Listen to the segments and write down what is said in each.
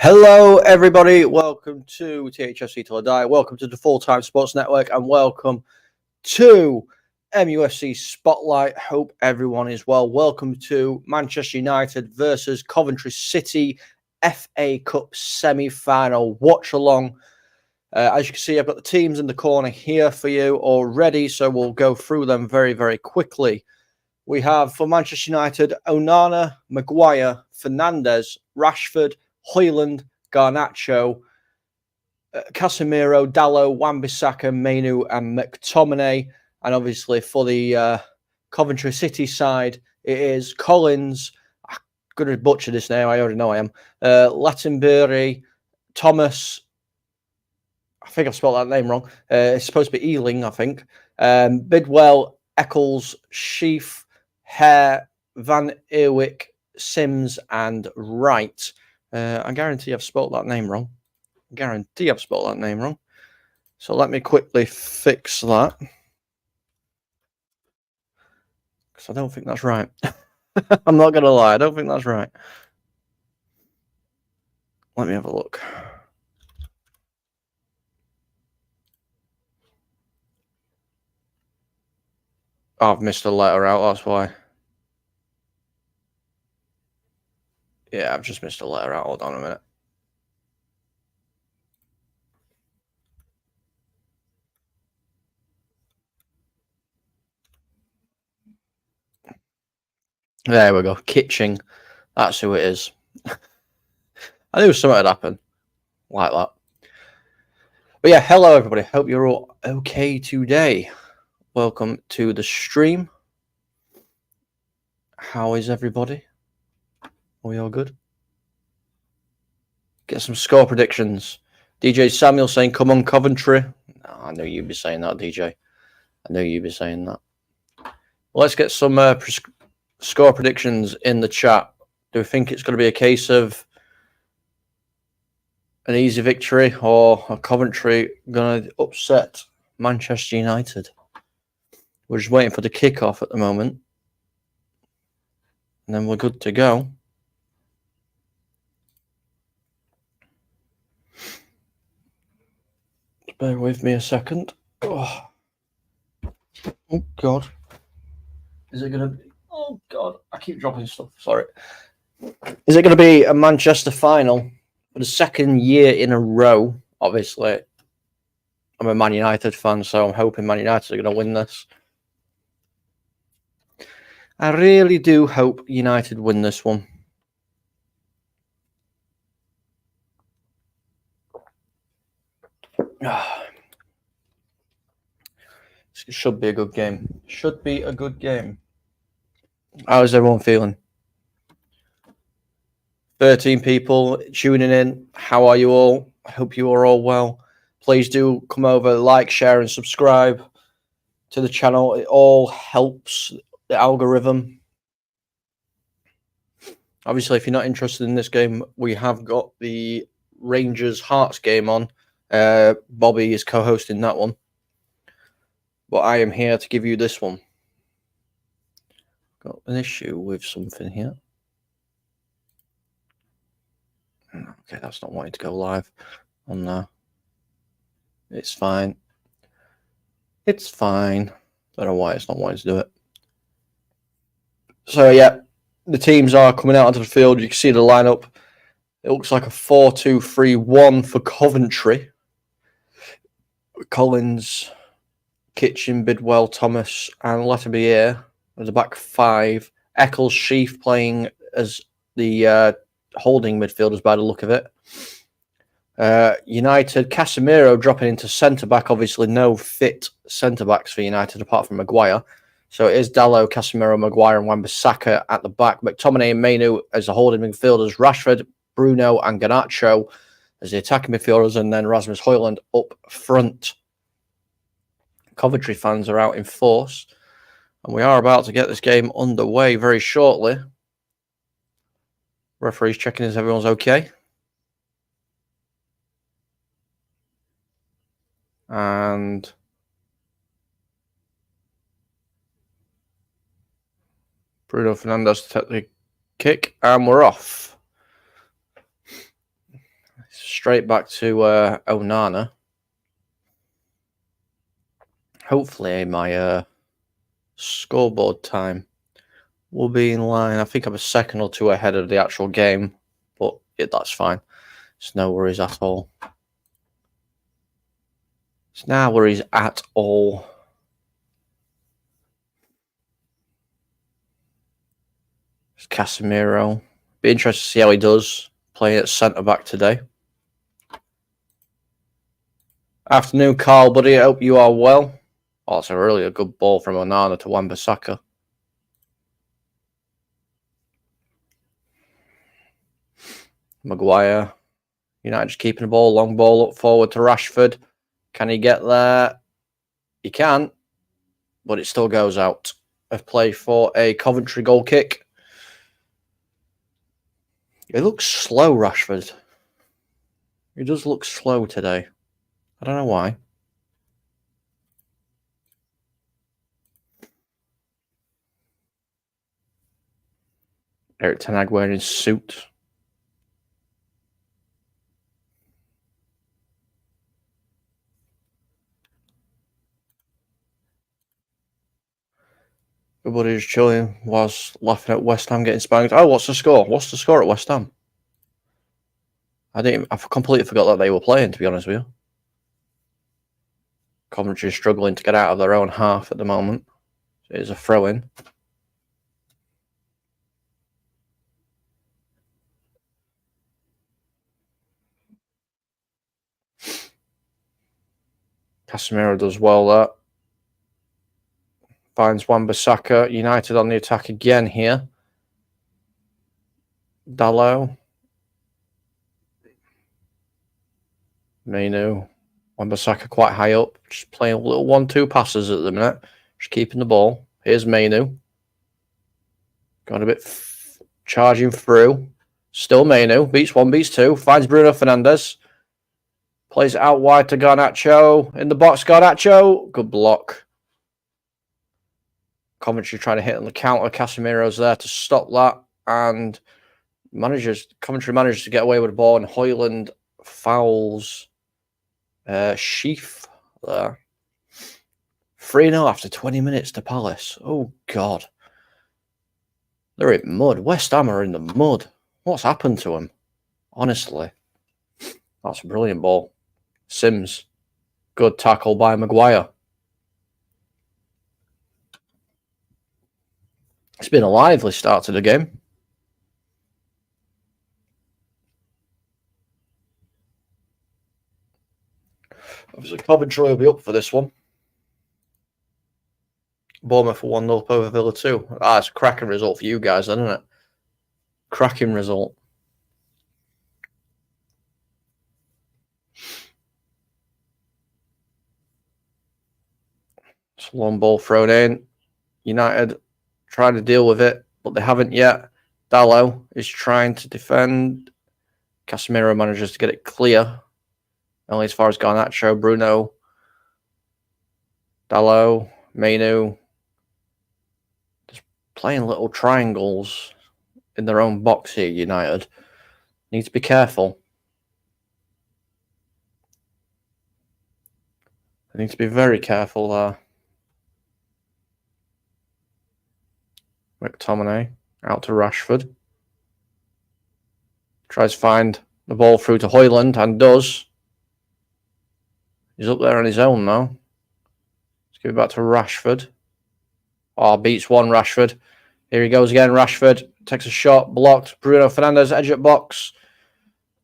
Hello, everybody. Welcome to THFC Till I Die. Welcome to the Full Time Sports Network, and welcome to MUFC Spotlight. Hope everyone is well. Welcome to Manchester United versus Coventry City FA Cup semi-final watch along. As you can see, I've got the teams in the corner here for you already, so we'll go through them very, very quickly. We have for Manchester United, Onana, Maguire, Fernandes, Rashford, Højlund, Garnacho, Casemiro, Dalot, Wan-Bissaka, Mainu, and McTominay. And obviously for the Coventry City side, it is Collins. I'm going to butcher this name. I already know I am. Lattenbury, Thomas. I think I've spelled that name wrong. It's supposed to be Ealing, I think. Bidwell, Eccles, Sheaf, Hare, Van Eerwyck, Sims, and Wright. I guarantee I've spelled that name wrong. So let me quickly fix that. Because I don't think that's right. I'm not going to lie. I don't think that's right. Let me have a look. Oh, I've missed a letter out. That's why. Yeah, I've just missed a letter out. Hold on a minute. There we go. Kitching. That's who it is. I knew something had happened like that. But yeah, hello everybody. Hope you're all okay today. Welcome to the stream. How is everybody? Are we all good? Get some score predictions. DJ Samuel saying, come on, Coventry. No, I knew you'd be saying that, DJ. I knew you'd be saying that. Well, let's get some score predictions in the chat. Do we think it's going to be a case of an easy victory or a Coventry going to upset Manchester United? We're just waiting for the kickoff at the moment. And then we're good to go. Bear with me a second. Oh God. Is it going to be... Oh, God. I keep dropping stuff. Sorry. Is it going to be a Manchester final for the second year in a row? Obviously, I'm a Man United fan, so I'm hoping Man United are going to win this. I really do hope United win this one. It should be a good game. Should be a good game. How is everyone feeling? 13 people tuning in. How are you all? I hope you are all well. Please do come over, like, share, and subscribe to the channel. It all helps the algorithm. Obviously, if you're not interested in this game, we have got the Rangers Hearts game on. Bobby is co-hosting that one. But I am here to give you this one. Got an issue with something here. Okay, that's not wanting to go live on there. It's fine. It's fine. I don't know why it's not wanting to do it. So, yeah, the teams are coming out onto the field. You can see the lineup. It looks like a 4-2-3-1 for Coventry. Collins, Kitchen, Bidwell, Thomas, and Lattenbury as a back five. Eccles, Sheaf playing as the holding midfielders by the look of it. United, Casemiro dropping into centre-back. Obviously, no fit centre-backs for United apart from Maguire. So it is Dalot, Casemiro, Maguire, and Wan-Bissaka at the back. McTominay and Mainu as the holding midfielders. Rashford, Bruno, and Garnacho as the attacking midfielders. And then Rasmus Højlund up front. Coventry fans are out in force. And we are about to get this game underway very shortly. Referee's checking if everyone's okay. And Bruno Fernandes to take the kick. And we're off. straight back to Onana. Hopefully my scoreboard time will be in line. I think I'm a second or two ahead of the actual game, but yeah, that's fine. It's no worries at all. It's no worries at all. It's Casemiro. Be interested to see how he does playing at centre-back today. Afternoon, Carl, buddy. I hope you are well. Oh, it's a good ball from Onana to Wan-Bissaka. Maguire. United just keeping the ball. Long ball up forward to Rashford. Can he get there? He can, but it still goes out of play for a Coventry goal kick. It looks slow, Rashford. He does look slow today. I don't know why. Eric Ten Hag wearing his suit. Everybody just chilling whilst laughing at West Ham getting spanked. Oh, what's the score? What's the score at West Ham? I completely forgot that they were playing, to be honest with you. Coventry is struggling to get out of their own half at the moment. It is a throw-in. Casemiro does well there. Finds Wan-Bissaka. United on the attack again here. Dalot. Mainu. Wan-Bissaka quite high up. Just playing little 1-2 passes at the minute. Just keeping the ball. Here's Mainu. Got a bit charging through. Still Mainu. Beats one, beats two. Finds Bruno Fernandes. Plays it out wide to Garnacho. In the box, Garnacho. Good block. Coventry trying to hit on the counter. Casemiro's there to stop that. And Coventry manages to get away with the ball. And Højlund fouls Sheaf there. 3-0 after 20 minutes to Palace. Oh, God. They're in mud. West Ham are in the mud. What's happened to them? Honestly. That's a brilliant ball. Sims. Good tackle by Maguire. It's been a lively start to the game. Obviously, Coventry will be up for this one. Bournemouth 1-0 over Villa 2. That's a cracking result for you guys, isn't it? Cracking result. It's a long ball thrown in. United trying to deal with it, but they haven't yet. Dalot is trying to defend. Casemiro manages to get it clear. Only as far as Garnacho, Bruno, Dalot, Mainu. Just playing little triangles in their own box here, United. Need to be careful. They need to be very careful there. McTominay out to Rashford. Tries to find the ball through to Højlund and does. He's up there on his own now. Let's give it back to Rashford. Oh, beats one Rashford. Here he goes again. Rashford takes a shot, blocked. Bruno Fernandes, edge at box.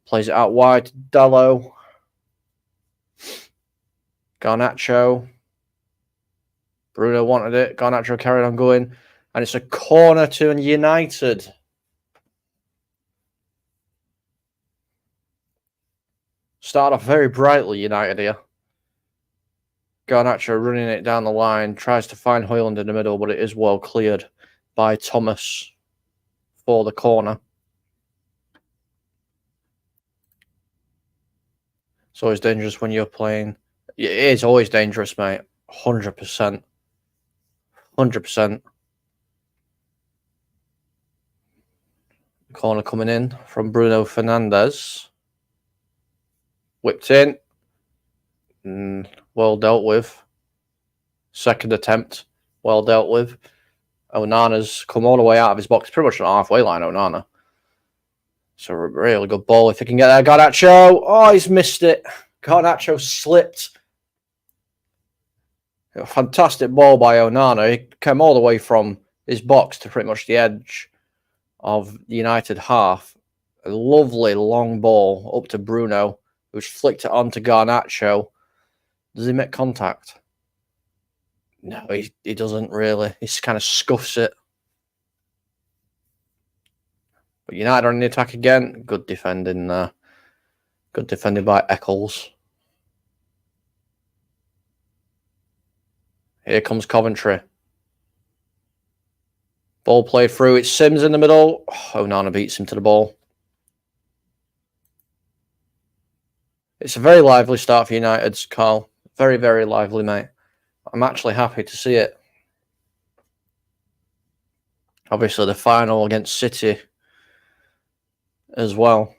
Plays it out wide to Dalot. Garnacho. Bruno wanted it. Garnacho carried on going. And it's a corner to United. Start off very brightly, United here. Garnacho running it down the line. Tries to find Højlund in the middle, but it is well cleared by Thomas for the corner. It's always dangerous when you're playing. It is always dangerous, mate. 100%. 100%. Corner coming in from Bruno Fernandes. whipped in. Well dealt with. Second attempt, well dealt with. Onana's come all the way out of his box, pretty much on the halfway line, Onana. So a really good ball if he can get there. Garnacho, oh, he's missed it. Garnacho slipped. A fantastic ball by Onana. He came all the way from his box to pretty much the edge of the United half. A lovely long ball up to Bruno, who's flicked it on to Garnacho. Does he make contact? No, he doesn't really. He kind of scuffs it. But United are on the attack again. Good defending there. Good defending by Eccles. Here comes Coventry. Ball played through. It's Sims in the middle. Oh, Onana beats him to the ball. It's a very lively start for United, Carl. Very, very lively, mate. I'm actually happy to see it. Obviously, the final against City as well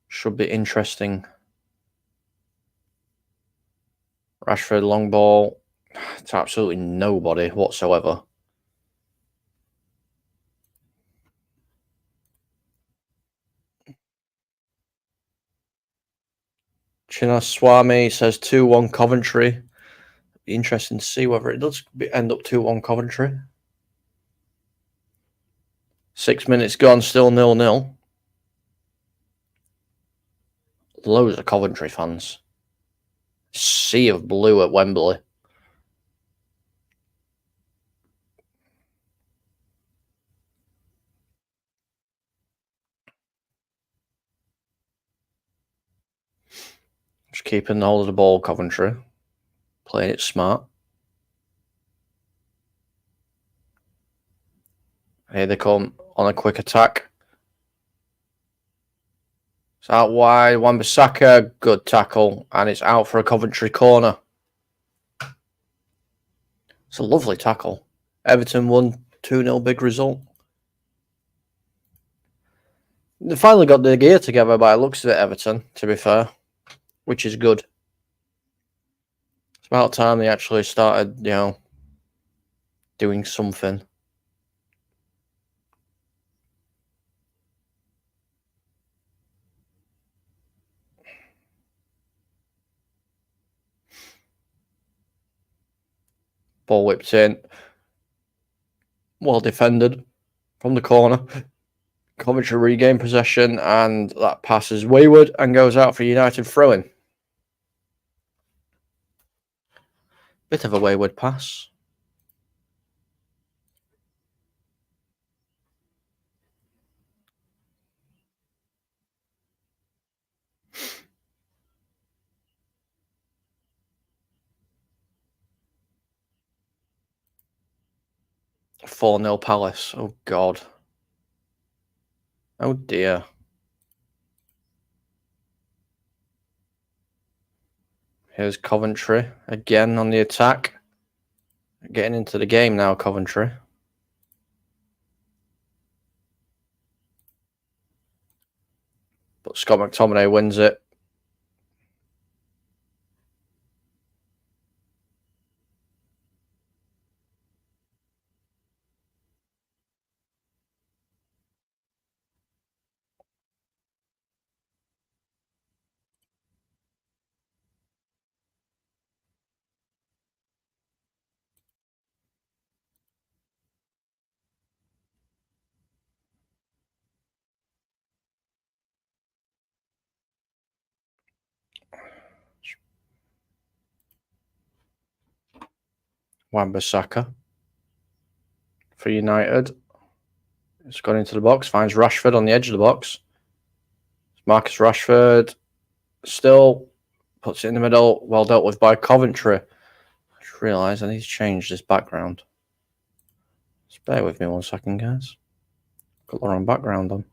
should be interesting. Rashford, long ball. It's absolutely nobody whatsoever. Chinaswamy says 2-1 Coventry. Be interesting to see whether it does end up 2-1 Coventry. 6 minutes gone, still 0-0. Loads of Coventry fans. Sea of blue at Wembley. Just keeping hold of the ball, Coventry. Playing it smart. Here they come on a quick attack. It's out wide. Wan-Bissaka, good tackle. And it's out for a Coventry corner. It's a lovely tackle. Everton won 2-0, big result. They finally got their gear together by the looks of it, Everton, to be fair, which is good. It's about time they actually started, doing something. Ball whipped in. Well defended from the corner. Coventry regain possession, and that passes wayward and goes out for United throw-in. Bit of a wayward pass. — 4-0 Palace. Oh, God. Oh, dear. Here's Coventry again on the attack. Getting into the game now, Coventry. But Scott McTominay wins it. Wan-Bissaka for United. It's gone into the box. Finds Rashford on the edge of the box. Marcus Rashford still puts it in the middle. Well dealt with by Coventry. I just realised I need to change this background. Just bear with me 1 second, guys. Got the wrong background on.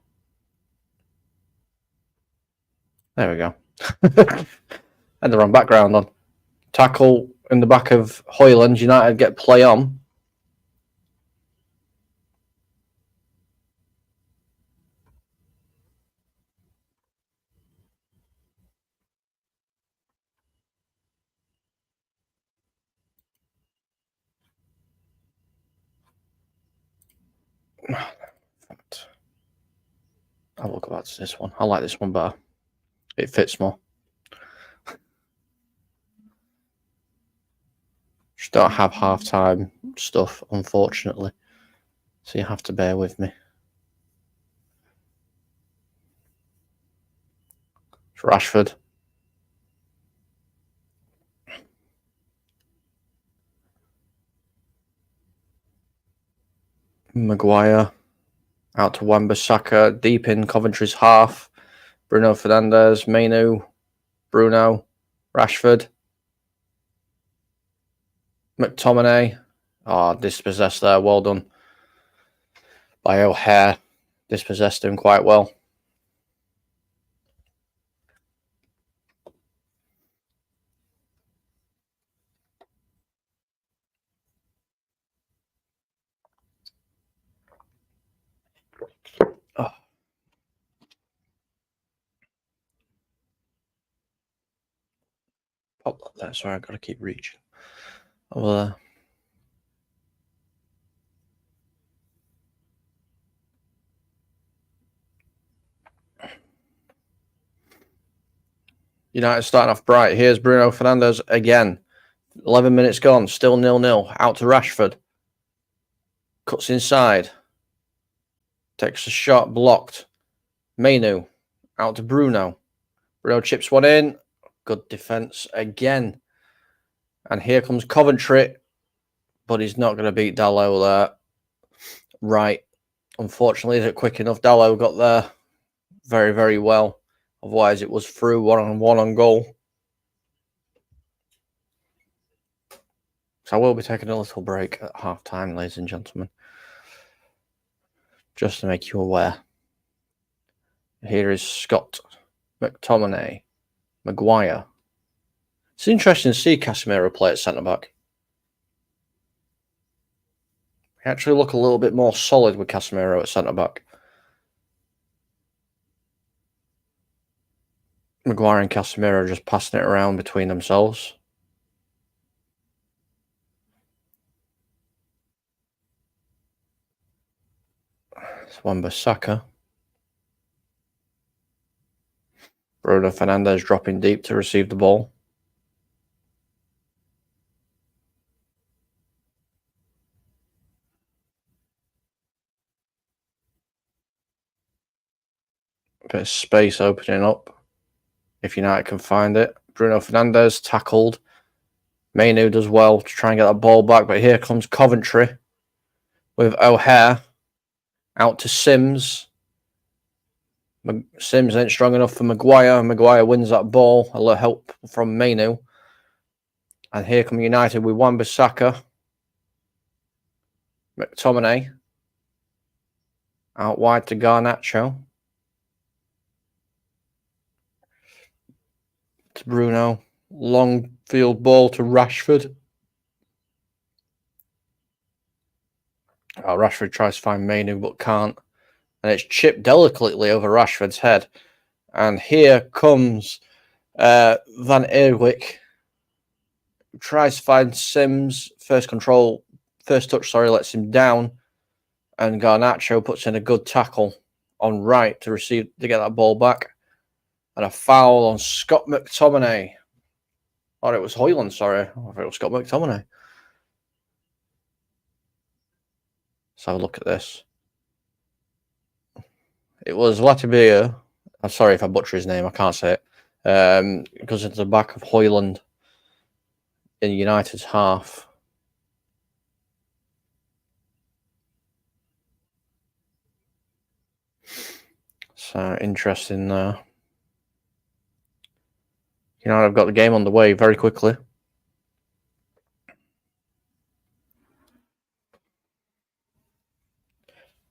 There we go. And the wrong background on. Tackle in the back of Hoyland. United get play on. I'll look back to this one. I like this one better. It fits more. Just don't have halftime stuff, unfortunately. So you have to bear with me. It's Rashford. Maguire. Out to Wan-Bissaka. Deep in Coventry's half. Bruno Fernandes. Mainu. Bruno. Rashford. McTominay. Oh, dispossessed there. Well done by O'Hare. Dispossessed him quite well. Oh. Pop that there. Sorry, I've got to keep reaching. Over there. United starting off bright. Here's Bruno Fernandes again. 11 minutes gone. Still 0-0. Out to Rashford. Cuts inside. Takes a shot. Blocked. Mainu. Out to Bruno. Bruno chips one in. Good defence again. And here comes Coventry. But he's not going to beat Dalot there. Right. Unfortunately, is it quick enough? Dalot got there very, very well. Otherwise, it was through 1-on-1 on goal. So I will be taking a little break at half-time, ladies and gentlemen. Just to make you aware. Here is Scott, McTominay, Maguire. It's interesting to see Casemiro play at centre-back. We actually look a little bit more solid with Casemiro at centre-back. Maguire and Casemiro are just passing it around between themselves. It's Wan-Bissaka. Bruno Fernandes dropping deep to receive the ball. A bit of space opening up. If United can find it. Bruno Fernandes tackled. Mainu does well to try and get that ball back. But here comes Coventry with O'Hare. Out to Sims. Sims ain't strong enough for Maguire. Maguire wins that ball. A little help from Mainu. And here come United with Wan-Bissaka. McTominay. Out wide to Garnacho. To Bruno. Long field ball to Rashford. Oh, Rashford tries to find Mainu but can't. And it's chipped delicately over Rashford's head. And here comes Van Eerwyk. Tries to find Sims. First touch, lets him down. And Garnacho puts in a good tackle on right to get that ball back. And a foul on Scott McTominay. Or it was Højlund, sorry. I thought it was Scott McTominay. Let's have a look at this. It was Latibia. I'm sorry if I butcher his name. I can't say it. It goes into the back of Højlund in United's half. So interesting there. United have got the game on the way very quickly.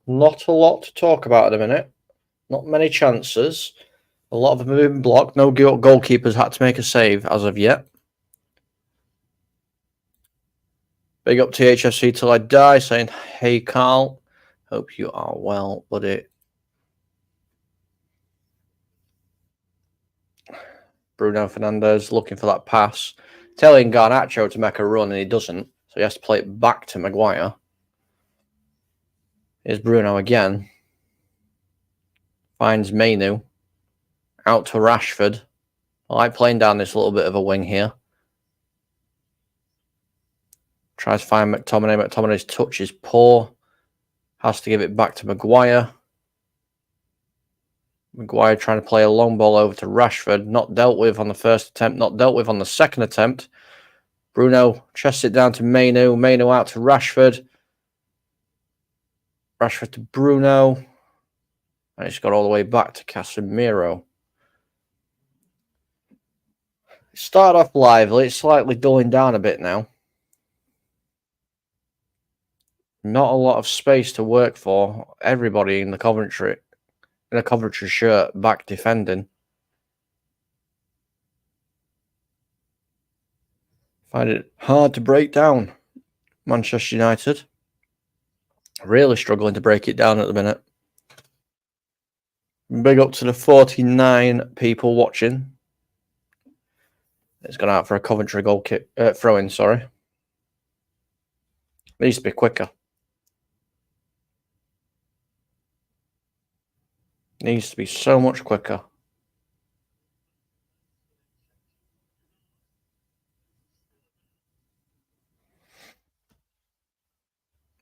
Not a lot to talk about at the minute. Not many chances. A lot of them have been blocked. No goalkeepers had to make a save as of yet. Big up THFC till I die, saying, hey, Carl. Hope you are well, buddy. Bruno Fernandes looking for that pass. Telling Garnacho to make a run, and he doesn't. So he has to play it back to Maguire. Here's Bruno again. Finds Mainu. Out to Rashford. I like playing down this little bit of a wing here. Tries to find McTominay. McTominay's touch is poor. Has to give it back to Maguire. Maguire trying to play a long ball over to Rashford. Not dealt with on the first attempt. Not dealt with on the second attempt. Bruno chests it down to Mainu. Mainu out to Rashford. Rashford to Bruno. And it's got all the way back to Casemiro. It started off lively. It's slightly dulling down a bit now. Not a lot of space to work for. Everybody in a Coventry shirt back defending. Find it hard to break down. Manchester United really struggling to break it down at the minute. Big up to the 49 people watching. It's gone out for a Coventry goal kick, throw-in, sorry. Needs to be quicker. Needs to be so much quicker.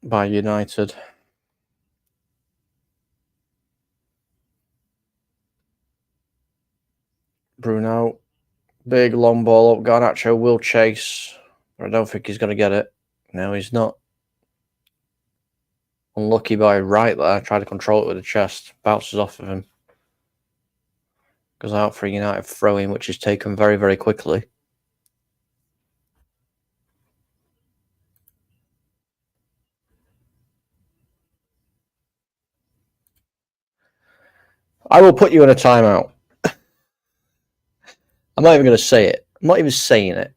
By United. Bruno. Big long ball up. Garnacho will chase. But I don't think he's going to get it. No, he's not. Unlucky by right there. Tried to control it with the chest. Bounces off of him. Goes out for a United throw-in, which is taken very, very quickly. I will put you in a timeout. I'm not even going to say it. I'm not even saying it.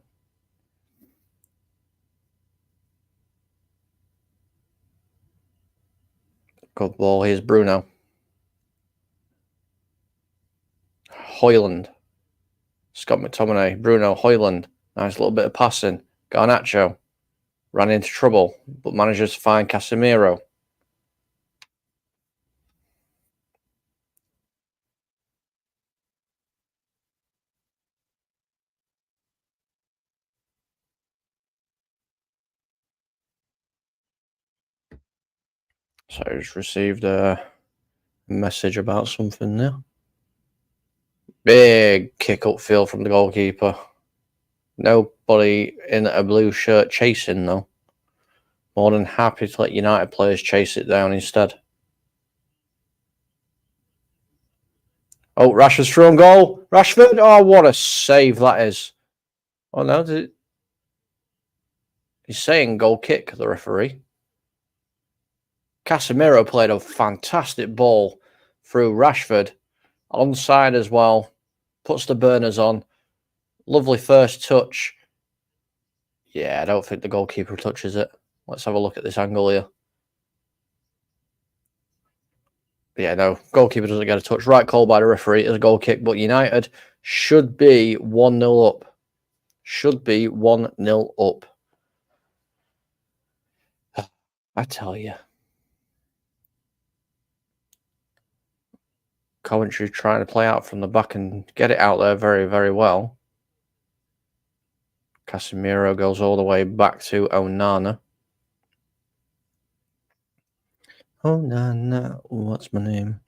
Good ball. Here's Bruno. Højlund. Scott McTominay. Bruno. Højlund. Nice little bit of passing. Garnacho. Ran into trouble, but manages to find Casemiro. So I just received a message about something there. Big kick upfield from the goalkeeper. Nobody in a blue shirt chasing, though. More than happy to let United players chase it down instead. Oh, Rashford's thrown goal. Rashford. Oh, what a save that is. Oh, no. He's saying goal kick, the referee. Casemiro played a fantastic ball through Rashford. Onside as well. Puts the burners on. Lovely first touch. Yeah, I don't think the goalkeeper touches it. Let's have a look at this angle here. Yeah, no, goalkeeper doesn't get a touch. Right call by the referee as a goal kick, but United should be 1-0 up. Should be 1-0 up. I tell you. Coventry trying to play out from the back and get it out there very, very well. Casemiro goes all the way back to Onana. Onana, what's my name?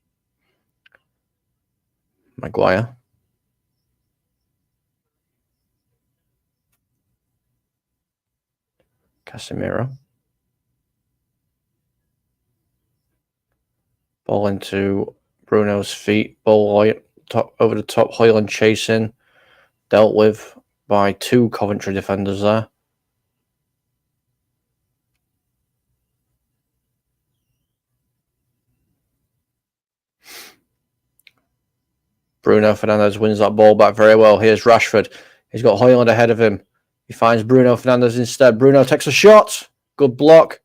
Maguire. Casemiro. Ball into Bruno's feet. Ball over the top. Højlund chasing. Dealt with by two Coventry defenders there. Bruno Fernandes wins that ball back very well. Here's Rashford. He's got Højlund ahead of him. He finds Bruno Fernandes instead. Bruno takes a shot. Good block.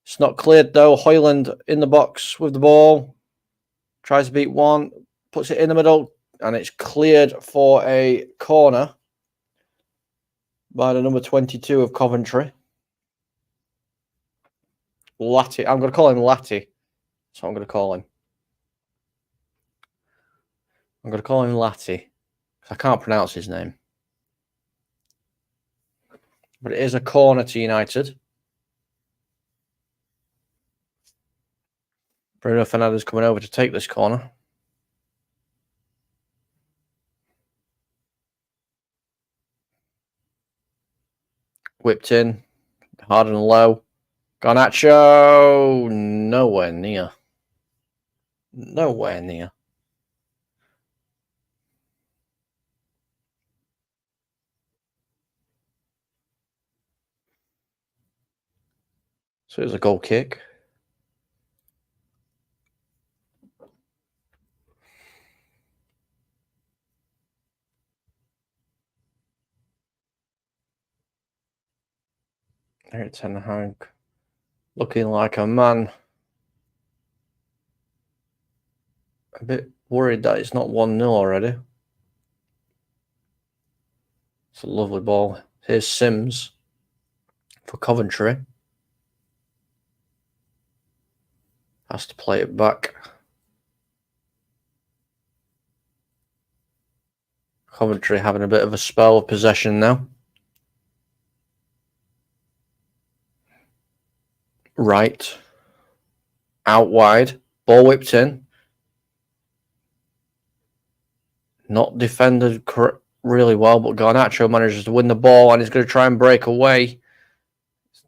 It's not cleared though. Højlund in the box with the ball. Tries to beat one. Puts it in the middle. And it's cleared for a corner by the number 22 of Coventry. Latty. I'm going to call him Latty. That's what I'm going to call him. I'm going to call him Latty. I can't pronounce his name. But it is a corner to United. Bruno Fernandes coming over to take this corner. Whipped in. Hard and low. Garnacho. Nowhere near. Nowhere near. So it was a goal kick. Erik ten Hag looking like a man. A bit worried that it's not 1-0 already. It's a lovely ball. Here's Sims for Coventry. Has to play it back. Coventry having a bit of a spell of possession now. Right. Out wide. Ball whipped in. Not defended really well, but Garnacho manages to win the ball and he's going to try and break away.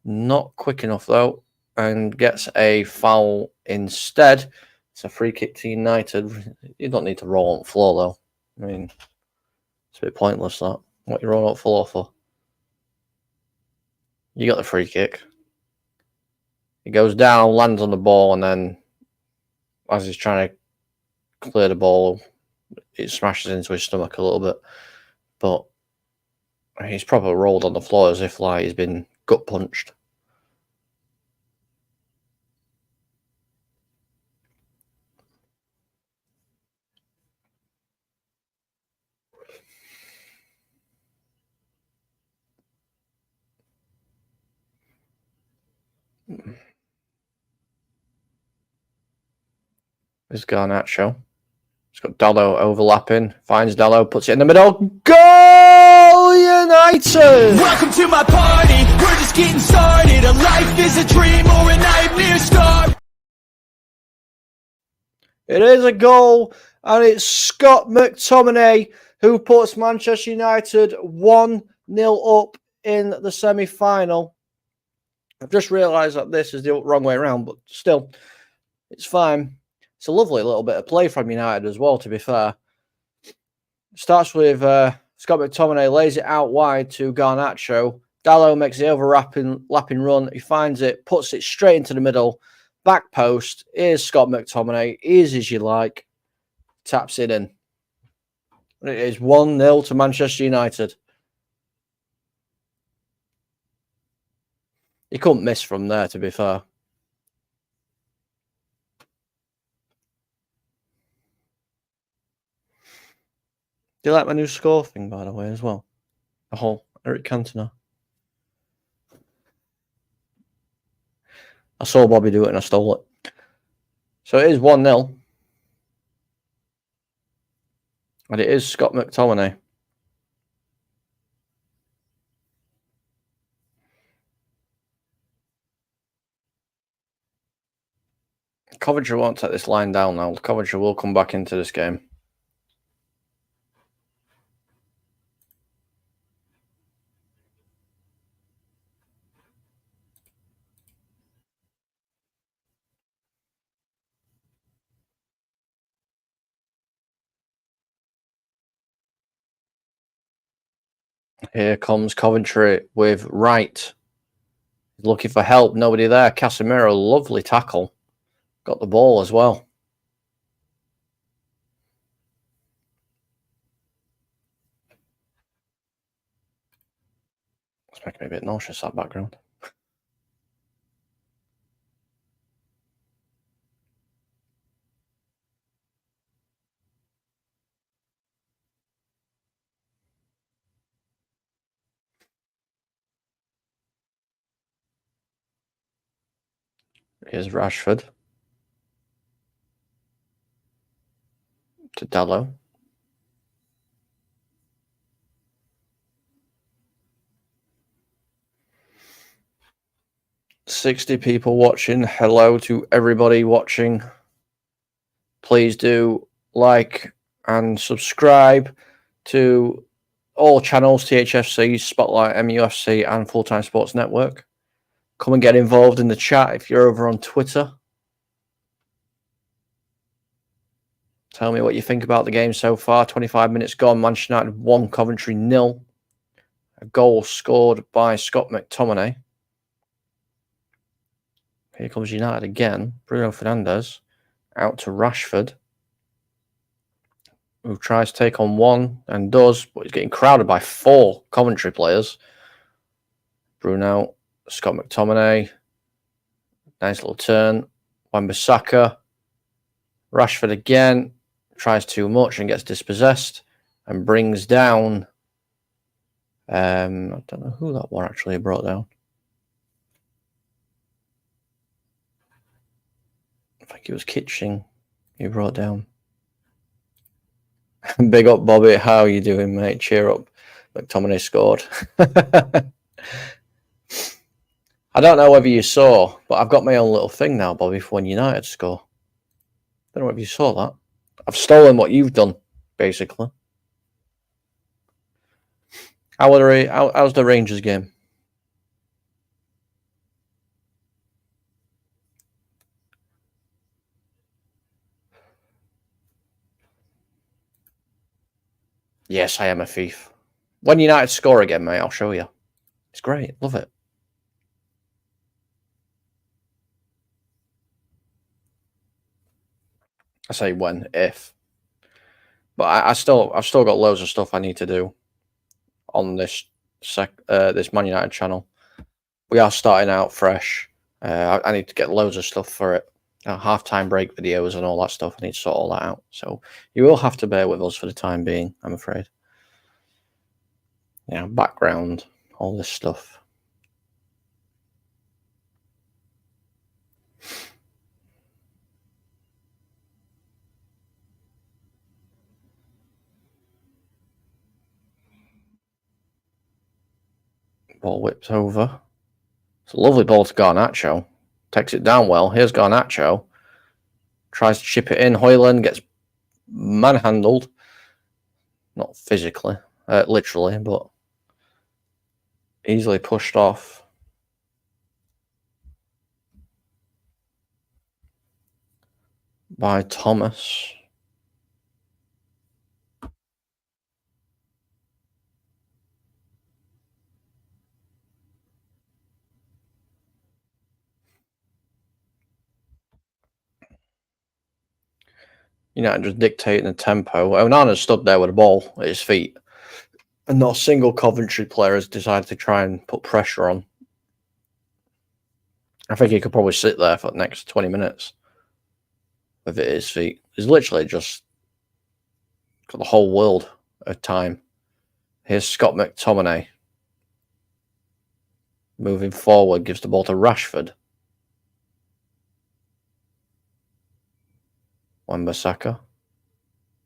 Not quick enough, though, and gets a foul instead. It's a free kick to United. You don't need to roll on the floor, though. I mean, it's a bit pointless, that. What you roll on the floor for? You got the free kick. He goes down, lands on the ball, and then as he's trying to clear the ball, it smashes into his stomach a little bit. But he's probably rolled on the floor as if like he's been gut punched. There's Garnacho. He's got Dallo overlapping. Finds Dallo, puts it in the middle. Goal United! Welcome to my party. We're just getting started. A life is a dream or a nightmare start. It is a goal, and it's Scott McTominay who puts Manchester United 1-0 up in the semi-final. I've just realised that this is the wrong way around, but still, it's fine. It's a lovely little bit of play from United as well, to be fair. Starts with Scott McTominay, lays it out wide to Garnacho. Dallo makes the overlapping run. He finds it, puts it straight into the middle. Back post. Here's Scott McTominay. Easy as you like. Taps it in. It is 1-0 to Manchester United. He couldn't miss from there, to be fair. Do you like my new score thing, by the way, as well? The whole Eric Cantona. I saw Bobby do it and I stole it. So it is 1-0. And it is Scott McTominay. Coventry won't take this line down now. Coventry will come back into this game. Here comes Coventry with Wright. He's looking for help. Nobody there. Casemiro, lovely tackle. Got the ball as well. It's making me a bit nauseous, that background. Here's Rashford to Dallo. "60 people watching. Hello to everybody watching. Please do like and subscribe to all channels, THFC, Spotlight, MUFC, and Full Time Sports Network. Come and get involved in the chat if you're over on Twitter. Tell me what you think about the game so far. 25 minutes gone. Manchester United 1, Coventry 0. A goal scored by Scott McTominay. Here comes United again. Bruno Fernandes out to Rashford, who tries to take on one and does, but he's getting crowded by 4 Coventry players. Bruno, Scott McTominay. Nice little turn. Wan-Bissaka. Rashford again. Tries too much and gets dispossessed and brings down. I don't know who that one actually brought down. I think it was Kitching he brought down. Big up, Bobby. How are you doing, mate? Cheer up. McTominay scored. I don't know whether you saw, but I've got my own little thing now, Bobby, for when United score. I don't know if you saw that. I've stolen what you've done, basically. How's the Rangers game? Yes, I am a thief. When United score again, mate, I'll show you. It's great. Love it. I say when, if. But I've still got loads of stuff I need to do on this this Man United channel. We are starting out fresh. I need to get loads of stuff for it. Half-time break videos and all that stuff. I need to sort all that out. So you will have to bear with us for the time being, I'm afraid. Yeah, background, all this stuff. Ball whips over. It's a lovely ball to Garnacho. Takes it down well. Here's Garnacho. Tries to chip it in. Højlund gets manhandled. Not physically, literally, but easily pushed off. By Thomas. United just dictating the tempo. Onana stood there with the ball at his feet, and not a single Coventry player has decided to try and put pressure on. I think he could probably sit there for the next 20 minutes with it at his feet. He's literally just got the whole world of time. Here's Scott McTominay. Moving forward, gives the ball to Rashford. Wan-Bissaka.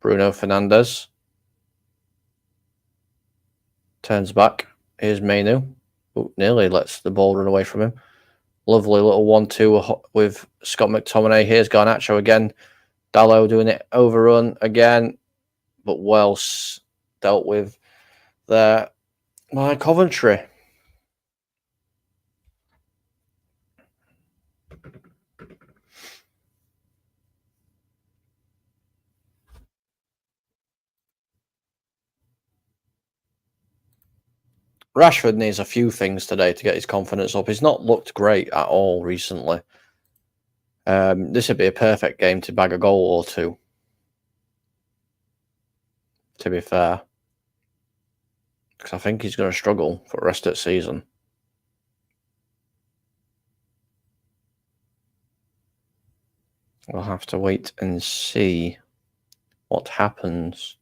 Bruno Fernandes. Turns back. Here's Mainu. Ooh, nearly lets the ball run away from him. Lovely little 1-2 with Scott McTominay. Here's Garnacho again. Dallo doing it overrun again, but well dealt with there by Coventry. Rashford needs a few things today to get his confidence up. He's not looked great at all recently. This would be a perfect game to bag a goal or two, to be fair. Because I think he's going to struggle for the rest of the season. We'll have to wait and see what happens.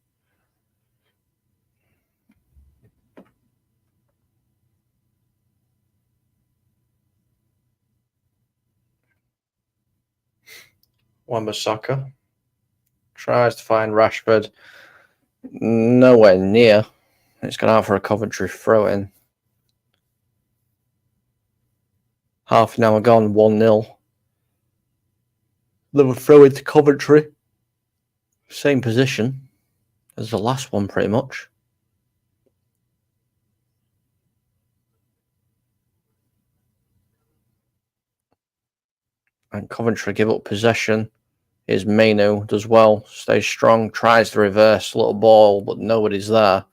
Wan-Bissaka tries to find Rashford. Nowhere near. It's gone out for a Coventry throw-in. Half an hour gone, 1-0. They were throw into Coventry. Same position as the last one, pretty much. And Coventry give up possession. Here's Mainu, does well, stays strong, tries to reverse, little ball, but nobody's there.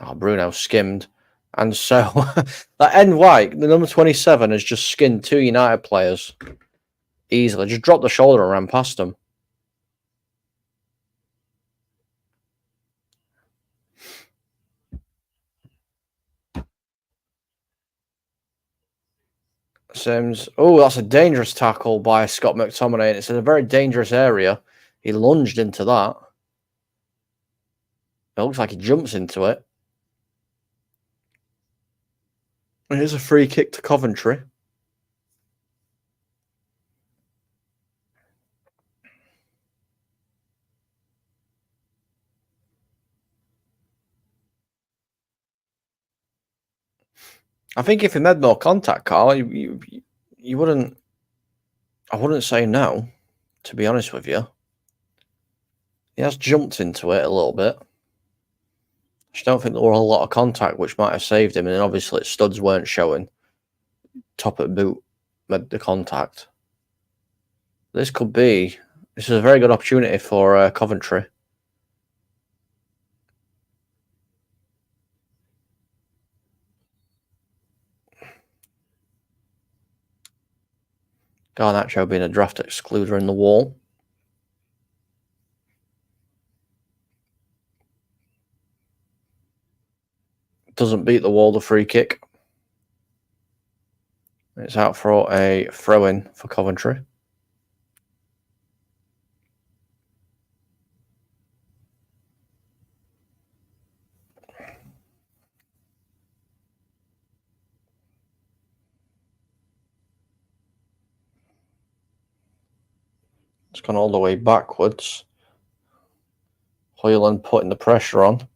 Oh, Bruno skimmed. And so that end White, the number 27, has just skinned two United players easily. Just dropped the shoulder and ran past them. Sims. Oh, that's a dangerous tackle by Scott McTominay. And it's in a very dangerous area. He lunged into that. It looks like he jumps into it. Here's a free kick to Coventry. I think if he made more contact, Carl, you wouldn't. I wouldn't say no, to be honest with you. He has jumped into it a little bit. I just don't think there were a lot of contact, which might have saved him. And then obviously its studs weren't showing. Top at boot made the contact. This is a very good opportunity for Coventry. Garnacho being a draft excluder in the wall. Doesn't beat the wall, the free kick. It's out for a throw-in for Coventry. It's gone all the way backwards. Hoyland putting the pressure on.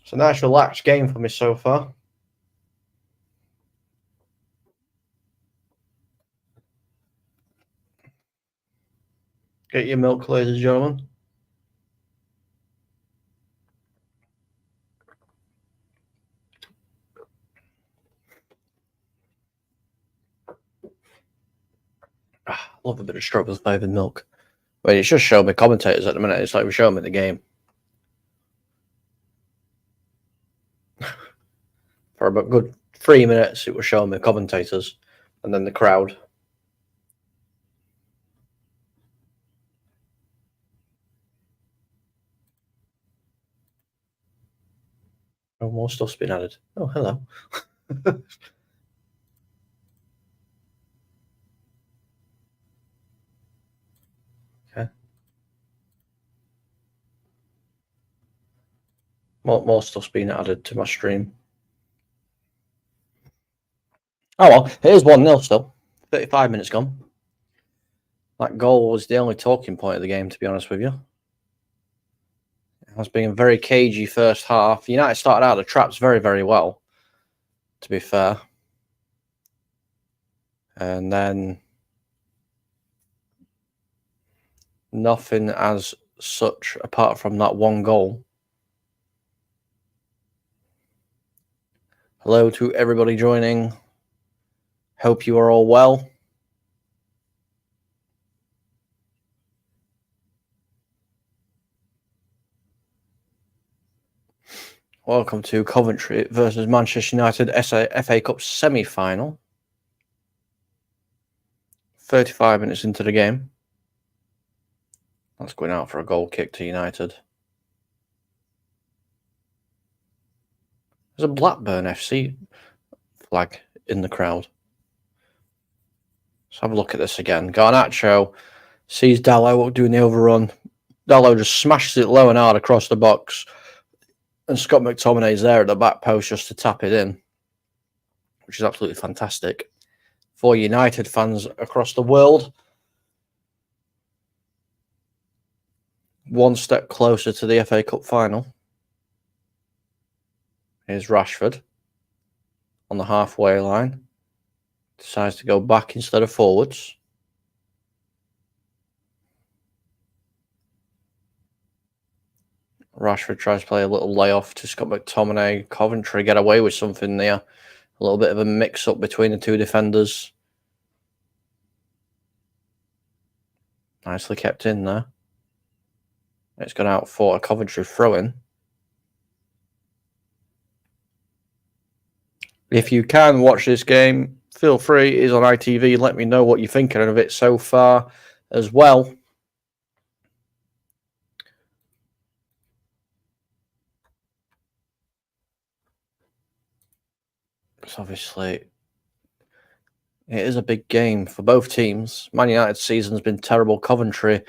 It's a nice relaxed game for me so far. Get your milk, ladies and gentlemen. Love a bit of strawberry flavoured milk. Wait, it's just showing me commentators at the minute. It's like we're showing me the game. For about good 3 minutes, it was showing me commentators and then the crowd. Oh, more stuff's been added. Oh, hello. Okay. More stuff's been added to my stream. Oh well, it is 1-0 still. 35 minutes gone. That goal was the only talking point of the game, to be honest with you. It has been a very cagey first half. United started out the traps very, very well, to be fair. And then nothing as such apart from that one goal. Hello to everybody joining. Hope you are all well. Welcome to Coventry versus Manchester United FA Cup semi-final. 35 minutes into the game. That's going out for a goal kick to United. There's a Blackburn FC flag in the crowd. Let's have a look at this again. Garnacho sees Dalot doing the overrun. Dalot just smashes it low and hard across the box. And Scott McTominay's there at the back post just to tap it in, which is absolutely fantastic for United fans across the world. One step closer to the FA Cup final. Here's Rashford on the halfway line. Decides to go back instead of forwards. Rashford tries to play a little layoff to Scott McTominay. Coventry get away with something there. A little bit of a mix-up between the two defenders. Nicely kept in there. It's gone out for a Coventry throw-in. If you can watch this game, feel free. It is on ITV. Let me know what you're thinking of it so far as well. It's obviously, it is a big game for both teams. Man United's season's been terrible. Coventry,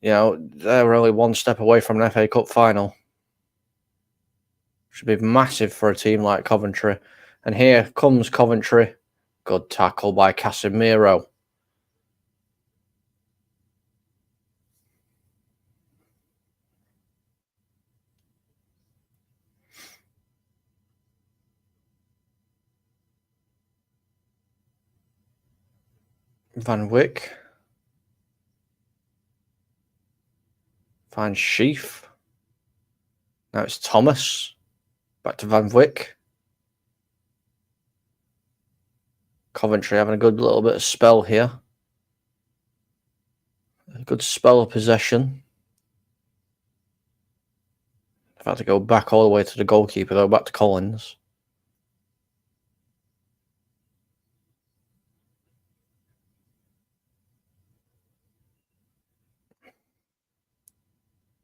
they're only one step away from an FA Cup final. Should be massive for a team like Coventry. And here comes Coventry. Good tackle by Casemiro. Van Wyck finds Sheaf. Now it's Thomas. Back to Van Wyck. Coventry having a good little bit of spell here. A good spell of possession. I've had to go back all the way to the goalkeeper, though, back to Collins.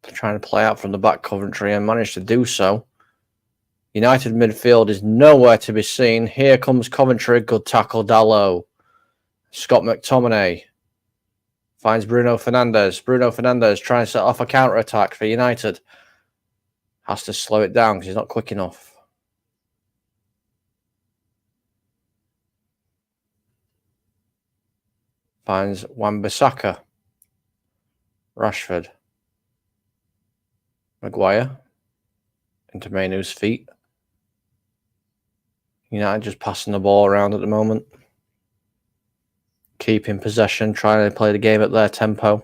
Trying to play out from the back, Coventry, and managed to do so. United midfield is nowhere to be seen. Here comes Coventry. Good tackle, Dalot. Scott McTominay finds Bruno Fernandes. Bruno Fernandes trying to set off a counter-attack for United. Has to slow it down because he's not quick enough. Finds Wan-Bissaka. Rashford. Maguire. Into Mainoo's feet. United just passing the ball around at the moment. Keeping possession, trying to play the game at their tempo.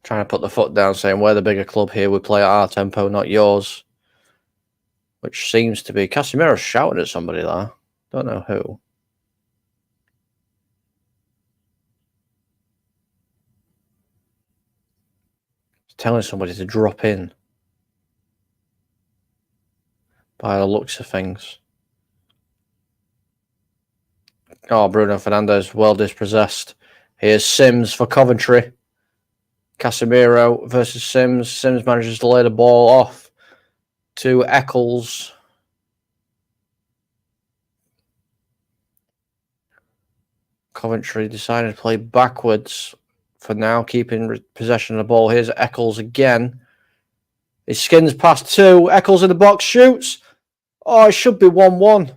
Trying to put the foot down, saying we're the bigger club here. We play at our tempo, not yours. Which seems to be... Casemiro's shouting at somebody there. Don't know who. He's telling somebody to drop in. By the looks of things. Oh, Bruno Fernandes, well dispossessed. Here's Sims for Coventry. Casemiro versus Sims. Sims manages to lay the ball off to Eccles. Coventry decided to play backwards for now, keeping possession of the ball. Here's Eccles again. He skins past two. Eccles in the box, shoots. Oh, it should be 1-1.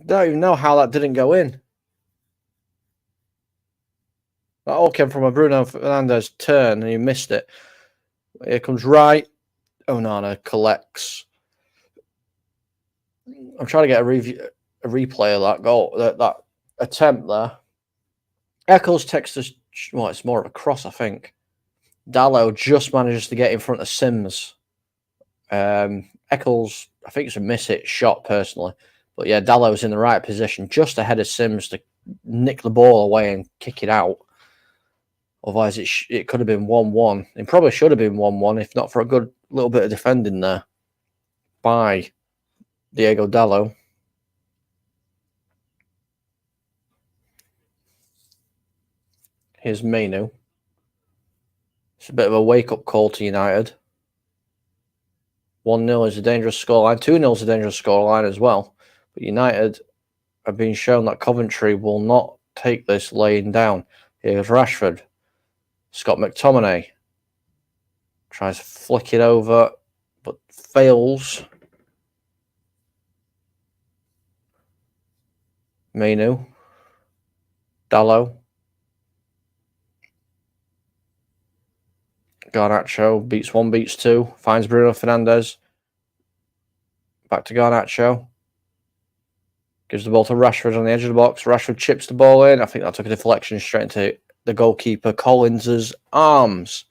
Don't even know how that didn't go in. That all came from a Bruno Fernandes turn and he missed it. Here comes Wright. Onana collects. I'm trying to get a replay of that goal, that attempt there. Eccles takes this. Well, it's more of a cross, I think. Dalot just manages to get in front of Sims. Eccles, I think it's a miss-hit shot personally. But yeah, Dalot's in the right position, just ahead of Sims to nick the ball away and kick it out. Otherwise, it could have been 1-1. It probably should have been 1-1 if not for a good little bit of defending there by Diego Dalot. Here's Mainoo. It's a bit of a wake-up call to United. 1-0 is a dangerous scoreline. 2-0 is a dangerous scoreline as well. But United have been shown that Coventry will not take this laying down. Here's Rashford. Scott McTominay tries to flick it over, but fails. Menu. Dallo. Garnacho beats one, beats two. Finds Bruno Fernandes. Back to Garnacho. Gives the ball to Rashford on the edge of the box. Rashford chips the ball in. I think that took a deflection straight into the goalkeeper Collins's arms.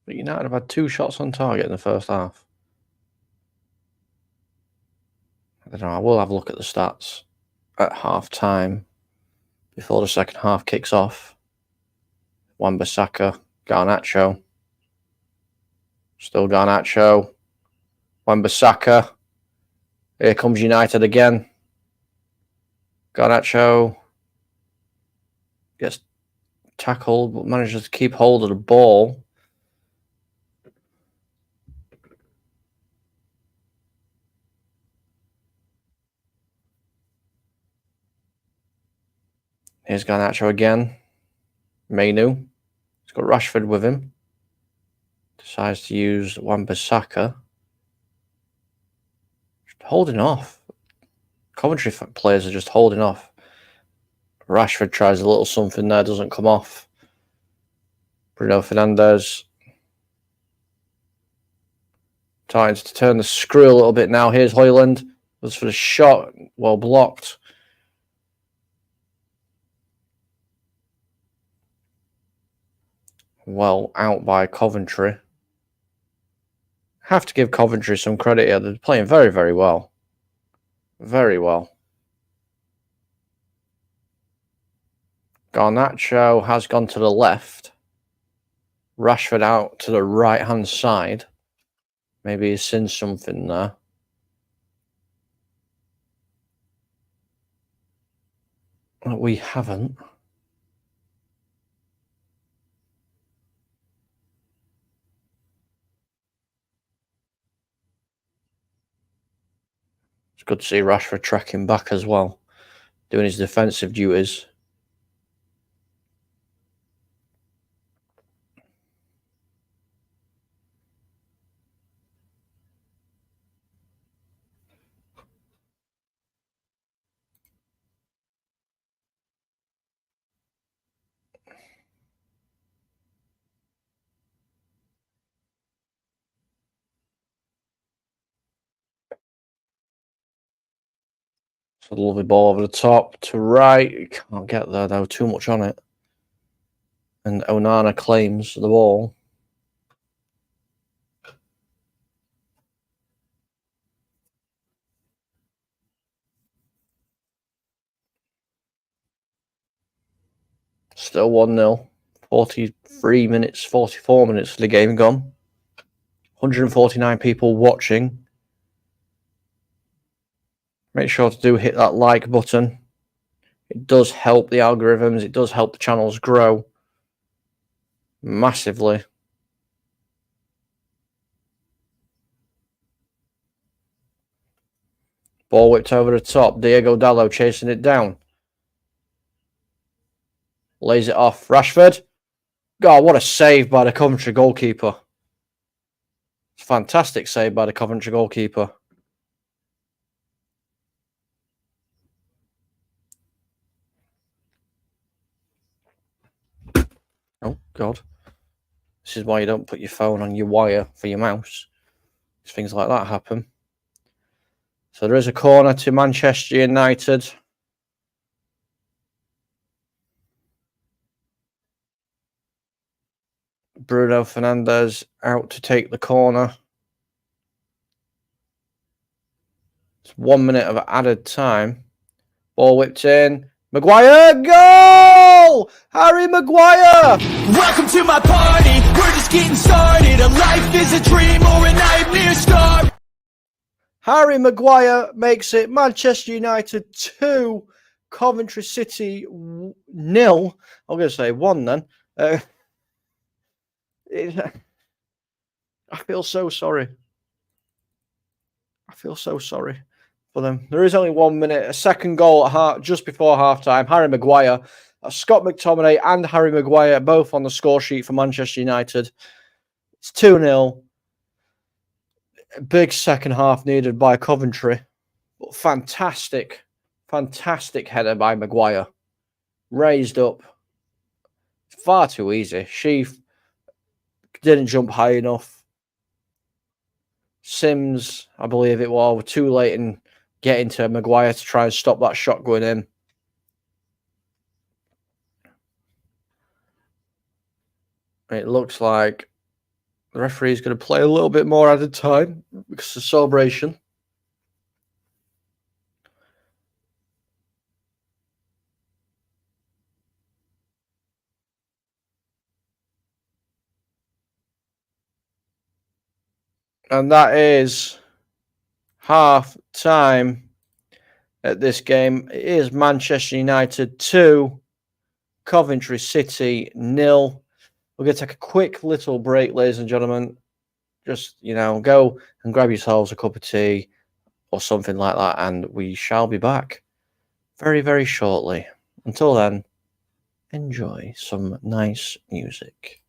But United have had 2 shots on target in the first half. I don't know. I will have a look at the stats at half time before the second half kicks off. Wan-Bissaka, Garnacho. Still Garnacho. Wan-Bissaka. Here comes United again. Garnacho gets tackled but manages to keep hold of the ball. Here's Garnacho again. Menu. He's got Rashford with him. Decides to use Wan-Bissaka. Just holding off. Coventry players are just holding off. Rashford tries a little something there, doesn't come off. Bruno Fernandes. Trying to turn the screw a little bit now. Here's Højlund. Was for the shot. Well blocked. Well out by Coventry. Have to give Coventry some credit here. They're playing very, very well. Very well. Garnacho has gone to the left. Rashford out to the right-hand side. Maybe he's seen something there. We haven't. It's good to see Rashford tracking back as well, doing his defensive duties. It's a lovely ball over the top to right. You can't get there though, too much on it. And Onana claims the ball. Still 1-0. 43 minutes, 44 minutes for the game gone. 149 people watching. Make sure to hit that like button. It does help the algorithms. It does help the channels grow massively. Ball whipped over the top. Diego Dallo chasing it down. Lays it off. Rashford. God, what a save by the Coventry goalkeeper. It's a fantastic save by the Coventry goalkeeper. Oh, God. This is why you don't put your phone on your wire for your mouse. Things like that happen. So there is a corner to Manchester United. Bruno Fernandes out to take the corner. It's 1 minute of added time. Ball whipped in. Maguire, goal! Harry Maguire! Welcome to my party, we're we're just getting started. A life is a dream or a nightmare scar. Harry Maguire makes it Manchester United 2, Coventry City 0. I'm going to say 1 then. I feel so sorry. I feel so sorry for them. There is only 1 minute. A second goal at just before half-time. Harry Maguire. Scott McTominay and Harry Maguire both on the score sheet for Manchester United. It's 2-0. Big second half needed by Coventry. But fantastic header by Maguire. Raised up. Far too easy. Sheaf didn't jump high enough. Sims, I believe it was, were too late in getting to Maguire to try and stop that shot going in. It looks like the referee is going to play a little bit more added time because of celebration. And that is half time at this game. It is Manchester United 2, Coventry City 0. We're going to take a quick little break, ladies and gentlemen. Just, go and grab yourselves a cup of tea or something like that, and we shall be back very, very shortly. Until then, enjoy some nice music.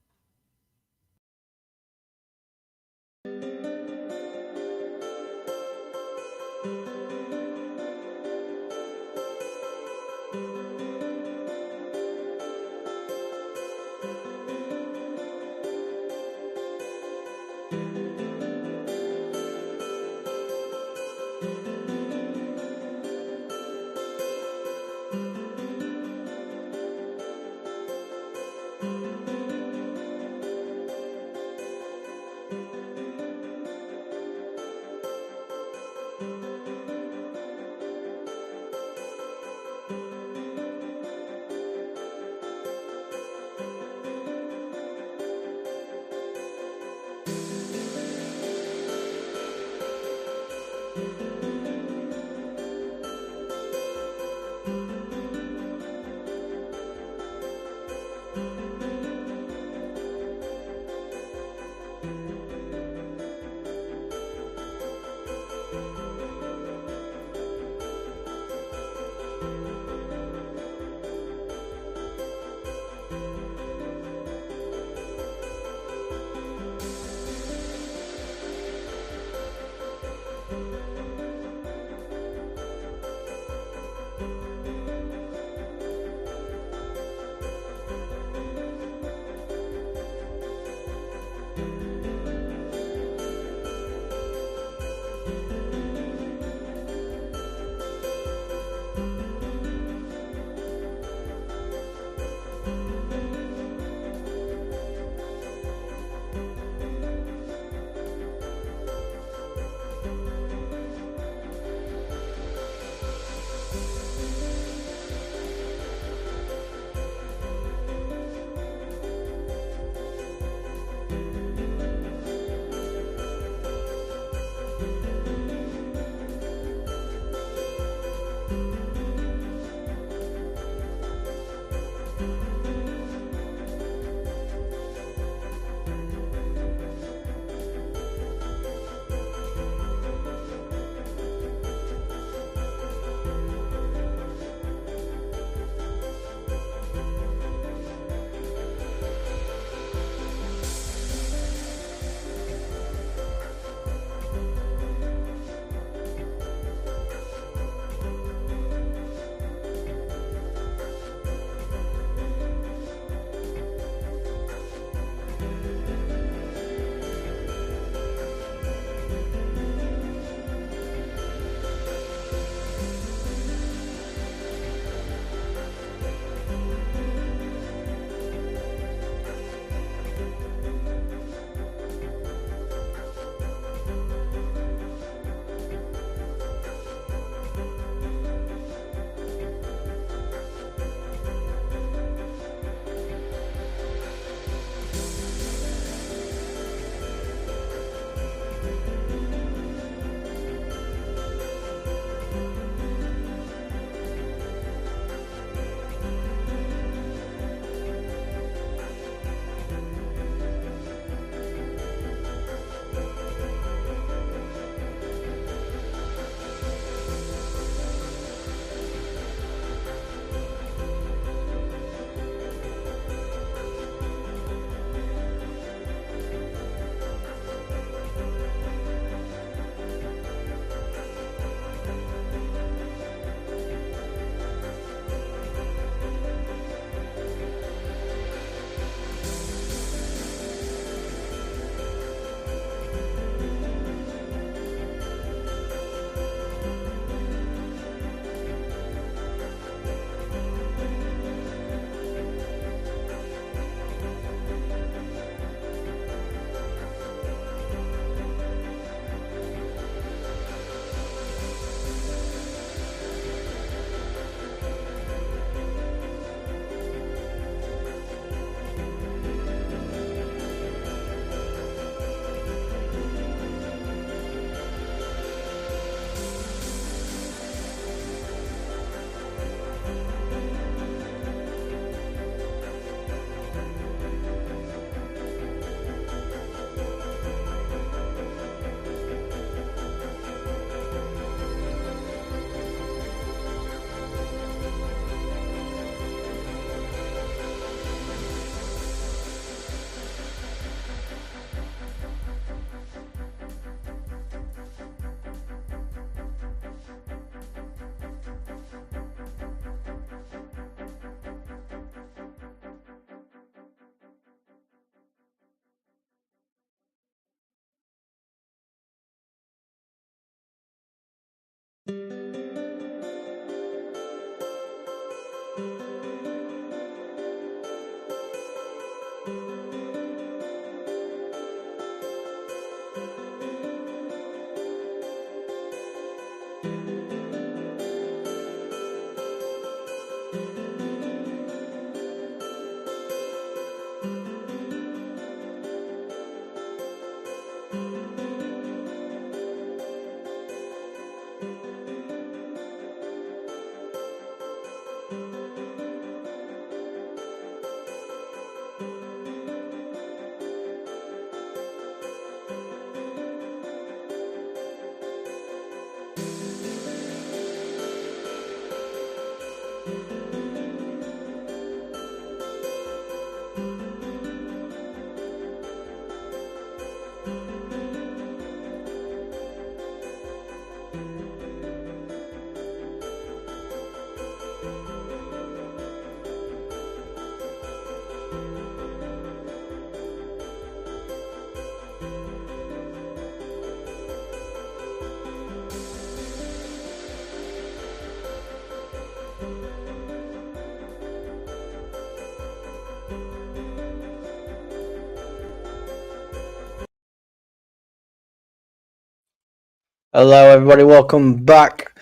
Hello, everybody. Welcome back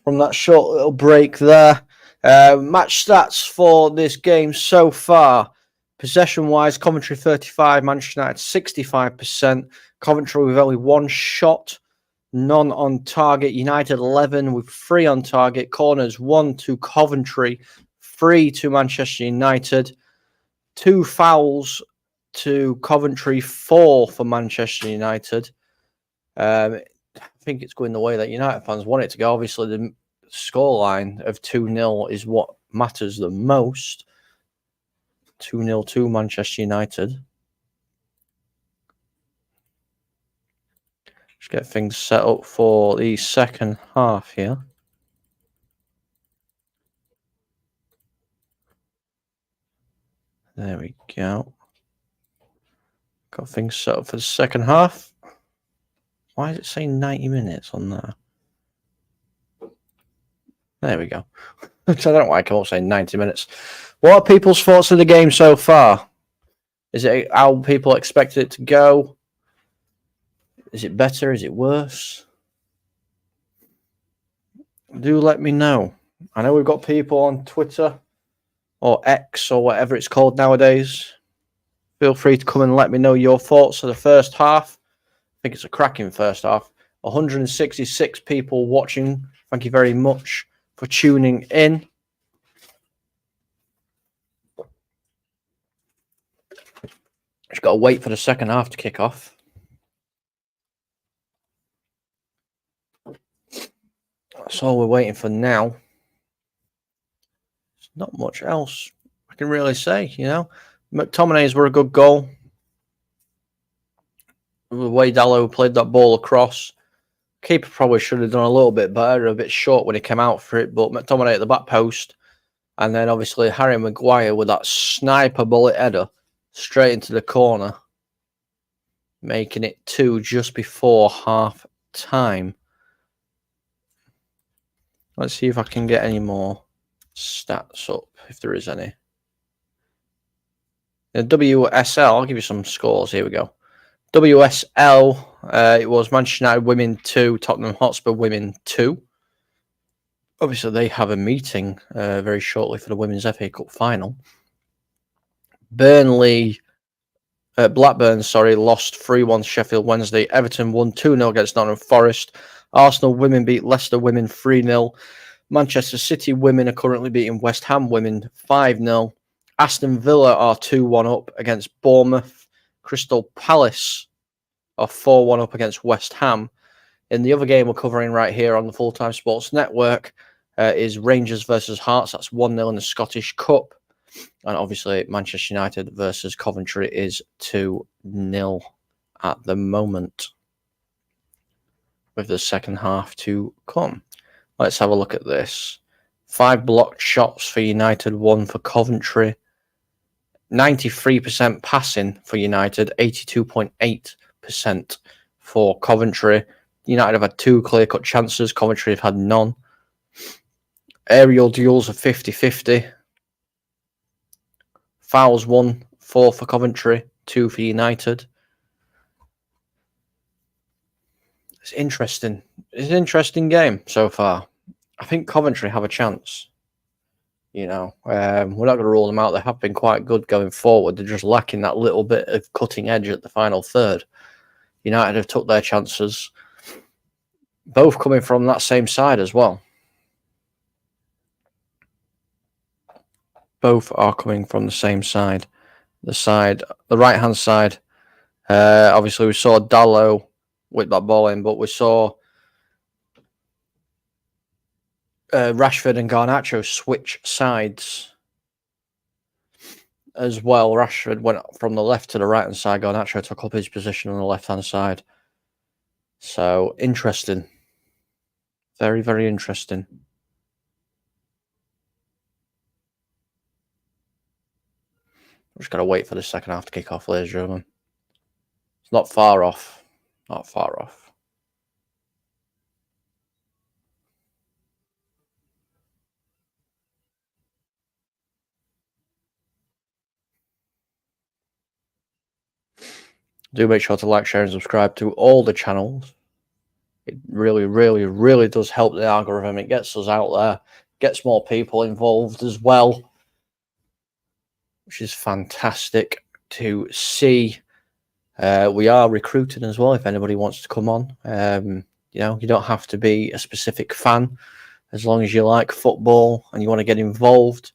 from that short little break there. Match stats for this game so far. Possession-wise, Coventry 35, Manchester United 65%. Coventry with only one shot, none on target. United 11 with 3 on target. Corners 1 to Coventry, 3 to Manchester United. 2 fouls to Coventry, 4 for Manchester United. I think it's going the way that United fans want it to go. Obviously, the scoreline of 2-0 is what matters the most. 2-0 to Manchester United. Just get things set up for the second half here. There we go. Got things set up for the second half. Why is it saying 90 minutes on there? There we go. I don't know why I come up saying 90 minutes. What are people's thoughts of the game so far? Is it how people expected it to go? Is it better? Is it worse? Do let me know. I know we've got people on Twitter or X or whatever it's called nowadays. Feel free to come and let me know your thoughts of the first half. I think it's a cracking first half. 166 people watching. Thank you very much for tuning in. Just got to wait for the second half to kick off. That's all we're waiting for now. There's not much else I can really say, you know. McTominay's were a good goal. The way Dallo played that ball across. Keeper probably should have done a little bit better, a bit short when he came out for it, but McTominay at the back post. And then obviously Harry Maguire with that sniper bullet header straight into the corner, making it 2 just before half time. Let's see if I can get any more stats up, if there is any. The WSL, I'll give you some scores. Here we go. WSL, it was Manchester United Women 2, Tottenham Hotspur Women 2. Obviously, they have a meeting very shortly for the Women's FA Cup final. Blackburn, lost 3-1 to Sheffield Wednesday. Everton won 2-0 against Nottingham Forest. Arsenal women beat Leicester women 3-0. Manchester City women are currently beating West Ham women 5-0. Aston Villa are 2-1 up against Bournemouth. Crystal Palace are 4-1 up against West Ham. In the other game we're covering right here on the Full-Time Sports Network is Rangers versus Hearts. That's 1-0 in the Scottish Cup. And obviously Manchester United versus Coventry is 2-0 at the moment, with the second half to come. Let's have a look at this. 5 blocked shots for United, 1 for Coventry. 93% passing for United, 82.8% for Coventry. United have had 2 clear-cut chances. Coventry have had none. Aerial duels are 50-50. Fouls 1, 4 for Coventry, 2 for United. It's interesting. It's an interesting game so far. I think Coventry have a chance. We're not going to rule them out. They have been quite good going forward. They're just lacking that little bit of cutting edge at the final third. United have took their chances. Both coming from that same side as well. Both are coming from the same side. The right-hand side. Obviously, we saw Dallo with that ball in, but we saw Rashford and Garnacho switch sides as well. Rashford went from the left to the right-hand side. Garnacho took up his position on the left-hand side. So, interesting. Very, very interesting. We've just got to wait for the second half to kick off, ladies and gentlemen. It's not far off. Not far off. Do make sure to like, share, and subscribe to all the channels. It really, really, really does help the algorithm. It gets us out there, gets more people involved as well, which is fantastic to see. We are recruiting as well if anybody wants to come on. You don't have to be a specific fan. As long as you like football and you want to get involved,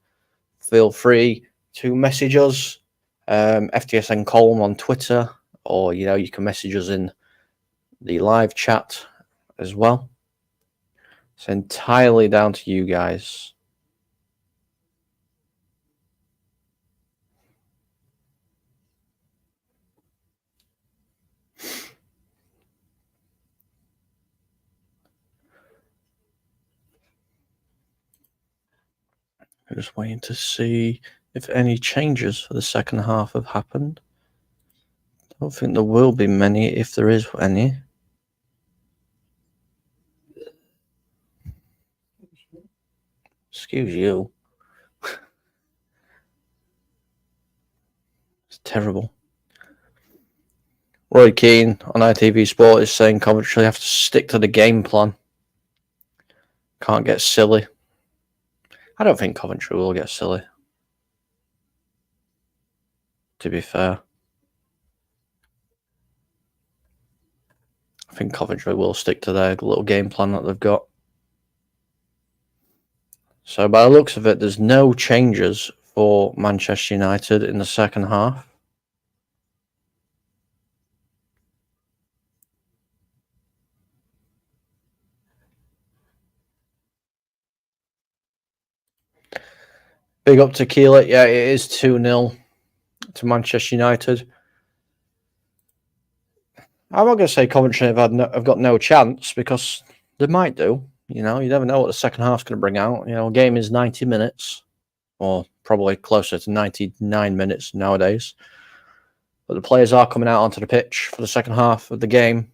feel free to message us, FTSN Column on Twitter, or you can message us in the live chat as well. It's entirely down to you guys. I'm just waiting to see if any changes for the second half have happened. I don't think there will be many, if there is any. Excuse you. It's terrible. Roy Keane on ITV Sport is saying Coventry have to stick to the game plan. Can't get silly. I don't think Coventry will get silly, to be fair. I think Coventry will stick to their little game plan that they've got. So by the looks of it, there's no changes for Manchester United in the second half. Big up to Keeler. Yeah, it is 2-0 to Manchester United. I'm not going to say Coventry have got no chance, because they might do. You never know what the second half's going to bring out. A game is 90 minutes, or probably closer to 99 minutes nowadays. But the players are coming out onto the pitch for the second half of the game.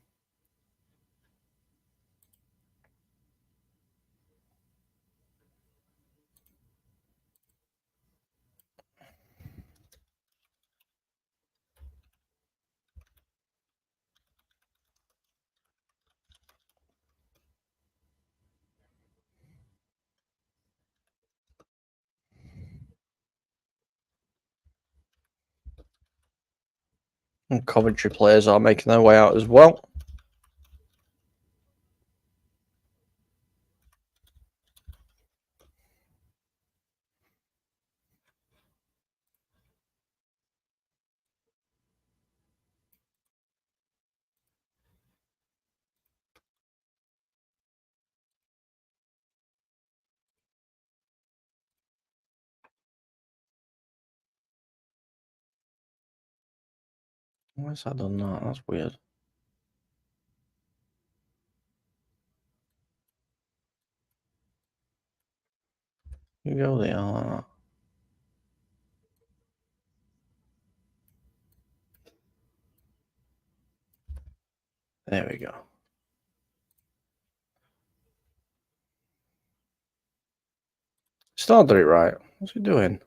And Coventry players are making their way out as well. Why has that done that? That's weird. You go there. There we go. Still not did it right. What's he doing?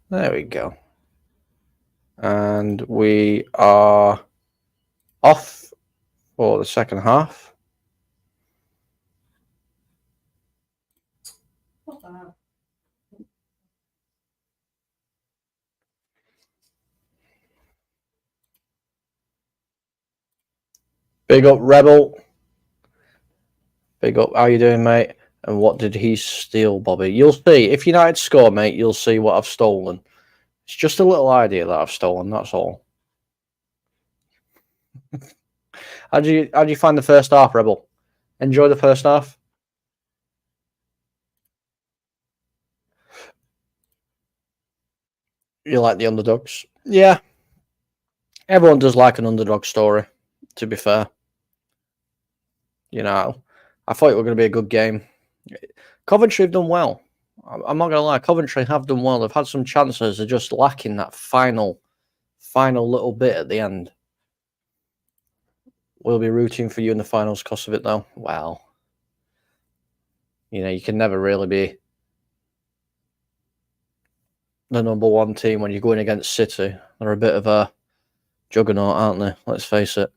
There we go. And we are off for the second half. Big up, Rebel. Big up. How you doing, mate? And what did he steal, Bobby? You'll see. If United score, mate, you'll see what I've stolen. It's just a little idea that I've stolen, that's all. How do you find the first half, Rebel? Enjoy the first half? You like the underdogs? Yeah. Everyone does like an underdog story, to be fair. You know, I thought it was going to be a good game. Coventry have done well. I'm not going to lie. Coventry have done well. They've had some chances. They're just lacking that final little bit at the end. We'll be rooting for you in the finals because of it, though. Well, you know, you can never really be the number one team when you're going against City. They're a bit of a juggernaut, aren't they? Let's face it.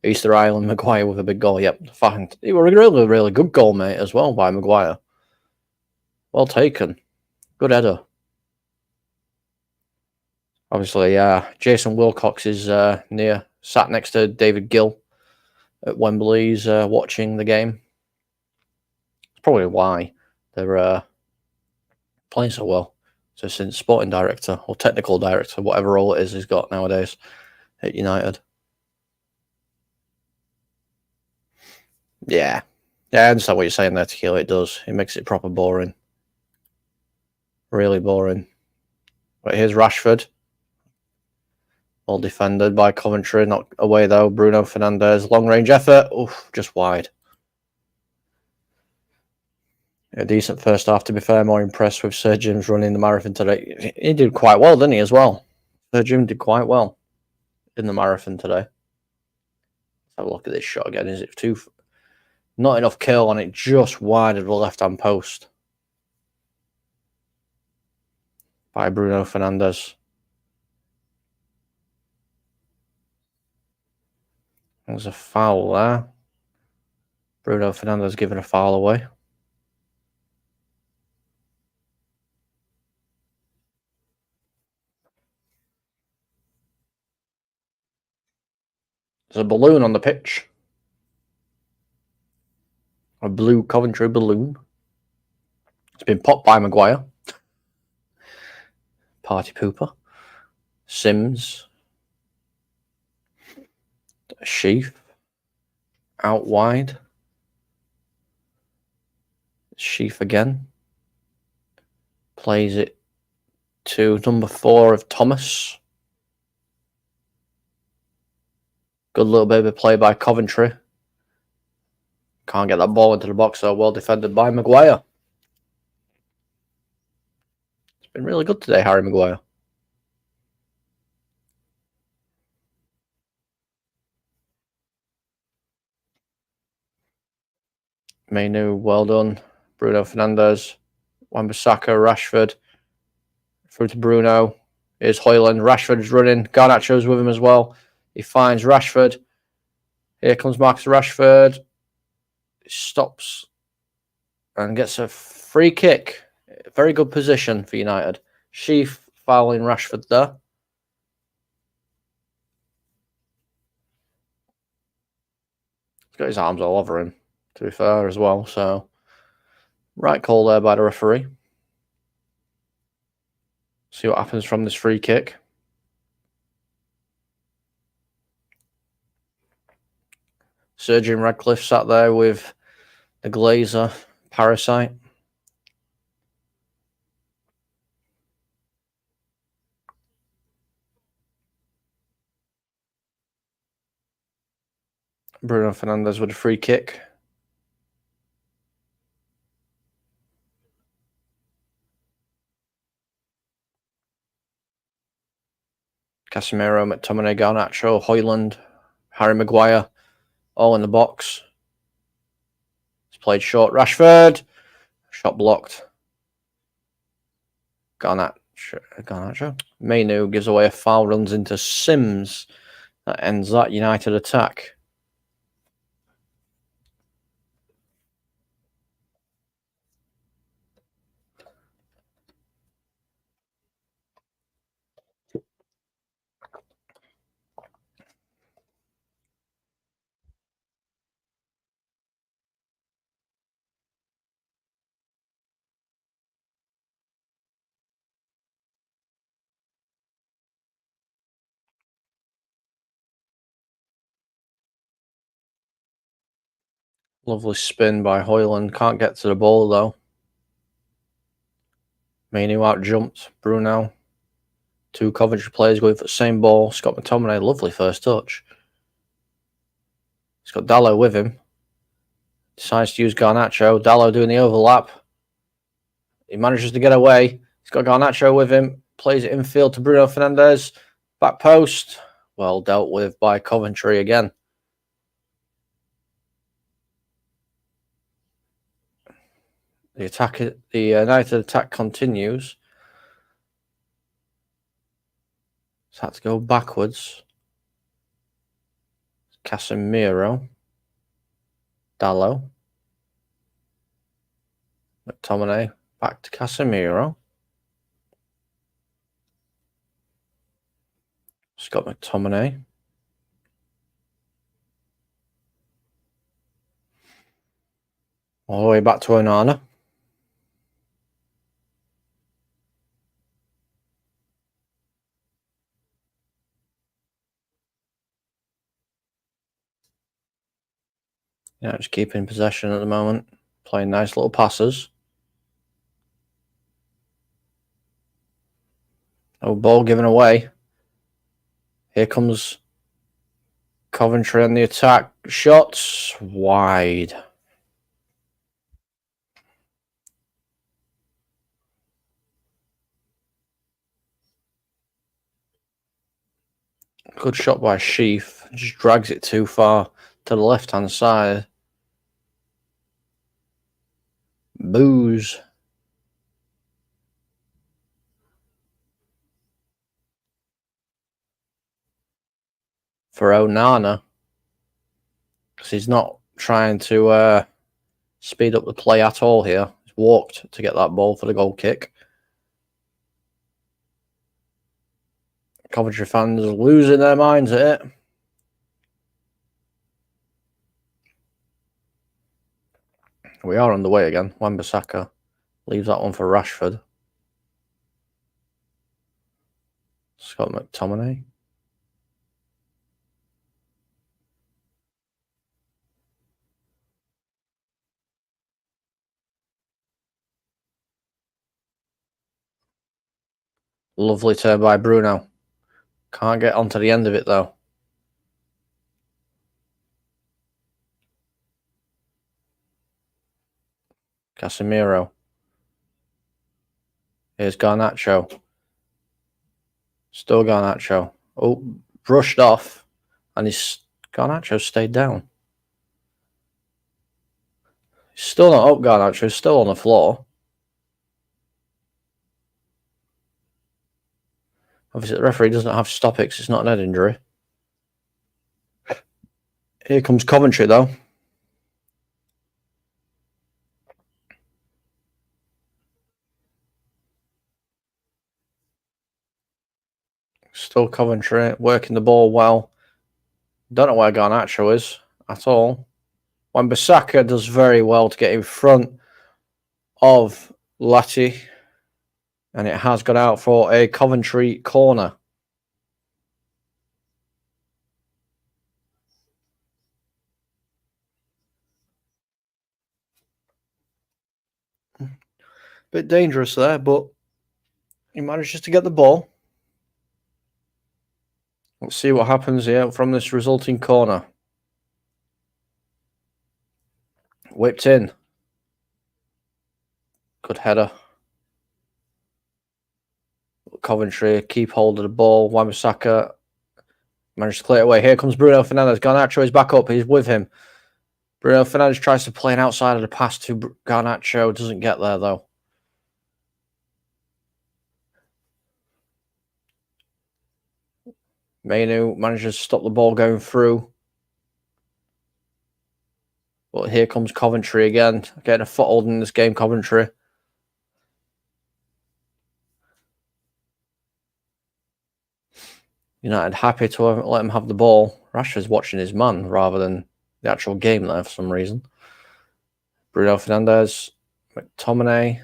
Easter Island, Maguire with a big goal. Yep, fine. It was a really, really good goal, mate, as well by Maguire. Well taken. Good header. Obviously, Jason Wilcox is sat next to David Gill at Wembley. He's watching the game. It's probably why they're playing so well. So since sporting director or technical director, whatever role it is he's got nowadays at United. Yeah. Yeah, I understand what you're saying there, Tequila. It does. It makes it proper boring. Really boring. But here's Rashford. Well defended by Coventry. Not away, though. Bruno Fernandes. Long-range effort. Oof, just wide. A decent first half, to be fair. More impressed with Sir Jim's running the marathon today. He did quite well, didn't he, as well? Sir Jim did quite well in the marathon today. Let's have a look at this shot again. Is it too... Not enough curl on it, just wide of the left-hand post. By Bruno Fernandes. There's a foul there. Bruno Fernandes giving a foul away. There's a balloon on the pitch. A blue Coventry balloon. It's been popped by Maguire. Party pooper. Sims. Sheaf. Out wide. Sheaf again. Plays it to number 4 of Thomas. Good little bit of play by Coventry. Can't get that ball into the box, though. Well defended by Maguire. It's been really good today, Harry Maguire. Mainu, well done. Bruno Fernandes. Wan-Bissaka, Rashford. Through to Bruno. Here's Højlund. Rashford's running. Garnacho's with him as well. He finds Rashford. Here comes Marcus Rashford. He stops and gets a free kick. Very good position for United. Sheaf fouling Rashford there. He's got his arms all over him, to be fair, as well. So, right call there by the referee. See what happens from this free kick. Sir Jim Radcliffe sat there with the Glazer Parasite. Bruno Fernandes with a free kick. Casemiro, McTominay, Garnacho, Højlund, Harry Maguire, all in the box. It's played short. Rashford. Shot blocked. Garnacho. Mainu gives away a foul, runs into Sims. That ends that United attack. Lovely spin by Hoyland. Can't get to the ball though. Mainu out jumped. Bruno. Two Coventry players going for the same ball. Scott McTominay, lovely first touch. He's got Dallo with him. Decides to use Garnacho. Dallo doing the overlap. He manages to get away. He's got Garnacho with him. Plays it infield to Bruno Fernandes. Back post. Well dealt with by Coventry again. The United attack continues. So had to go backwards. Casemiro. Dallo. McTominay. Back to Casemiro. Scott McTominay. All the way back to Onana. Yeah, just keeping possession at the moment. Playing nice little passes. Oh, ball given away. Here comes Coventry on the attack. Shots wide. Good shot by Sheaf. Just drags it too far to the left-hand side. Booze. For Onana. Because he's not trying to speed up the play at all here. He's walked to get that ball for the goal kick. Coventry fans losing their minds at it. We are on the way again. Wan-Bissaka leaves that one for Rashford. Scott McTominay. Lovely turn by Bruno. Can't get onto the end of it though. Casemiro. Here's Garnacho. Still Garnacho. Oh, brushed off. And Garnacho stayed down. He's still not up, Garnacho. He's still on the floor. Obviously, the referee doesn't have to stop it because it's not an head injury. Here comes Coventry, though. Still Coventry, working the ball well. Don't know where Garnacho is at all. Wan-Bissaka does very well to get in front of Latti. And it has gone out for a Coventry corner. Bit dangerous there, but he manages to get the ball. Let's see what happens here from this resulting corner. Whipped in. Good header. Coventry keep hold of the ball. Wan-Bissaka managed to clear it away. Here comes Bruno Fernandes. Garnacho is back up. He's with him. Bruno Fernandes tries to play an outside of the pass to Garnacho. Doesn't get there, though. Mainu manages to stop the ball going through. But here comes Coventry again. Getting a foothold in this game, Coventry. United happy to let him have the ball. Rashford's watching his man rather than the actual game there for some reason. Bruno Fernandes, McTominay.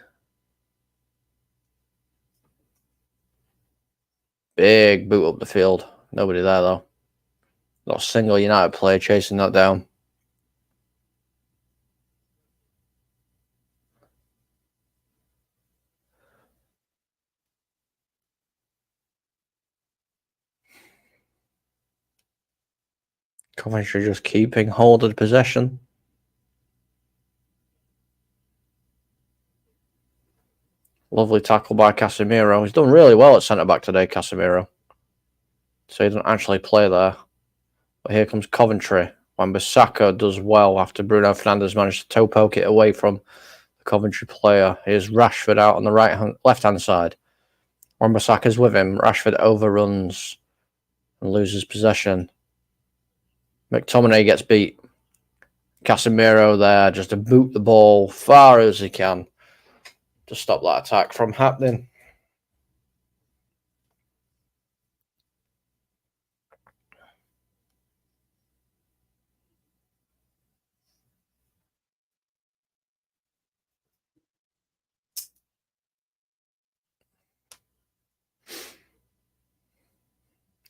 Big boot up the field. Nobody there, though. Not a single United player chasing that down. Coventry just keeping hold of the possession. Lovely tackle by Casemiro. He's done really well at centre-back today, Casemiro. So he doesn't actually play there. But here comes Coventry. Wan-Bissaka does well after Bruno Fernandes managed to toe poke it away from the Coventry player. Here's Rashford out on the left-hand side. Wan-Bissaka's with him. Rashford overruns and loses possession. McTominay gets beat. Casemiro there just to boot the ball far as he can to stop that attack from happening.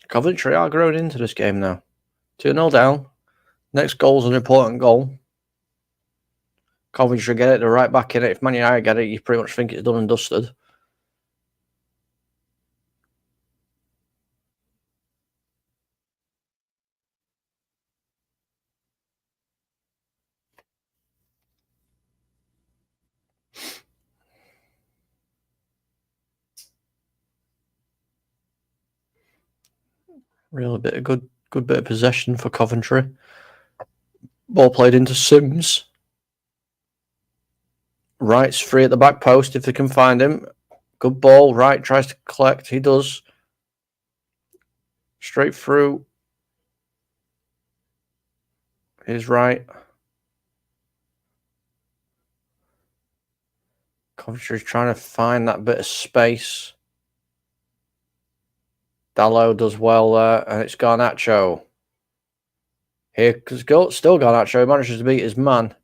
Coventry are growing into this game now. 2-0 down. Next goal's an important goal. Coventry get it, they're right back in it. If Man United get it, you pretty much think it's done and dusted. Really bit of good bit of possession for Coventry. Ball played into Sims. Wright's free at the back post if they can find him. Good ball. Wright tries to collect. He does. Straight through. Here's Wright. Coventry's trying to find that bit of space. Dalot does well there, and it's Garnacho. Here, still Garnacho. He manages to beat his man.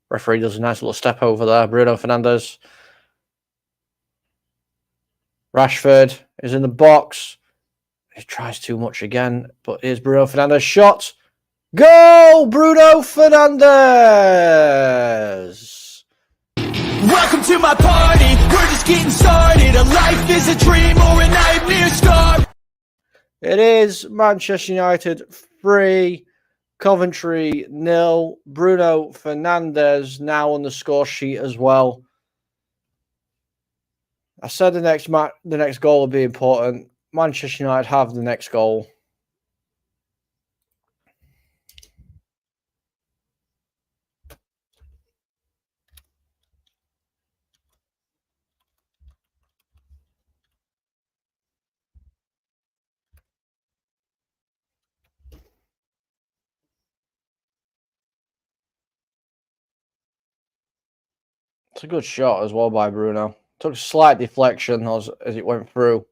Referee does a nice little step over there. Bruno Fernandes. Rashford is in the box. He tries too much again, but here's Bruno Fernandes' shot. Goal! Bruno Fernandes! Welcome to my party, we're just getting started. A life is a dream or a nightmare scar. It is Manchester United 3, Coventry 0. Bruno Fernandes now on the score sheet as well. I said the next goal will be important. Manchester United have the next goal. It's a good shot as well by Bruno. Took a slight deflection as it went through.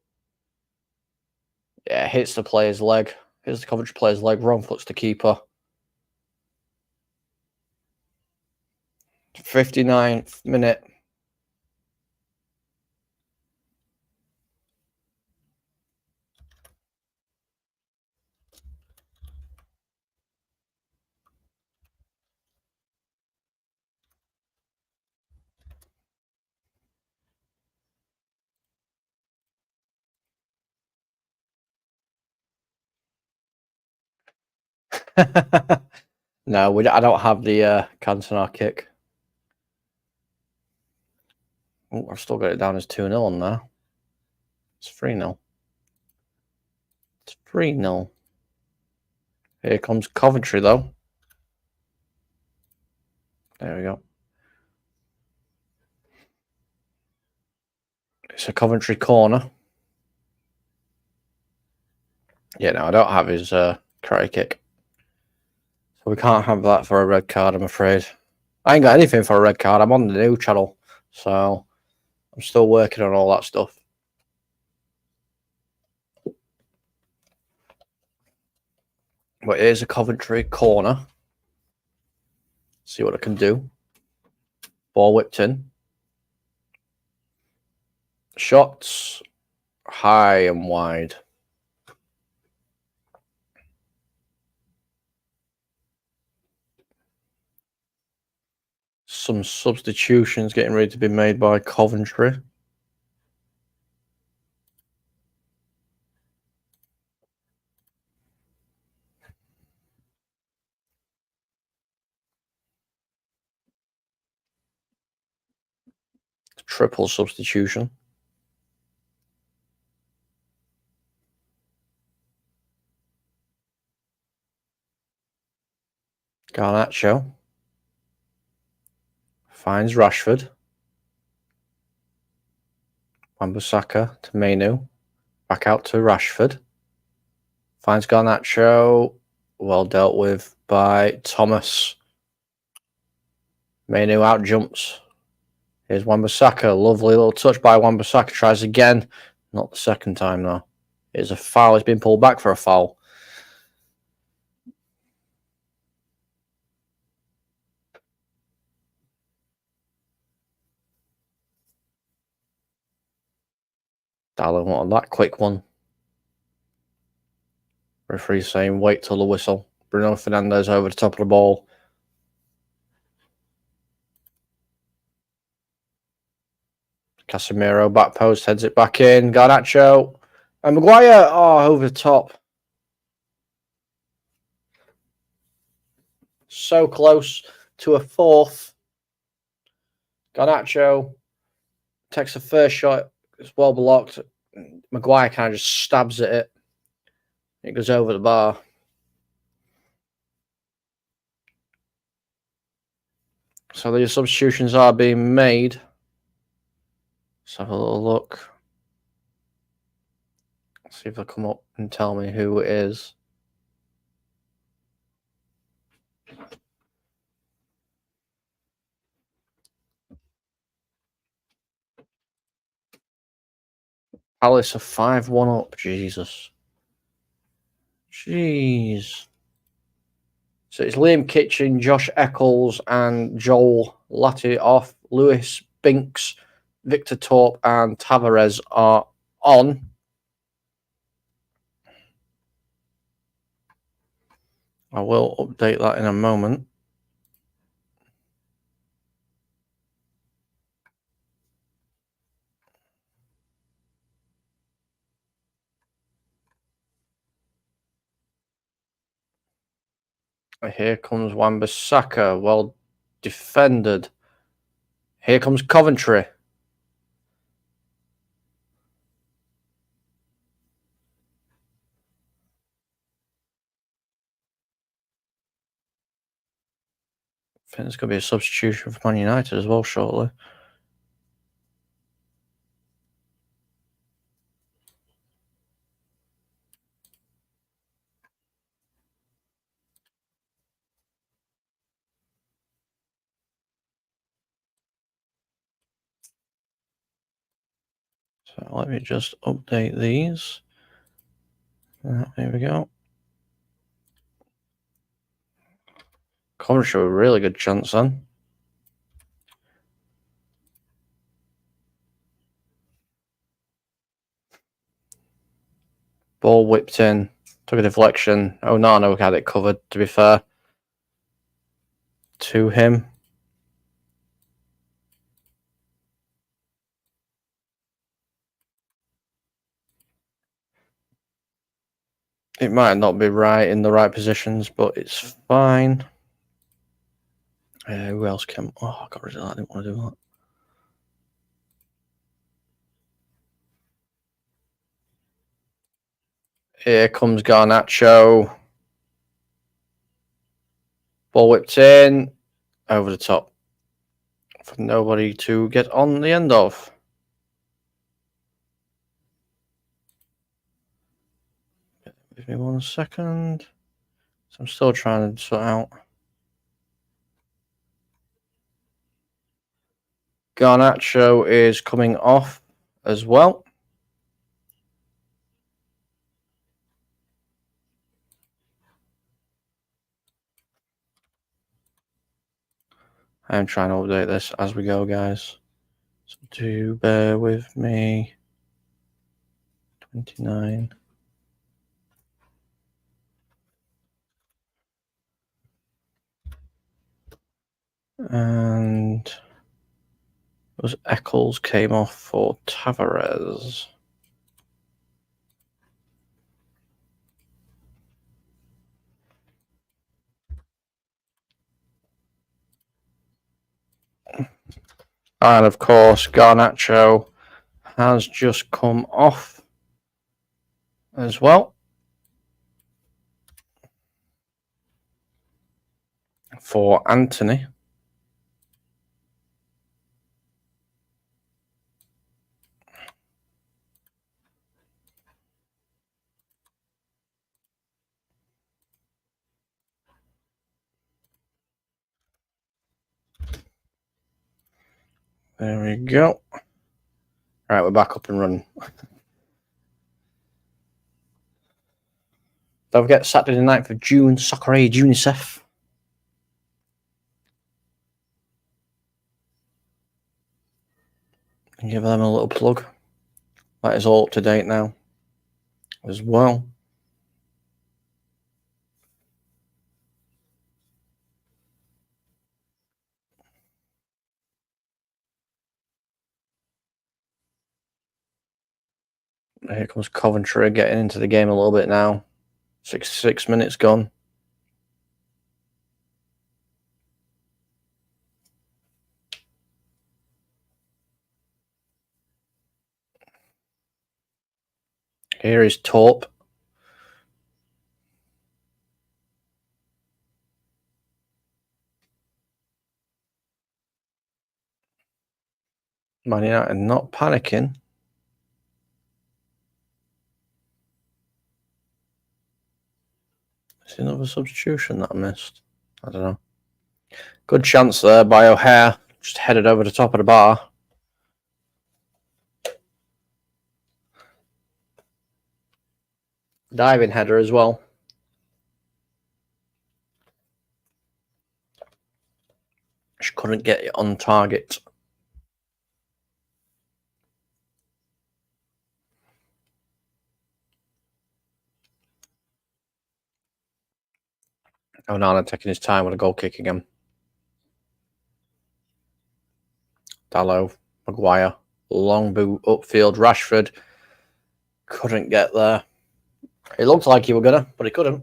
Yeah, hits the player's leg. Hits the Coventry player's leg. Wrong foot's the keeper. 59th minute. No, I don't have the Cantona kick. Oh, I've still got it down as 2-0 on there. It's 3-0. It's 3-0. Here comes Coventry, though. There we go. It's a Coventry corner. Yeah, no, I don't have his karate kick. So we can't have that for a red card, I'm afraid. I ain't got anything for a red card. I'm on the new channel. So I'm still working on all that stuff. But here's a Coventry corner. See what I can do. Ball whipped in. Shots high and wide. Some substitutions getting ready to be made by Coventry. Triple substitution. Garnacho finds Rashford. Wan-Bissaka to Mainu. Back out to Rashford. Finds Garnacho. Well dealt with by Thomas. Mainu out jumps. Here's Wan-Bissaka. Lovely little touch by Wan-Bissaka. Tries again. Not the second time though. It's a foul. He's been pulled back for a foul. Darling wanted that quick one. Referee saying wait till the whistle. Bruno Fernandes over the top of the ball. Casemiro back post, heads it back in. Garnacho and Maguire. Oh, over the top. So close to a fourth. Garnacho takes the first shot. It's well blocked. Maguire kind of just stabs at it. It goes over the bar. So the substitutions are being made. Let's have a little look. See if they'll come up and tell me who it is. Palace are 5-1 up. Jesus. Jeez. So it's Liam Kitchen, Josh Eccles, and Joel Latty off. Lewis Binks, Victor Torp, and Tavares are on. I will update that in a moment. Here comes Wan-Bissaka. Well defended. Here comes Coventry. I think there's going to be a substitution for Man United as well shortly. So let me just update these. Here we go. Coventry a really good chance then. Ball whipped in. Took a deflection. Oh, no, had it covered, to be fair. To him. It might not be right in the right positions, but it's fine. Who else came? Oh, I got rid of that. I didn't want to do that. Here comes Garnacho. Ball whipped in. over the top for nobody to get on the end of. Give me 1 second. So I'm still trying to sort out. Garnacho is coming off as well. I'm trying to update this as we go, guys. So do bear with me. 29. And those Eccles came off for Tavares. And of course, Garnacho has just come off as well for Anthony. There we go. All right, we're back up and running. Don't forget, Saturday the 9th of June, Soccer Age UNICEF. And give them a little plug. That is all up to date now as well. Here comes Coventry getting into the game a little bit now. 6 minutes gone. Here is Torp. Man United not panicking. Is another substitution that I missed? I don't know. Good chance there by O'Hare. Just headed over the top of the bar. Diving header as well. She couldn't get it on target. Onana taking his time with a goal kick again. Dalot, Maguire, long boot upfield. Rashford couldn't get there. It looked like he were gonna, but he couldn't.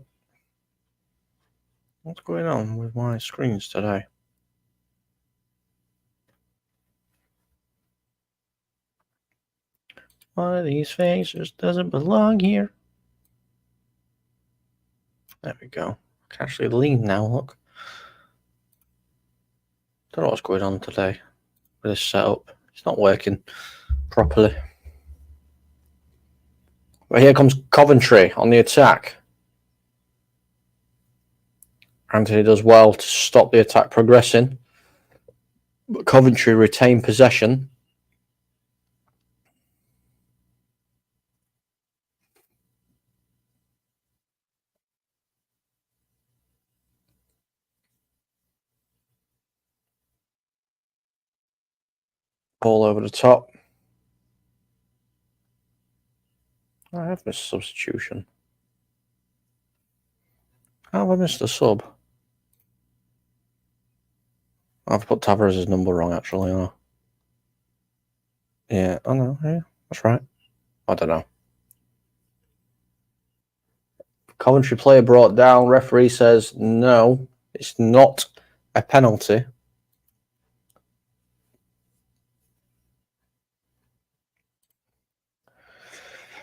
What's going on with my screens today? One of these faces doesn't belong here. There we go. I can actually lean now, look. Don't know what's going on today with this setup. It's not working properly. But here comes Coventry on the attack. Anthony does well to stop the attack progressing. But Coventry retain possession. Ball over the top. I have missed a substitution. How have I missed a sub? I've put Tavares' number wrong, actually. Oh. Yeah, I know. Yeah, that's right. I don't know. Coventry player brought down. Referee says no, it's not a penalty.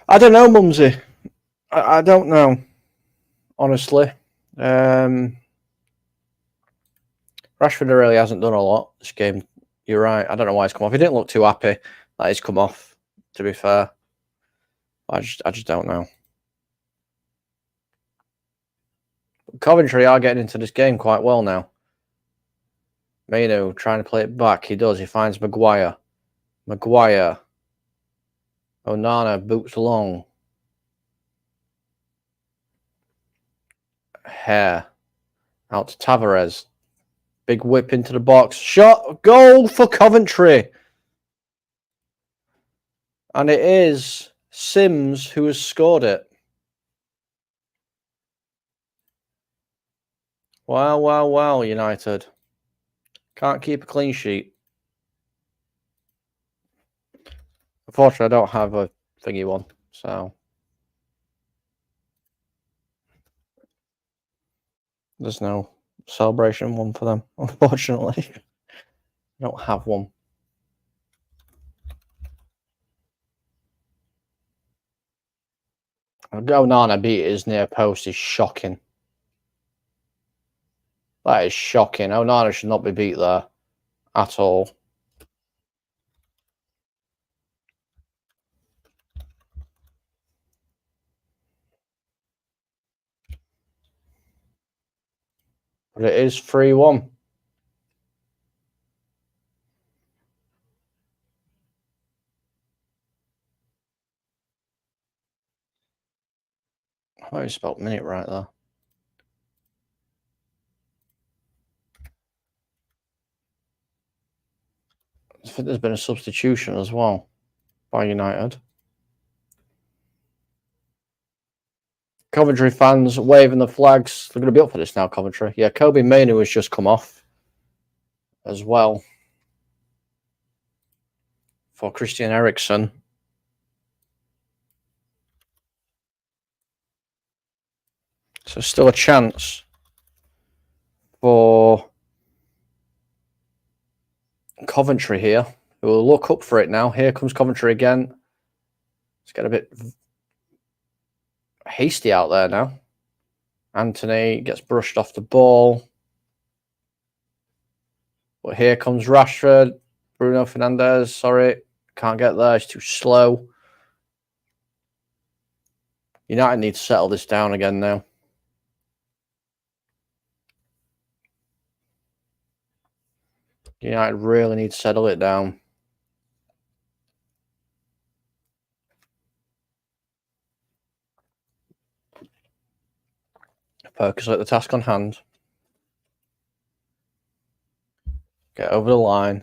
I don't know, Mumsy. I don't know, honestly. Right, Rashford really hasn't done a lot this game. You're right. I don't know why he's come off. He didn't look too happy that he's come off, to be fair. I just don't know. Coventry are getting into this game quite well now. Mainu trying to play it back. He does. He finds Maguire. Onana boots along. Hair. Out to Tavares. Big whip into the box. Shot. Goal for Coventry. And it is Sims who has scored it. Wow, United. Can't keep a clean sheet. Unfortunately, I don't have a thingy one, so there's no celebration one for them, unfortunately. I don't have one. Onana beat his near post is shocking. That is shocking. Onana should not be beat there at all. But it is 3-1. I might have spelled minute right there. I think there's been a substitution as well by United. Coventry fans waving the flags. They're going to be up for this now, Coventry. Yeah, Kobe Mainu has just come off as well for Christian Eriksen. So still a chance for Coventry here. We'll look up for it now. Here comes Coventry again. It's getting a bit hasty out there now. Anthony gets brushed off the ball. But here comes Rashford. Bruno Fernandes, sorry. Can't get there. It's too slow. United need to settle this down again now. United really need to settle it down. Focus at the task on hand. Get over the line.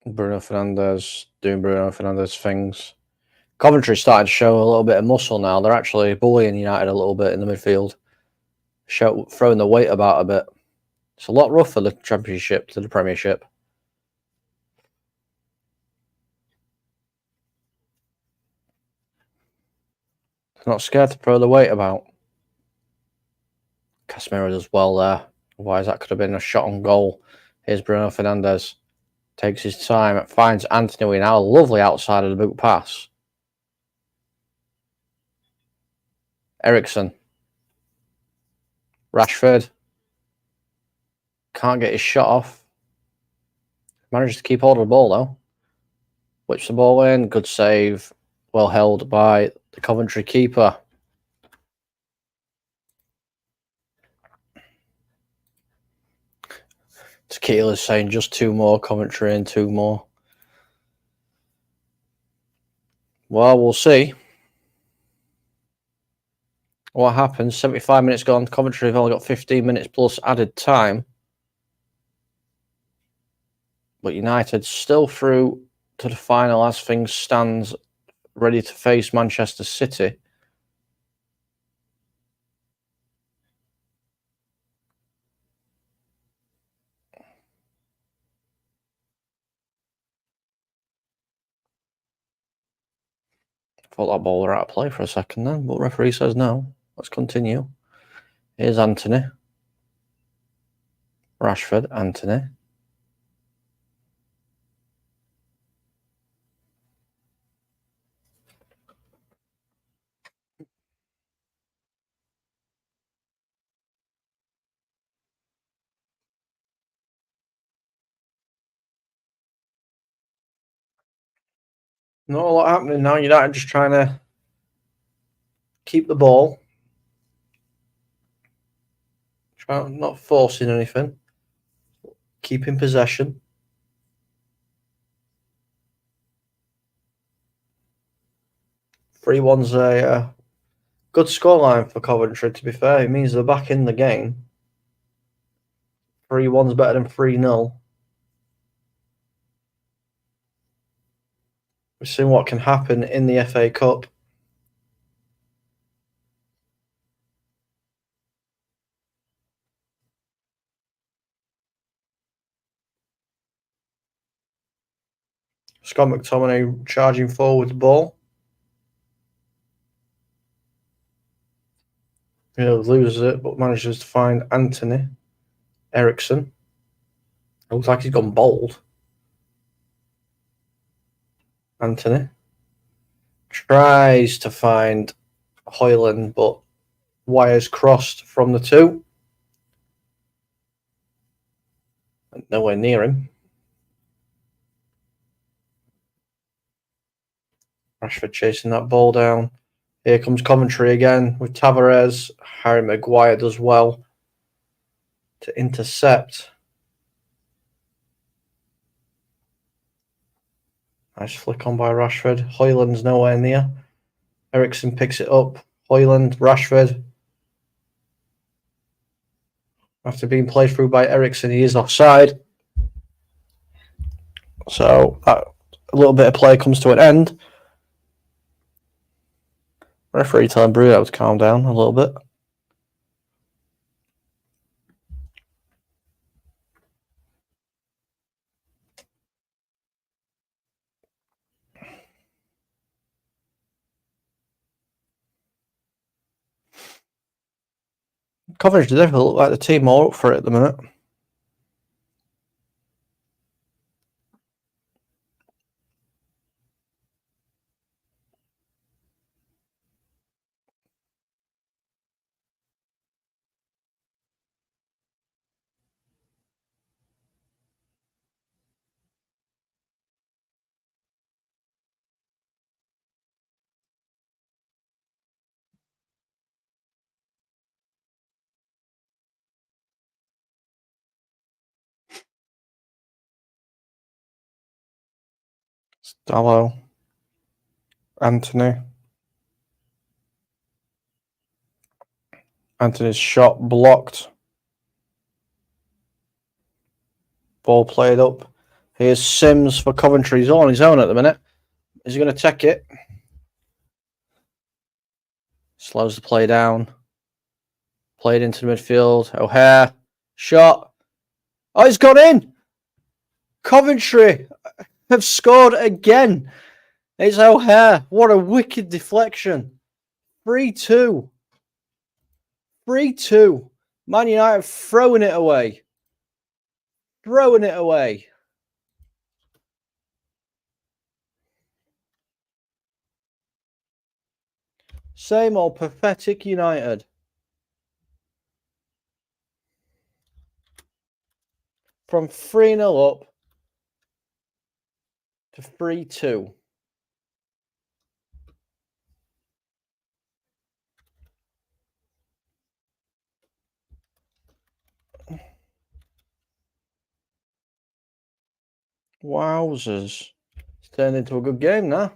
Bruno Fernandes doing Bruno Fernandes things. Coventry's starting to show a little bit of muscle now. They're actually bullying United a little bit in the midfield. Throwing the weight about a bit. It's a lot rougher, the Championship to the Premiership. They're not scared to throw the weight about. Casemiro does well there. Otherwise, that could have been a shot on goal. Here's Bruno Fernandes. Takes his time. Finds Anthony now. Lovely outside of the boot pass. Eriksen. Rashford. Can't get his shot off. Manages to keep hold of the ball, though. Whips the ball in. Good save. Well held by the Coventry keeper. Tequila's saying just 2 more. Coventry and 2 more. Well, we'll see what happens. 75 minutes gone. Coventry have only got 15 minutes plus added time. But United still through to the final as things stand, ready to face Manchester City. Thought that ball were out of play for a second then, but referee says no. Let's continue. Here's Anthony. Rashford, Anthony. Not a lot happening now. United just trying to keep the ball. Not forcing anything. Keeping possession. Three one's a good scoreline for Coventry, to be fair. It means they're back in the game. 3-1's better than 3-0. We've seen what can happen in the FA Cup. Scott McTominay charging forward with the ball. He loses it, but manages to find Anthony Eriksson. It looks like he's gone bold. Anthony tries to find Hoyland, but wires crossed from the two. And nowhere near him. Rashford chasing that ball down. Here comes Coventry again with Tavares. Harry Maguire does well to intercept. Nice flick on by Rashford. Hoyland's nowhere near. Eriksson picks it up. Hoyland, Rashford. After being played through by Eriksson, he is offside. So a little bit of play comes to an end. Referee telling Bruno to calm down a little bit. Coventry definitely look like the team more up for it at the minute. Stallo. Anthony. Anthony's shot blocked. Ball played up. Here's Sims for Coventry. He's on his own at the minute. Is he going to take it? Slows the play down. Played into the midfield. O'Hare. Shot. Oh, it's gone in. Coventry have scored again. It's O'Hare. What a wicked deflection. 3-2. 3-2. Man United throwing it away. Throwing it away. Same old pathetic United. From 3-0 up to 3-2. Wowzers. It's turned into a good game now.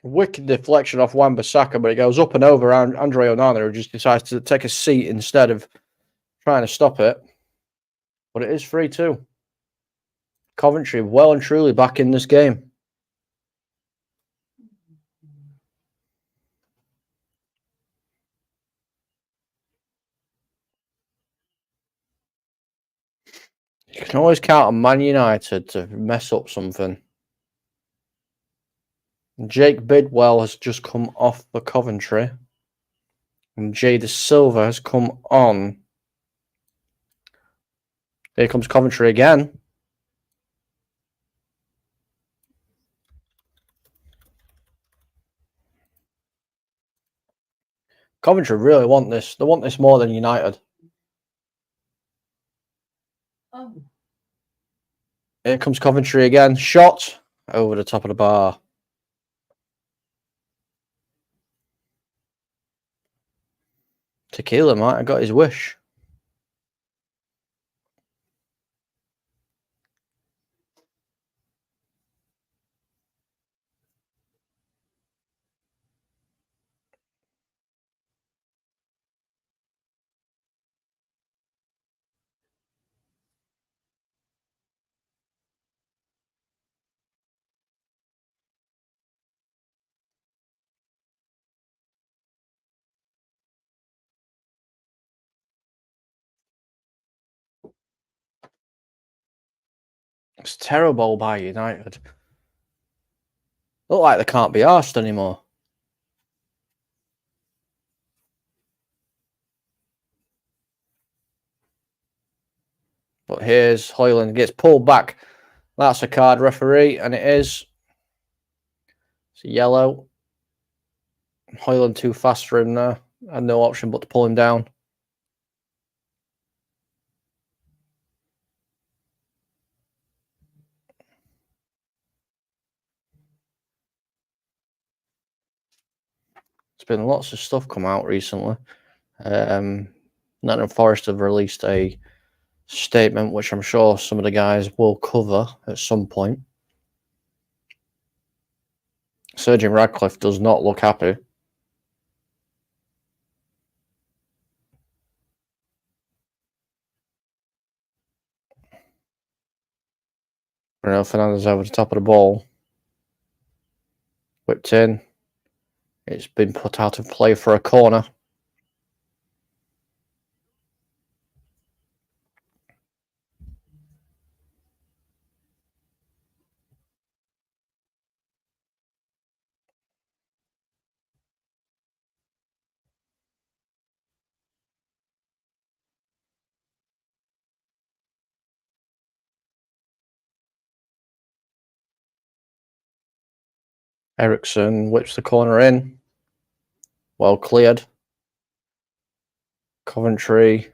Wicked deflection off Wan-Bissaka, but it goes up and over Andre Onana, who just decides to take a seat instead of trying to stop it. But it is 3-2. Coventry well and truly back in this game. You can always count on Man United to mess up something. Jake Bidwell has just come off for Coventry. And Jay De Silva has come on. Here comes Coventry again. Coventry really want this. They want this more than United. Oh. Here comes Coventry again. Shot over the top of the bar. Tequila might have got his wish. It's terrible by United. Look like they can't be arsed anymore. But here's Hoyland gets pulled back. That's a card, referee, and it is. It's a yellow. Hoyland too fast for him there. Had no option but to pull him down. There's been lots of stuff come out recently. Nottingham Forest have released a statement, which I'm sure some of the guys will cover at some point. Sergeant Radcliffe does not look happy. Bruno Fernandes over the top of the ball. Whipped in. It's been put out of play for a corner. Ericsson whips the corner in. Well cleared. Coventry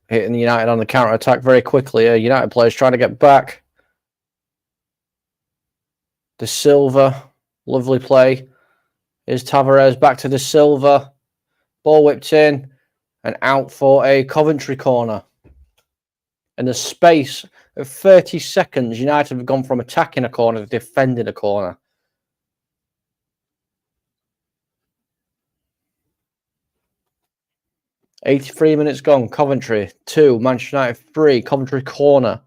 hitting United on the counter-attack very quickly. United players trying to get back. De Silva, lovely play. Here's Tavares back to De Silva. Ball whipped in and out for a Coventry corner. In the space of 30 seconds, United have gone from attacking a corner to defending a corner. "83 minutes gone. Coventry 2, Manchester United 3. Coventry corner.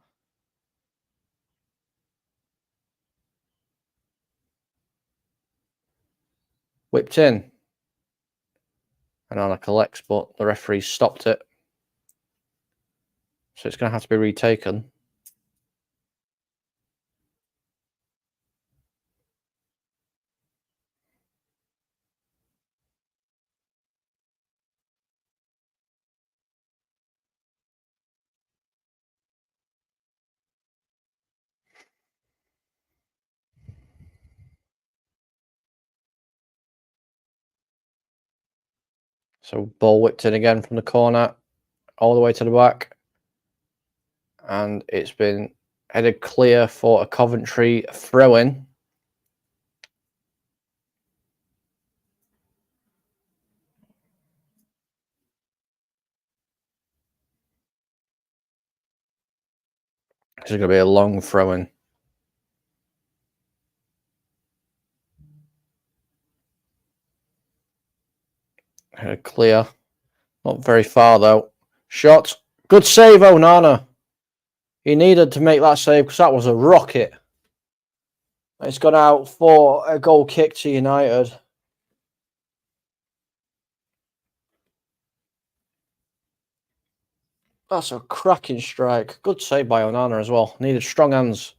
Whipped in. And Anna collects, but the referee stopped it. So it's going to have to be retaken. So ball whipped in again from the corner, all the way to the back. And it's been headed clear for a Coventry throw-in. This is going to be a long throw-in. Headed clear. Not very far, though. Shot. Good save, Onana. He needed to make that save because that was a rocket. It's gone out for a goal kick to United. That's a cracking strike. Good save by Onana as well. Needed strong hands.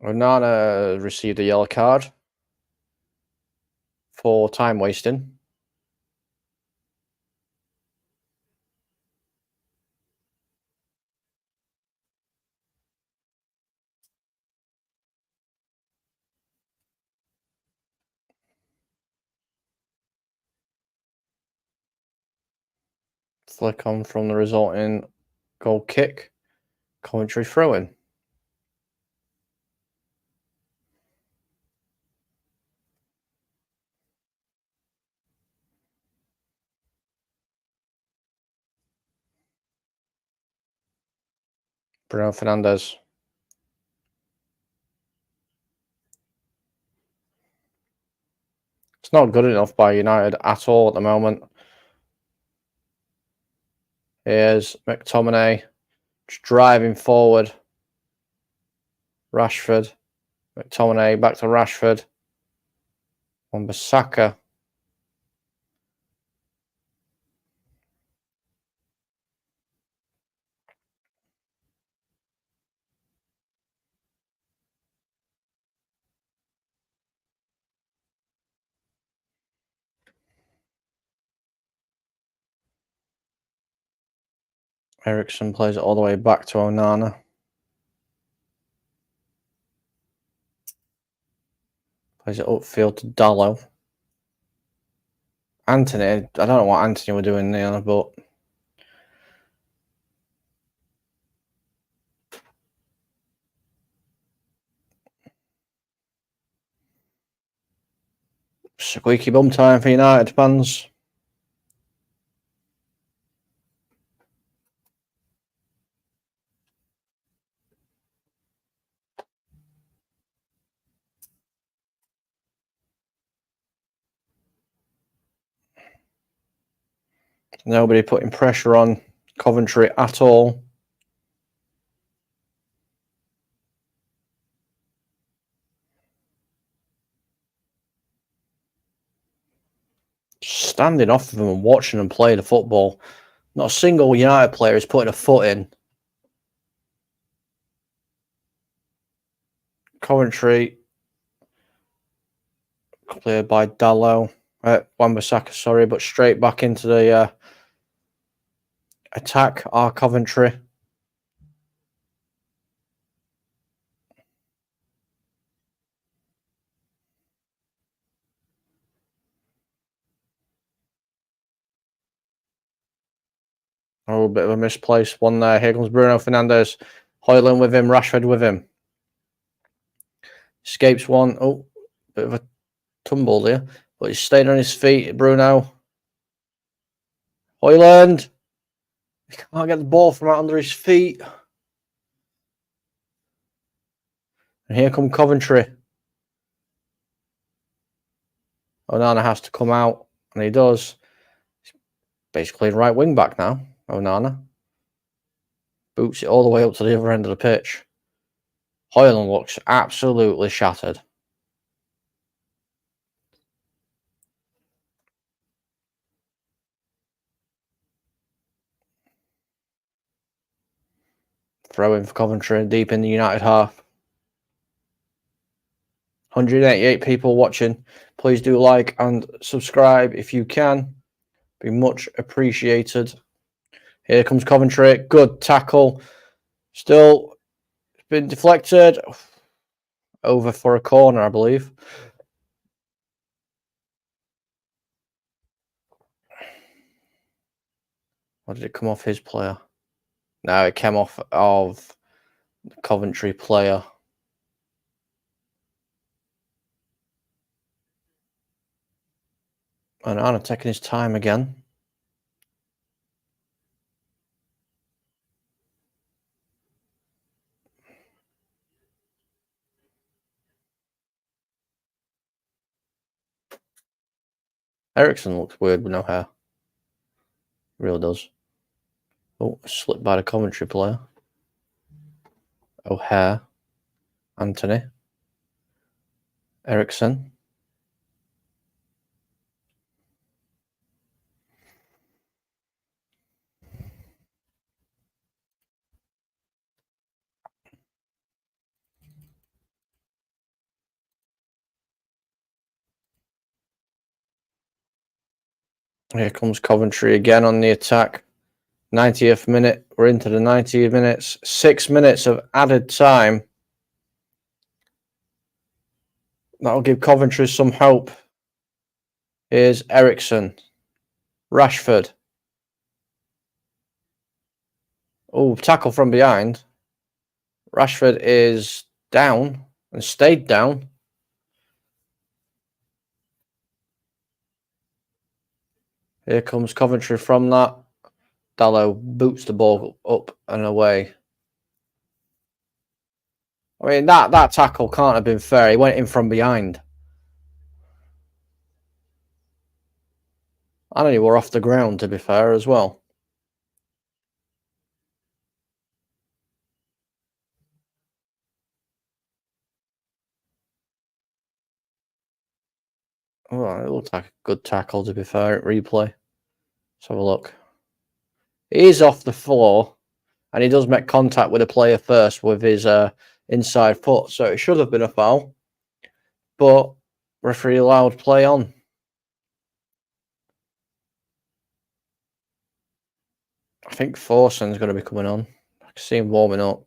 Onana received a yellow card for time wasting. Flick on from the resulting goal kick. Coventry throw-in. Bruno Fernandes. It's not good enough by United at all at the moment. Here's McTominay just driving forward. Rashford. McTominay back to Rashford. Wan-Bissaka. Eriksen plays it all the way back to Onana. Plays it upfield to Dallo. Anthony, I don't know what Anthony were doing there, but squeaky bum time for United fans. Nobody putting pressure on Coventry at all. Standing off of them and watching them play the football. Not a single United player is putting a foot in. Coventry cleared by Dallo. Wan-Bissaka, sorry, but straight back into the attack are Coventry. Oh, a bit of a misplaced one there. Here comes Bruno Fernandes. Højlund with him, Rashford with him. Escapes one. Oh, bit of a tumble there. But he's staying on his feet, Bruno. Højlund. He can't get the ball from out under his feet. And here come Coventry. Onana has to come out, and he does. He's basically right wing back now, Onana. Boots it all the way up to the other end of the pitch. Højlund looks absolutely shattered. Throw in for Coventry, deep in the United half. 188 people watching. Please do like and subscribe if you can. Be much appreciated. Here comes Coventry. Good tackle. Still been deflected. Over for a corner, I believe. Or did it come off his player? No, it came off of the Coventry player. And Anna taking his time again. Eriksen looks weird with no hair. Really does. Oh, slipped by the Coventry player. O'Hare. Anthony. Eriksen. Here comes Coventry again on the attack. 90th minute. We're into the 90 minutes. 6 minutes of added time. That'll give Coventry some hope. Here's Eriksen. Rashford. Oh, tackle from behind. Rashford is down and stayed down. Here comes Coventry from that. Dallo boots the ball up and away. I mean, that tackle can't have been fair. He went in from behind. And he were off the ground, to be fair, as well. Oh, it looked like a good tackle, to be fair, at replay. Let's have a look. He is off the floor, and he does make contact with the player first with his inside foot, so it should have been a foul. But referee allowed play on. I think Forson's going to be coming on. I can see him warming up.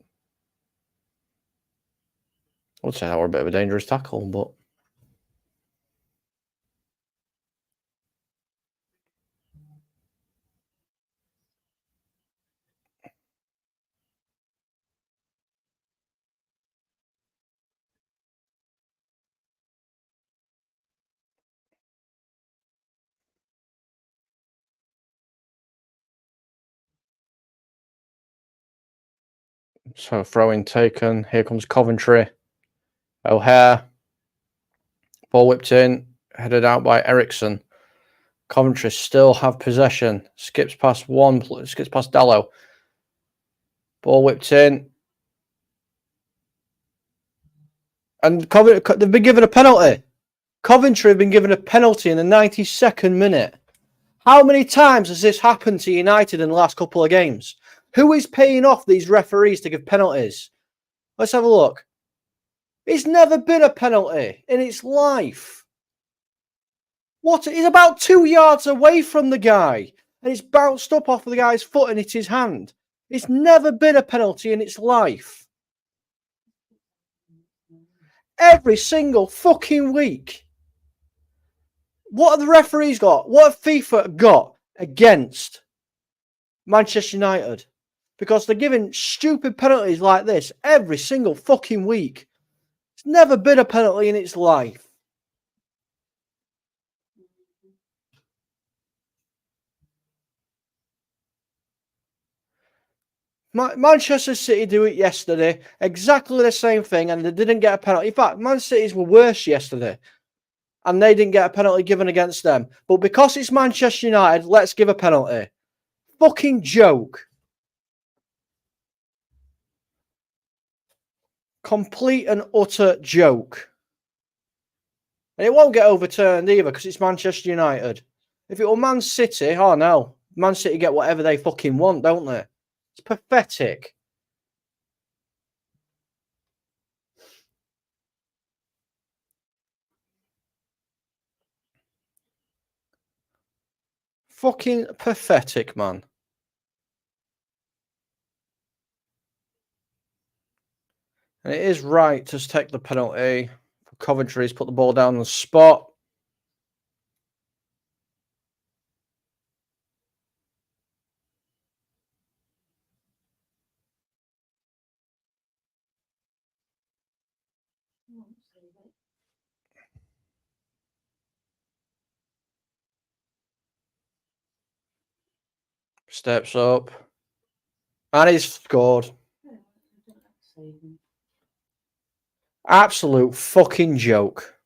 I would say that were a bit of a dangerous tackle, but... So throw-in taken. Here comes Coventry. O'Hare. Ball whipped in. Headed out by Ericsson. Coventry still have possession. Skips past Dallo. Ball whipped in. And Coventry, they've been given a penalty. Coventry have been given a penalty in the 92nd minute. How many times has this happened to United in the last couple of games? Who is paying off these referees to give penalties? Let's have a look. It's never been a penalty in its life. What? He's about 2 yards away from the guy, and it's bounced up off the guy's foot and hit his hand. It's never been a penalty in its life. Every single fucking week. What have the referees got? What have FIFA got against Manchester United? Because they're giving stupid penalties like this every single fucking week. It's never been a penalty in its life. Manchester City do it yesterday. Exactly the same thing, and they didn't get a penalty. In fact, Man City's were worse yesterday, and they didn't get a penalty given against them. But because it's Manchester United, let's give a penalty. Fucking joke. Complete and utter joke. And it won't get overturned either because it's Manchester United. If it were Man City, oh no. Man City get whatever they fucking want, don't they? It's pathetic. Fucking pathetic, man. And it is right to take the penalty. Coventry's put the ball down on the spot. Steps up. And he's scored. Absolute fucking joke.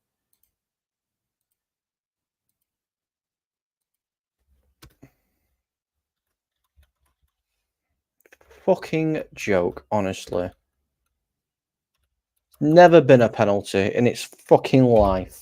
Fucking joke, honestly. Never been a penalty in its fucking life.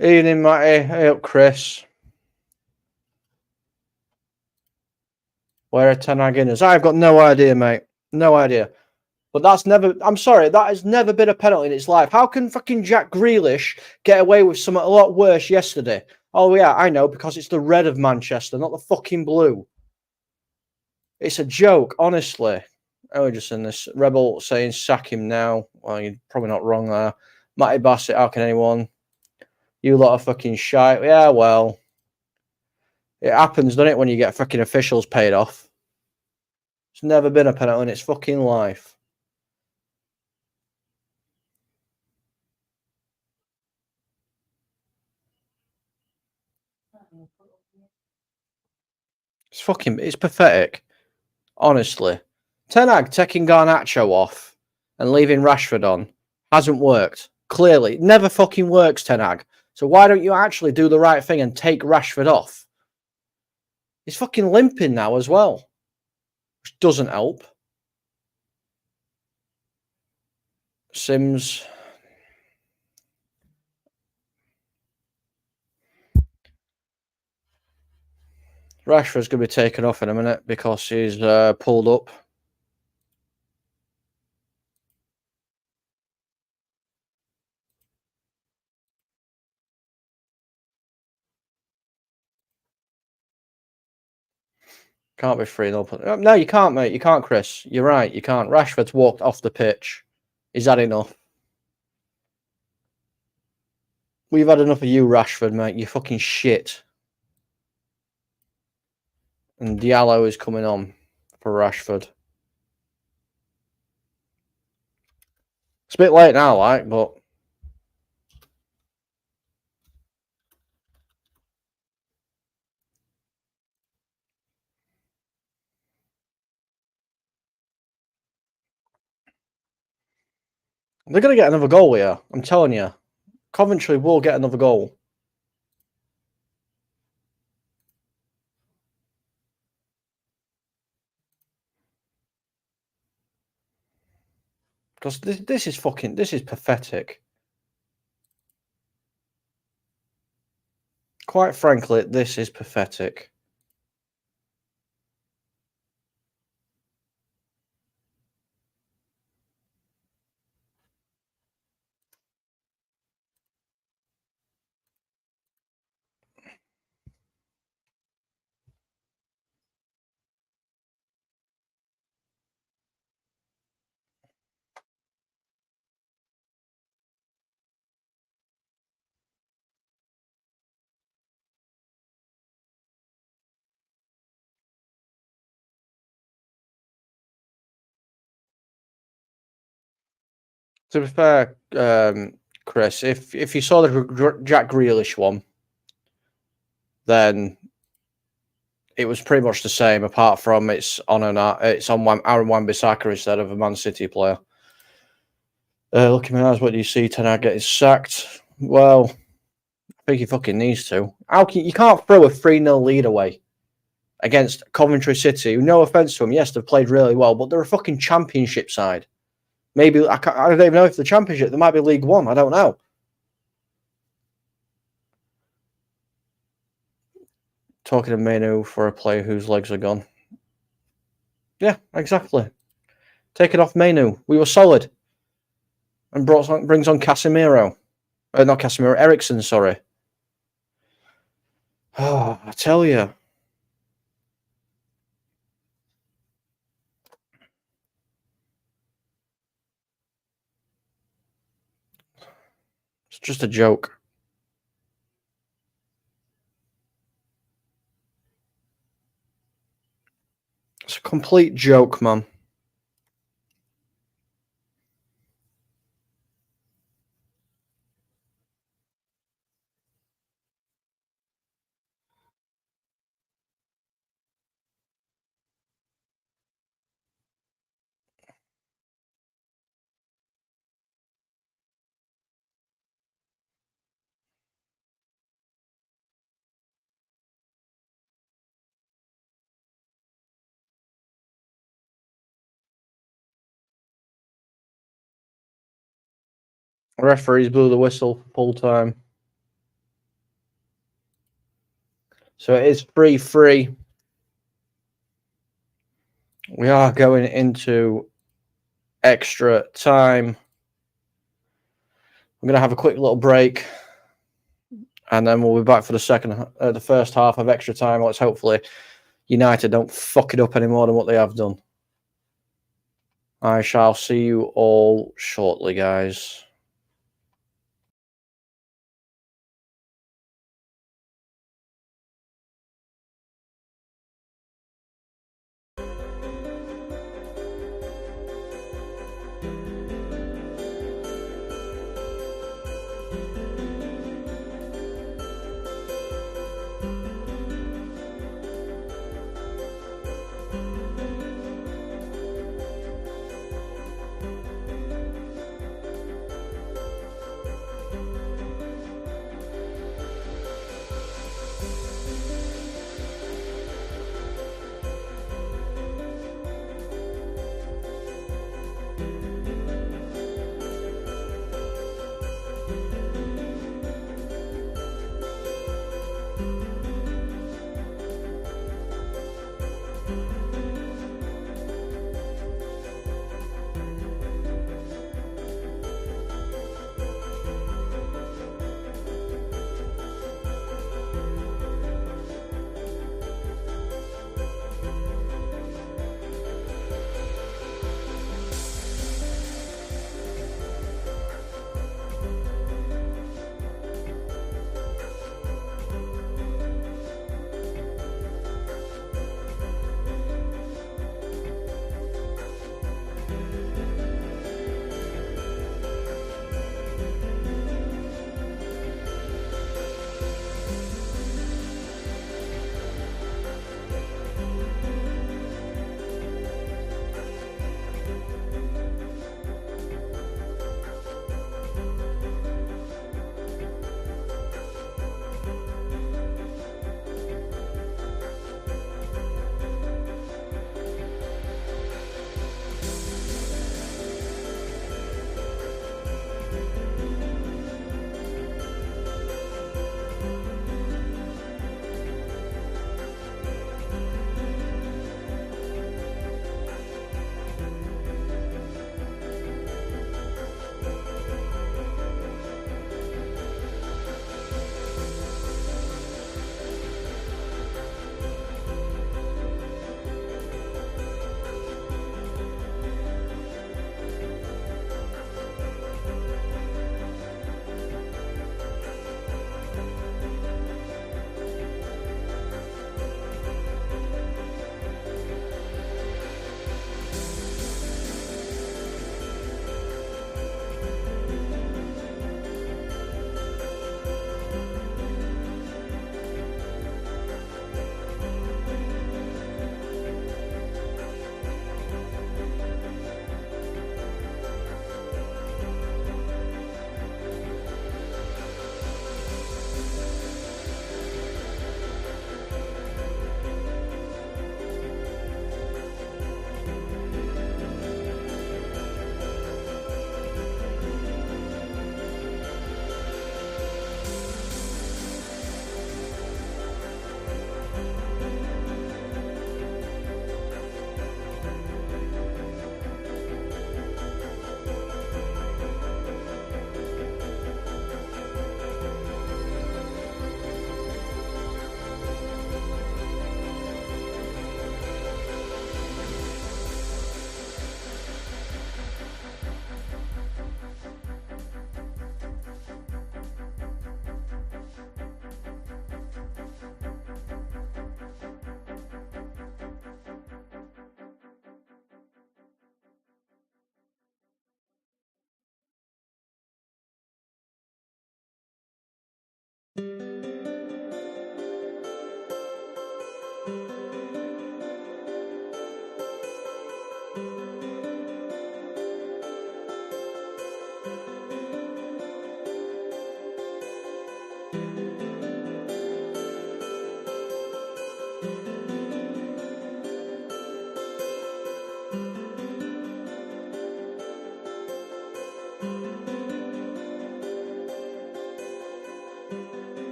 Evening, Matty. Hey up, Chris. Where are Ten Hag I've got no idea, mate. No idea. But that's never, I'm sorry, that has never been a penalty in its life. How can fucking Jack Grealish get away with something a lot worse yesterday? Oh, yeah, I know, because it's the red of Manchester, not the fucking blue. It's a joke, honestly. Oh, just in this Rebel saying sack him now. Well, you're probably not wrong there. Matty Bassett, how can anyone? You lot of fucking shite. Yeah, well, it happens, doesn't it, when you get fucking officials paid off? It's never been a penalty in its fucking life. It's pathetic. Honestly. Ten Hag taking Garnacho off and leaving Rashford on hasn't worked. Clearly. It never fucking works, Ten Hag. So why don't you actually do the right thing and take Rashford off? He's fucking limping now as well, which doesn't help. Sims. Rashford's going to be taken off in a minute because he's pulled up. Can't be 3-0. No, you can't, mate. You can't, Chris. You're right. You can't. Rashford's walked off the pitch. He's had enough. We've had enough of you, Rashford, mate. You fucking shit. And Diallo is coming on for Rashford. It's a bit late now, like, but they're going to get another goal here. I'm telling you. Coventry will get another goal. Because this is pathetic. Quite frankly, this is pathetic. To be fair, Chris, if you saw the Jack Grealish one, then it was pretty much the same, apart from it's on Aaron Wan-Bissaka instead of a Man City player. Looking at us, what do you see? Ten Hag getting sacked. Well, I think he fucking needs to. You can't throw a 3-0 lead away against Coventry City. No offense to them, yes, they've played really well, but they're a fucking championship side. Maybe I don't even know if the championship. They might be League One. I don't know. Talking to Manu for a player whose legs are gone. Yeah, exactly. Take it off Manu. We were solid. And brings on Casemiro. Not Casemiro, Ericsson, sorry. Oh, I tell you. It's just a joke. It's a complete joke, man. Referees blew the whistle full time. So it is 3-3. We are going into extra time. We're going to have a quick little break, and then we'll be back for the first half of extra time. Let's hopefully United don't fuck it up any more than what they have done. I shall see you all shortly, guys.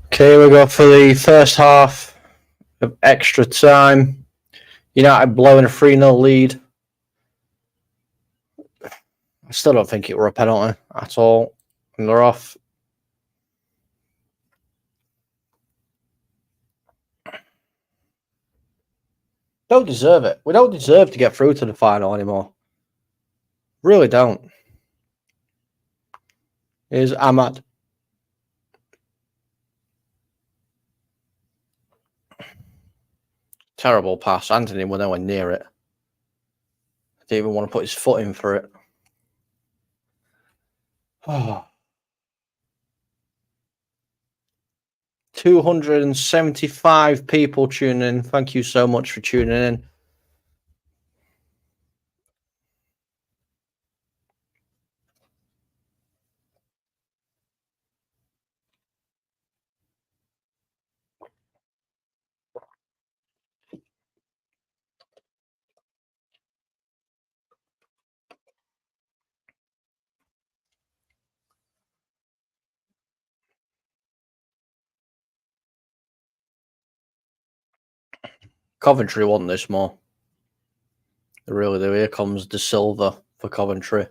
Okay, we go for the first half of extra time. United blowing a 3-0 lead. I still don't think it were a penalty at all. And they're off. Don't deserve it. We don't deserve to get through to the final anymore. Really don't. Here's Ahmad. Terrible pass. Anthony was nowhere near it. Didn't even want to put his foot in for it. Oh. 275 people tuning in. Thank you so much for tuning in. Coventry won this more. They really do. Here comes De Silva for Coventry.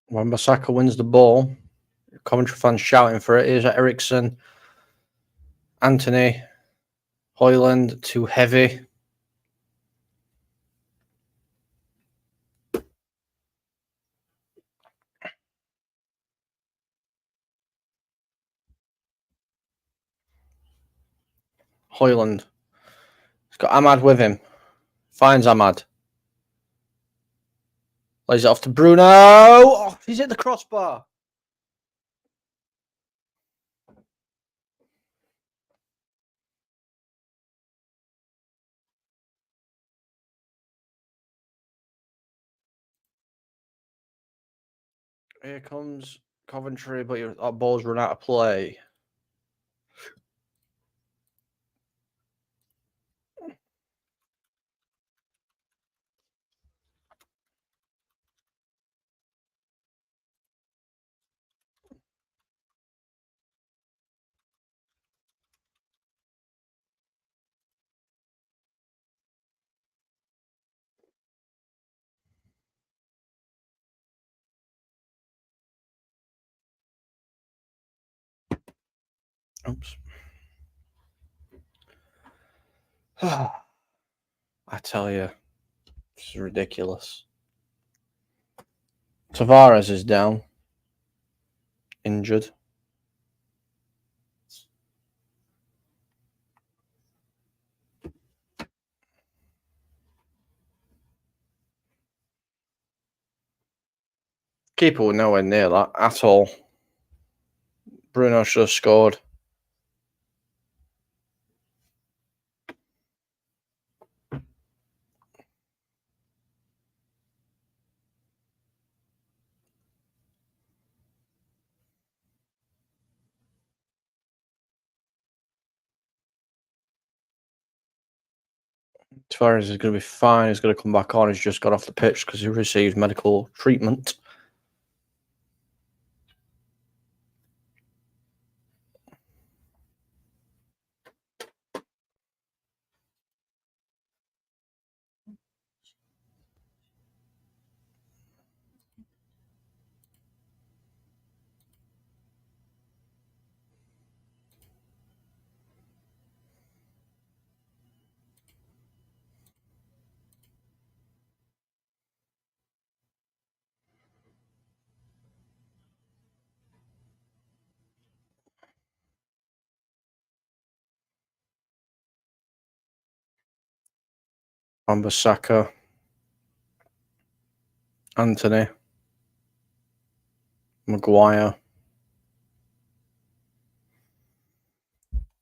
When Basaka wins the ball, Coventry fans shouting for it. Here's Ericsson, Anthony, Hoyland, too heavy. Hoyland. He's got Ahmad with him. Finds Ahmad. Lays it off to Bruno. Oh, he's hit the crossbar. Here comes Coventry, but that ball's run out of play. Oops. I tell you, it's ridiculous. Tavares is down, injured. Keeper were nowhere near that at all. Bruno should have scored. Tavares is going to be fine. He's going to come back on. He's just got off the pitch because he received medical treatment. Ambasaka, Anthony, Maguire,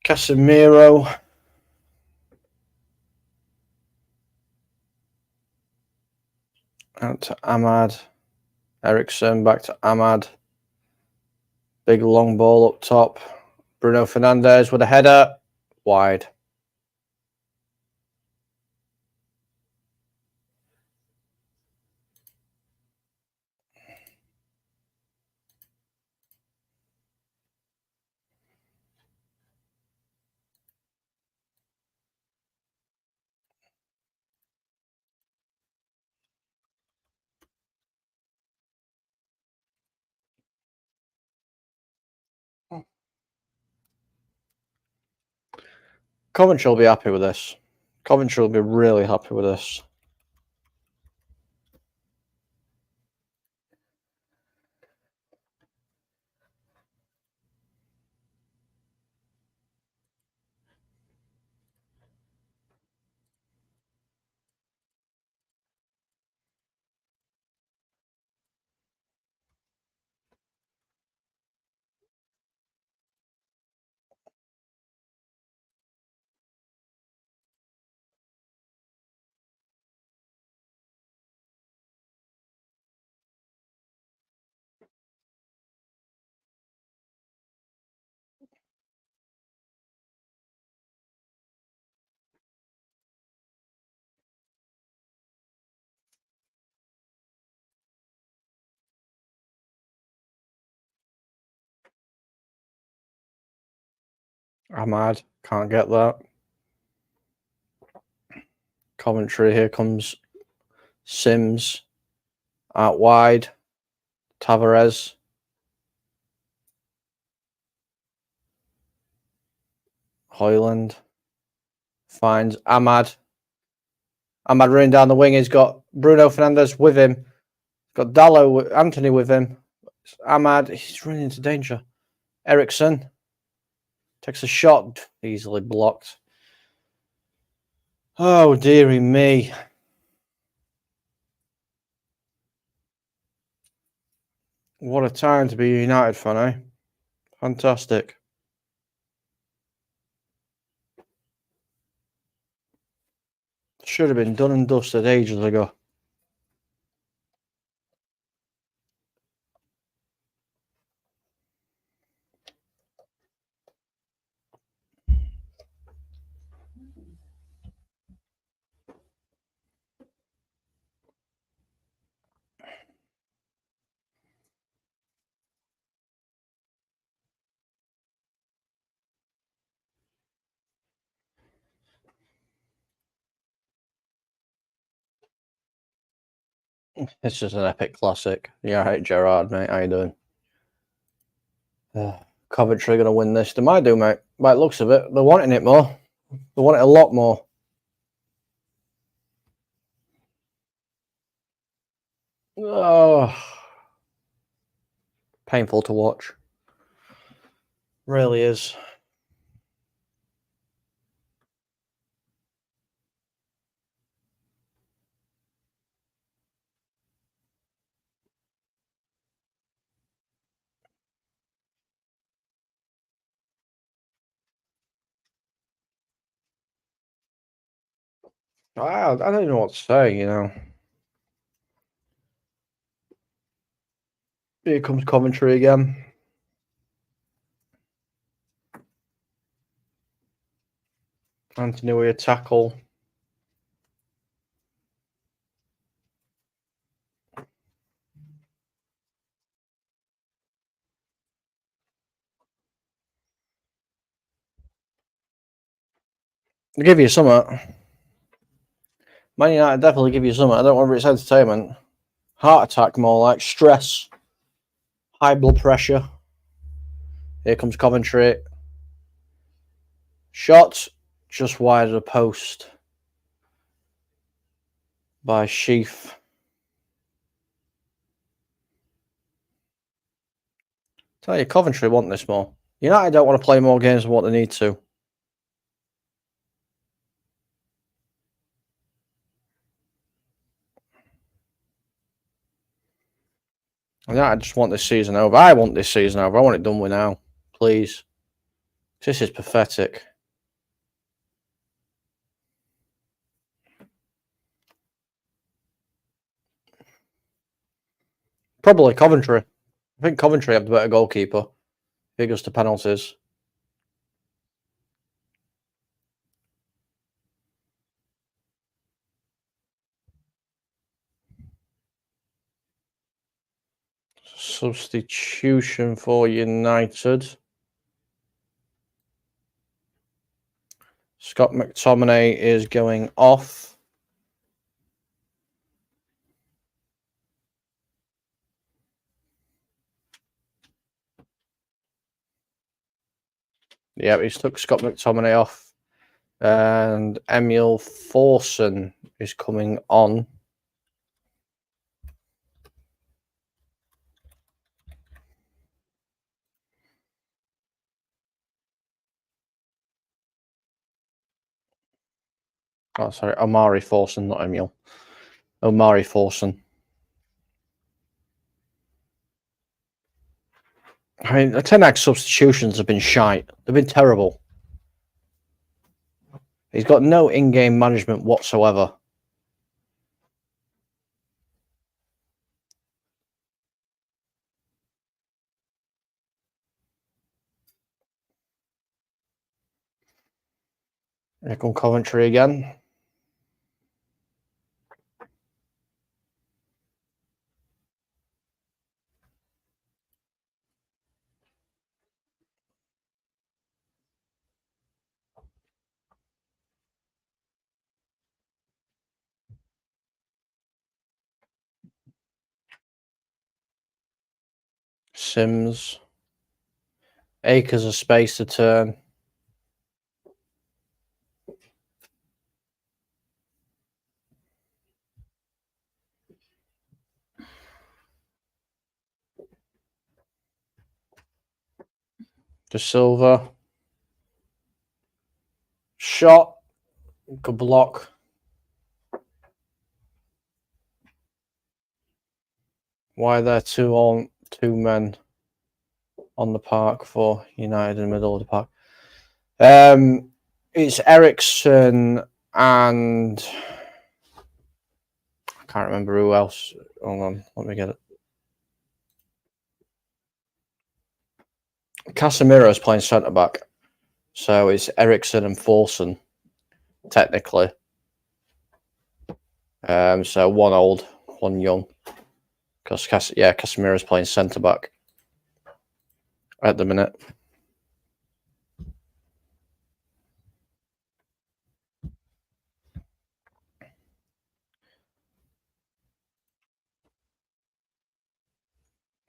Casemiro, out to Ahmad, Ericsson back to Ahmad. Big long ball up top. Bruno Fernandes with a header, wide. Coventry will be happy with this. Coventry will be really happy with this. Ahmad can't get that. Coventry, here comes Sims out wide. Tavares. Hoyland finds Ahmad. Ahmad running down the wing. He's got Bruno Fernandes with him. He's got Anthony with him. Ahmad, he's running into danger. Ericsson takes a shot, easily blocked. Oh, dearie me. What a time to be a United fan, eh? Fantastic. Should have been done and dusted ages ago. It's just an epic classic. Yeah, right, Gerard, mate. How you doing? Coventry going to win this. They might do, mate. By the looks of it, they're wanting it more. They want it a lot more. Oh, painful to watch. Really is. I don't even know what to say, you know. Here comes Coventry again. Anthony with a tackle. They give you something. Man United definitely give you something. I don't know whether it's entertainment, heart attack, more like stress, high blood pressure. Here comes Coventry. Shot just wide of the post by Sheaf. Tell you, Coventry want this more. United don't want to play more games than what they need to. United just want this season over. I want this season over. I want it done with now. Please. This is pathetic. Probably Coventry. I think Coventry have the better goalkeeper. If it goes to penalties. Substitution for United. Scott McTominay is going off. Yeah, he's took Scott McTominay off. And Emil Forson is coming on. Oh, sorry, Omari Forson, not Emil. Omari Forson. I mean, the Ten Hag substitutions have been shite. They've been terrible. He's got no in-game management whatsoever. Here come Coventry again. Sims. Acres of space to turn. De Silva. Shot. Good block. Why are there two men on the park for United in the middle of the park? It's Ericsson and I can't remember who else. Hold on, let me get it. Casemiro is playing centre back, so it's Ericsson and Forson, technically. So one old, one young. Because Casemiro is playing centre back at the minute.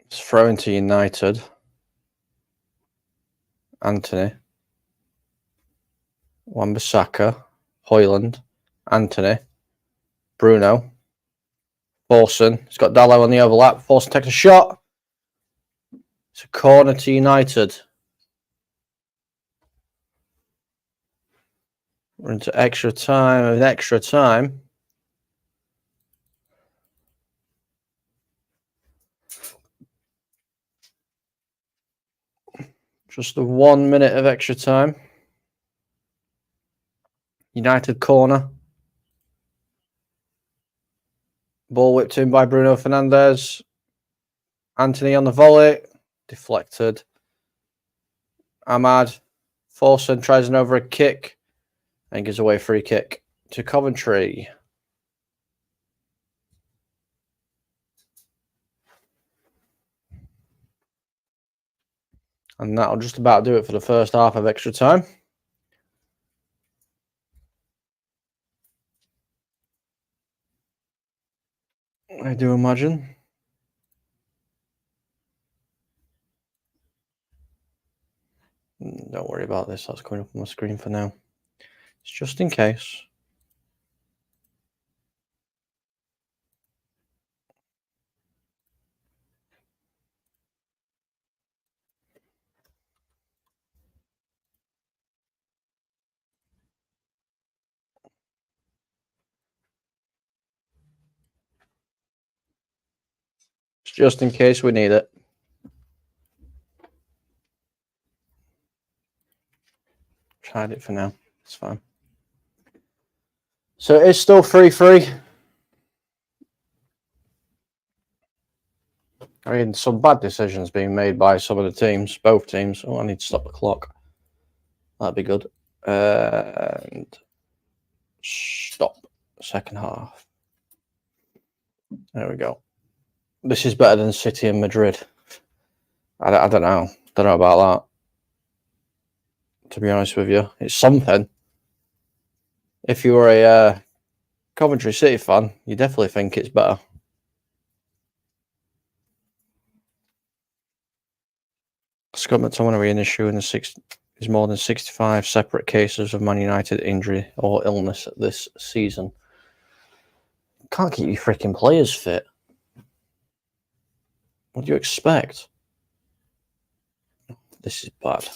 It's thrown to United. Anthony, Wan-Bissaka, Højlund, Anthony, Bruno, Forson. He's got Dallow on the overlap. Forson takes a shot. It's a corner to United. We're into extra time. Just the 1 minute of extra time. United corner. Ball whipped in by Bruno Fernandes. Anthony on the volley. Deflected. Ahmad. Forson tries an overhead kick and gives away a free kick to Coventry. And that'll just about do it for the first half of extra time. I do imagine. Don't worry about this. That's coming up on my screen for now. It's just in case. It's just in case we need it. Tried it for now. It's fine. So it is still 3-3. I mean, some bad decisions being made by some of the teams, both teams. Oh, I need to stop the clock. That'd be good. And stop. Second half. There we go. This is better than City and Madrid. I don't know. Don't know about that. To be honest with you, it's something. If you were a Coventry City fan, you definitely think it's better. Scott McTominay in issue in the is more than 65 separate cases of Man United injury or illness this season. Can't keep your freaking players fit. What do you expect? This is bad.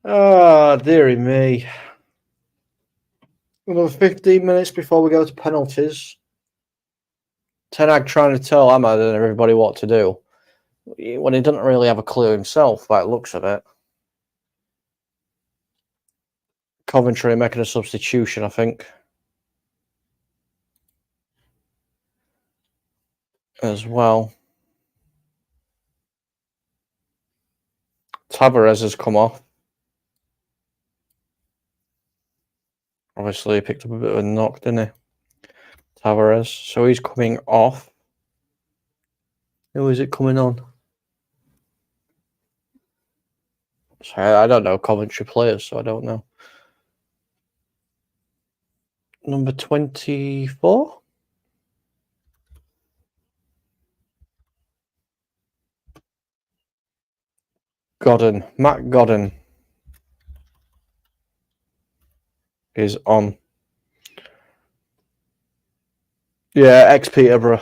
Ah, dearie me. Another 15 minutes before we go to penalties. Ten Hag trying to tell Ahmad and everybody what to do when he doesn't really have a clue himself by the looks of it. Coventry making a substitution, I think. As well. Tavares has come off. Obviously, he picked up a bit of a knock, didn't he? Tavares. So he's coming off. Who is it coming on? Sorry, I don't know Coventry players, so I don't know. Number 24? Godden. Matt Godden is on. Yeah, ex-Peterborough.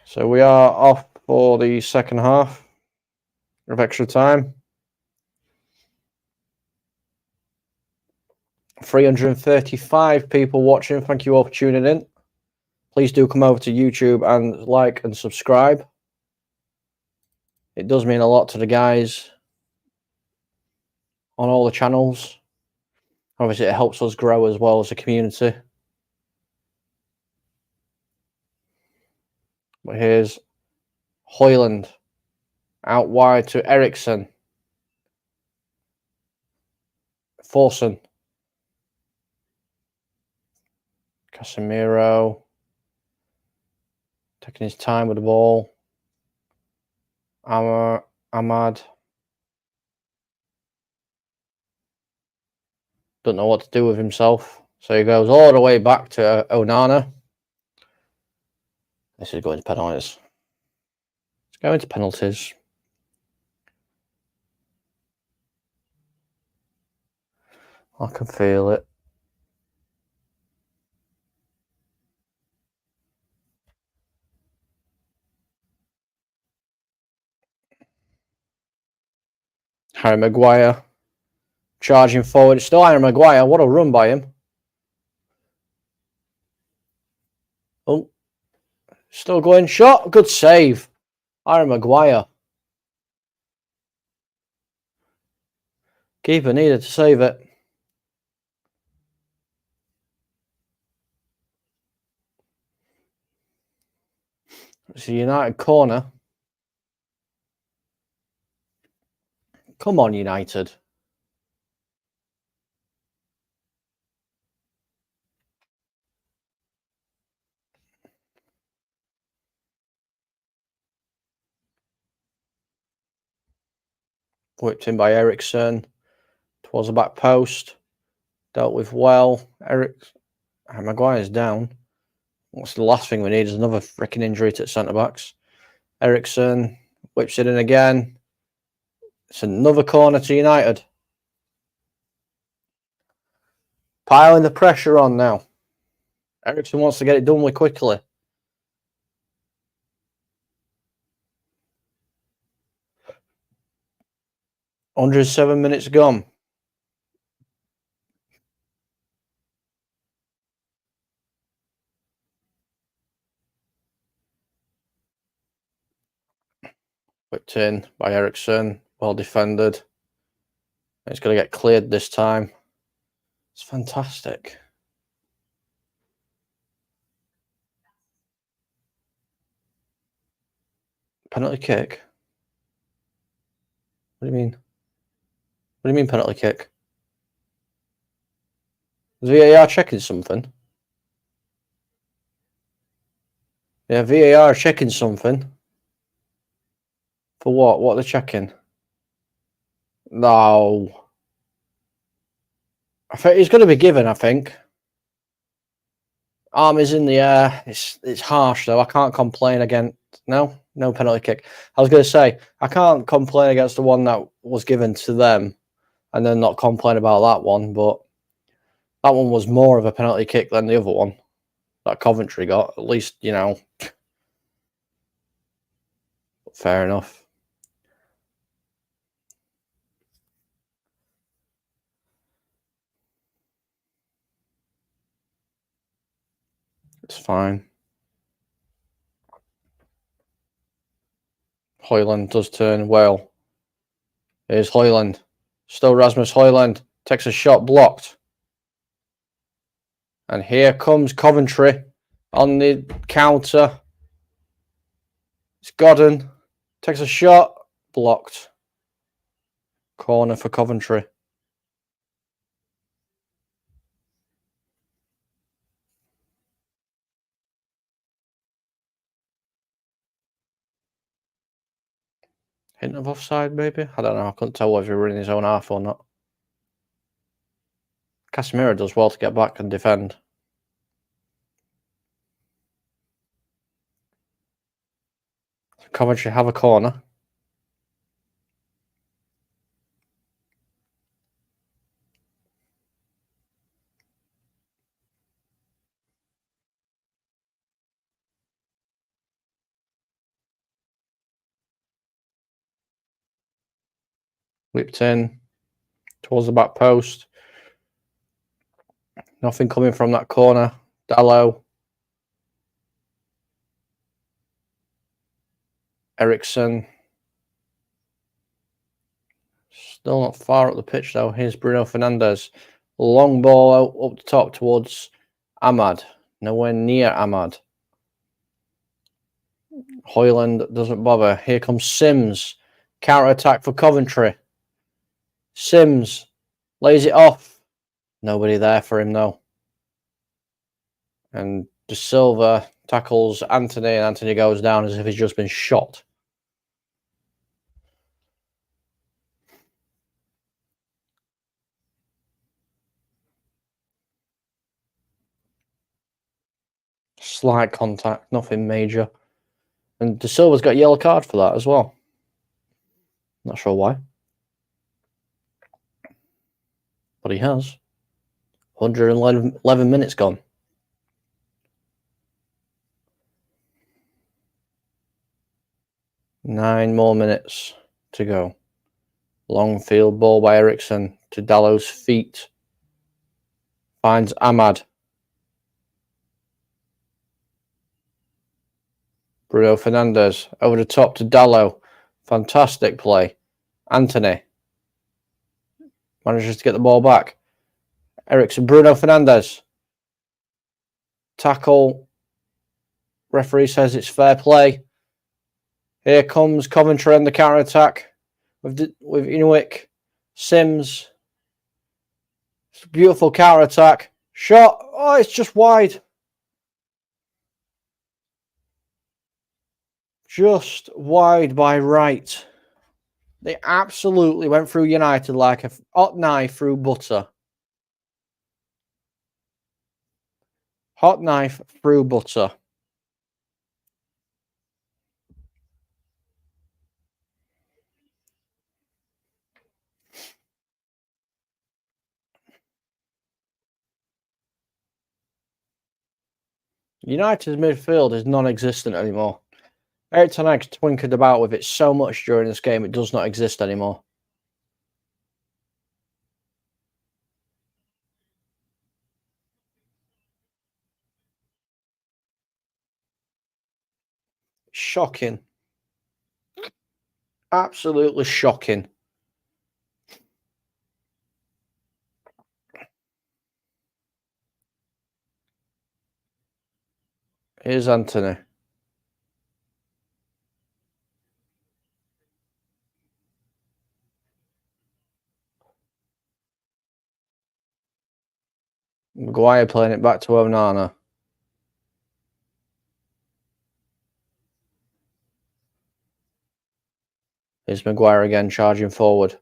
So we are off for the second half of extra time. 335 people watching. Thank you all for tuning in. Please do come over to YouTube and like and subscribe. It does mean a lot to the guys on all the channels. Obviously, it helps us grow as well as a community. But here's Hoyland out wide to Eriksson. Forson. Casemiro. Taking his time with the ball. Ahmad. Don't know what to do with himself. So he goes all the way back to Onana. This is going to penalties. It's going to penalties. I can feel it. Harry Maguire charging forward. It's still Harry Maguire. What a run by him. Oh, still going. Shot. Good save. Harry Maguire. Keeper needed to save it. It's a United corner. Come on, United. Whipped in by Ericsson. Towards the back post. Dealt with well. Maguire's down. What's the last thing we need is another freaking injury to centre backs. Ericsson whips it in again. It's another corner to United. Piling the pressure on now. Ericsson wants to get it done with quickly. Under 7 minutes gone. Whipped in by Ericsson. Well defended. It's going to get cleared this time. It's fantastic. Penalty kick? What do you mean? What do you mean penalty kick? Is VAR checking something? Yeah, VAR checking something. For what? What are they checking? No. I think he's going to be given, I think. Arm is in the air. It's harsh, though. I can't complain against... No penalty kick. I was going to say, I can't complain against the one that was given to them and then not complain about that one, but that one was more of a penalty kick than the other one that Coventry got. At least, you know, fair enough. It's fine. Højlund does turn well. Here's Højlund. Still Rasmus Højlund. Takes a shot blocked. And here comes Coventry on the counter. It's Godden. Takes a shot. Blocked. Corner for Coventry. Hint of offside, maybe? I don't know. I couldn't tell whether he were in his own half or not. Casemiro does well to get back and defend. Coventry have a corner. Whipped in towards the back post. Nothing coming from that corner. Dallo. Ericsson. Still not far up the pitch though. Here's Bruno Fernandes. Long ball out up the top towards Ahmad. Nowhere near Ahmad. Højlund doesn't bother. Here comes Sims. Counter attack for Coventry. Sims lays it off. Nobody there for him though. And De Silva tackles Anthony, and Anthony goes down as if he's just been shot. slight contact, nothing major. And De Silva's got a yellow card for that as well. Not sure why. But he has. 111 minutes gone. 9 more minutes to go. Long field ball by Eriksson to Dallow's feet. Finds Ahmad. Bruno Fernandes over the top to Dallow. Fantastic play. Anthony manages to get the ball back. Eriksson, Bruno Fernandes. Tackle. Referee says it's fair play. Here comes Coventry on the counter-attack with Inuik. Sims. It's a beautiful counter-attack. Shot. Oh, it's just wide. Just wide by right. They absolutely went through United like a hot knife through butter. Hot knife through butter. United's midfield is non-existent anymore. Erik ten Hag's twinkered about with it so much during this game, it does not exist anymore. Shocking. Absolutely shocking. Here's Anthony. Maguire playing it back to Onana. Here's Maguire again, charging forward.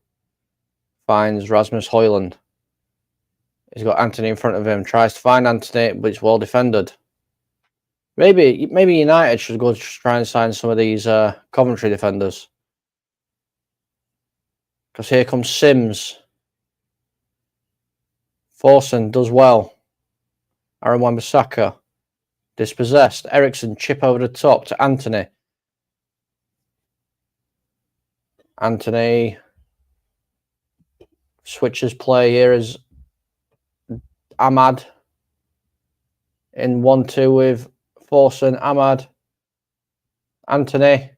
Finds Rasmus Højlund. He's got Anthony in front of him. Tries to find Anthony, but it's well defended. Maybe United should go to try and sign some of these Coventry defenders. Because here comes Sims. Forsen does well. Aaron Wan-Bissaka. Dispossessed. Eriksson chip over the top to Anthony. Anthony switches play here as Ahmad in 1-2 with Forsen. Ahmad. Anthony.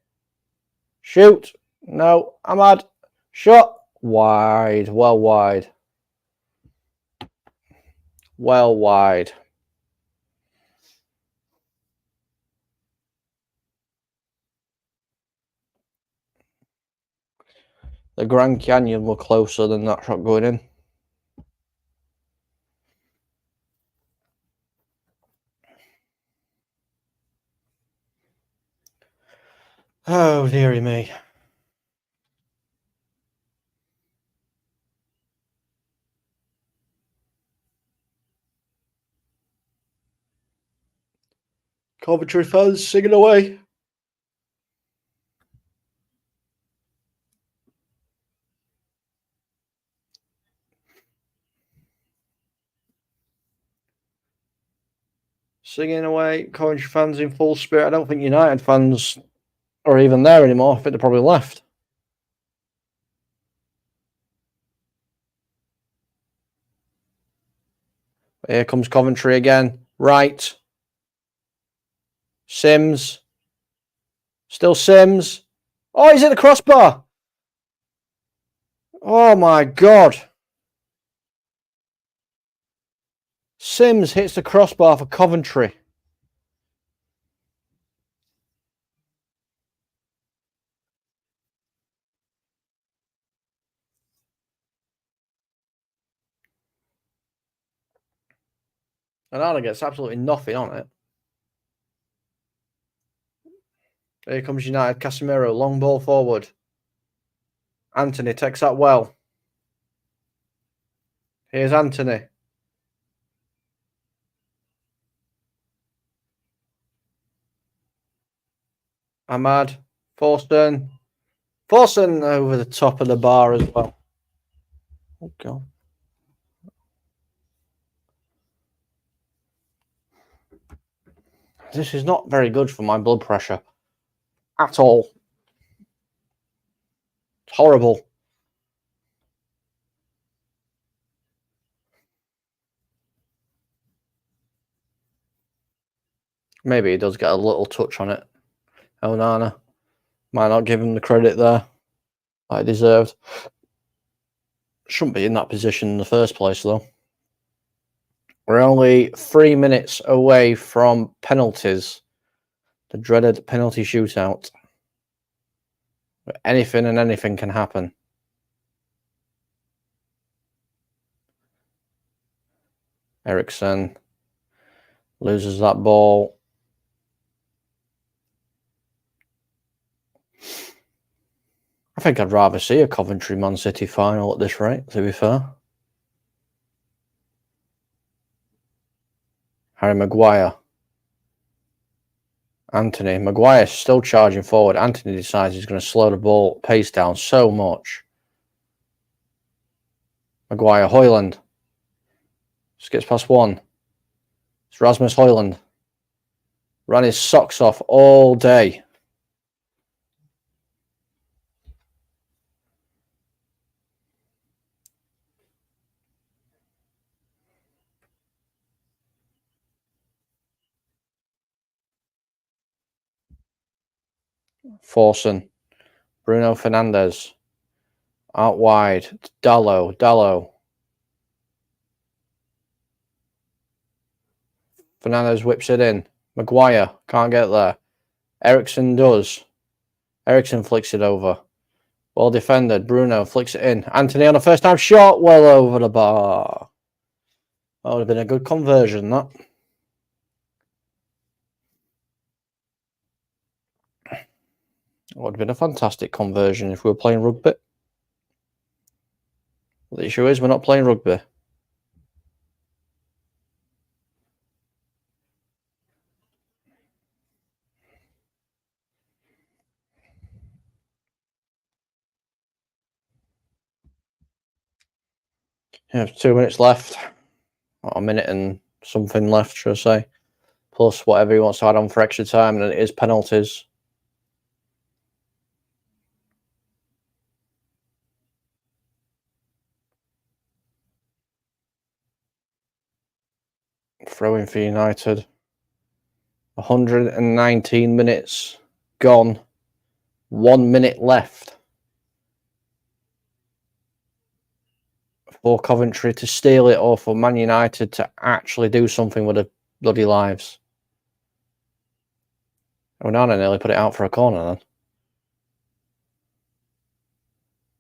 Shoot. No. Ahmad. Shot. Wide. Well wide. Well wide. The Grand Canyon were closer than that shot going in. Oh, dearie me. Coventry fans singing away. Singing away. Coventry fans in full spirit. I don't think United fans are even there anymore. I think they're probably left. Here comes Coventry again. Right. Sims. Still Sims. Oh, he's at the crossbar. Oh, my God. Sims hits the crossbar for Coventry. And Arda gets absolutely nothing on it. Here comes United. Casemiro, long ball forward. Anthony takes that well. Here's Anthony. Ahmad, Forsten over the top of the bar as well. Oh, God. This is not very good for my blood pressure at all. It's horrible. Maybe he does get a little touch on it. Onana might not give him the credit there that he deserved. Shouldn't be in that position in the first place, though. We're only 3 minutes away from penalties. The dreaded penalty shootout. Anything and anything can happen. Eriksen loses that ball. I think I'd rather see a Coventry Man City final at this rate, to be fair. Harry Maguire. Anthony. Maguire's still charging forward. Anthony decides he's going to slow the ball pace down so much. Maguire. Højlund. Skips past one. It's Rasmus Højlund. Ran his socks off all day. Forsen. Bruno Fernandes. Out wide. Dallo. Fernandes whips it in. Maguire can't get there. Eriksen does. Eriksen flicks it over. Well defended. Bruno flicks it in. Anthony on a first time shot. Well over the bar. That would have been a good conversion, that. It would have been a fantastic conversion if we were playing rugby. The issue is we're not playing rugby. Yeah, 2 minutes left. Or a minute and something left, should I say. Plus whatever he wants to add on for extra time, and it is penalties. Throwing for United. 119 minutes gone. 1 minute left for Coventry to steal it, or for Man United to actually do something with their bloody lives. Onana nearly put it out for a corner then.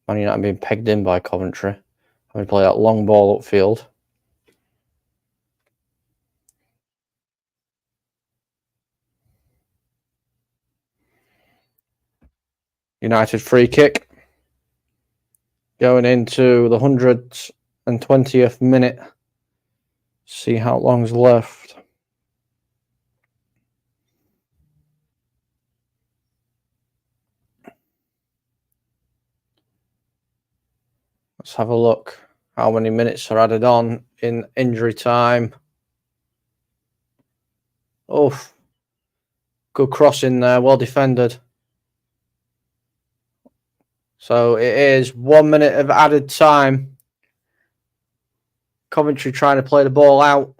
Man United being pegged in by Coventry. Having to play that long ball upfield. United free kick. Going into the 120th minute. See how long's left. Let's have a look. How many minutes are added on in injury time? Oh, good cross in there. Well defended. So it is 1 minute of added time. Coventry trying to play the ball out.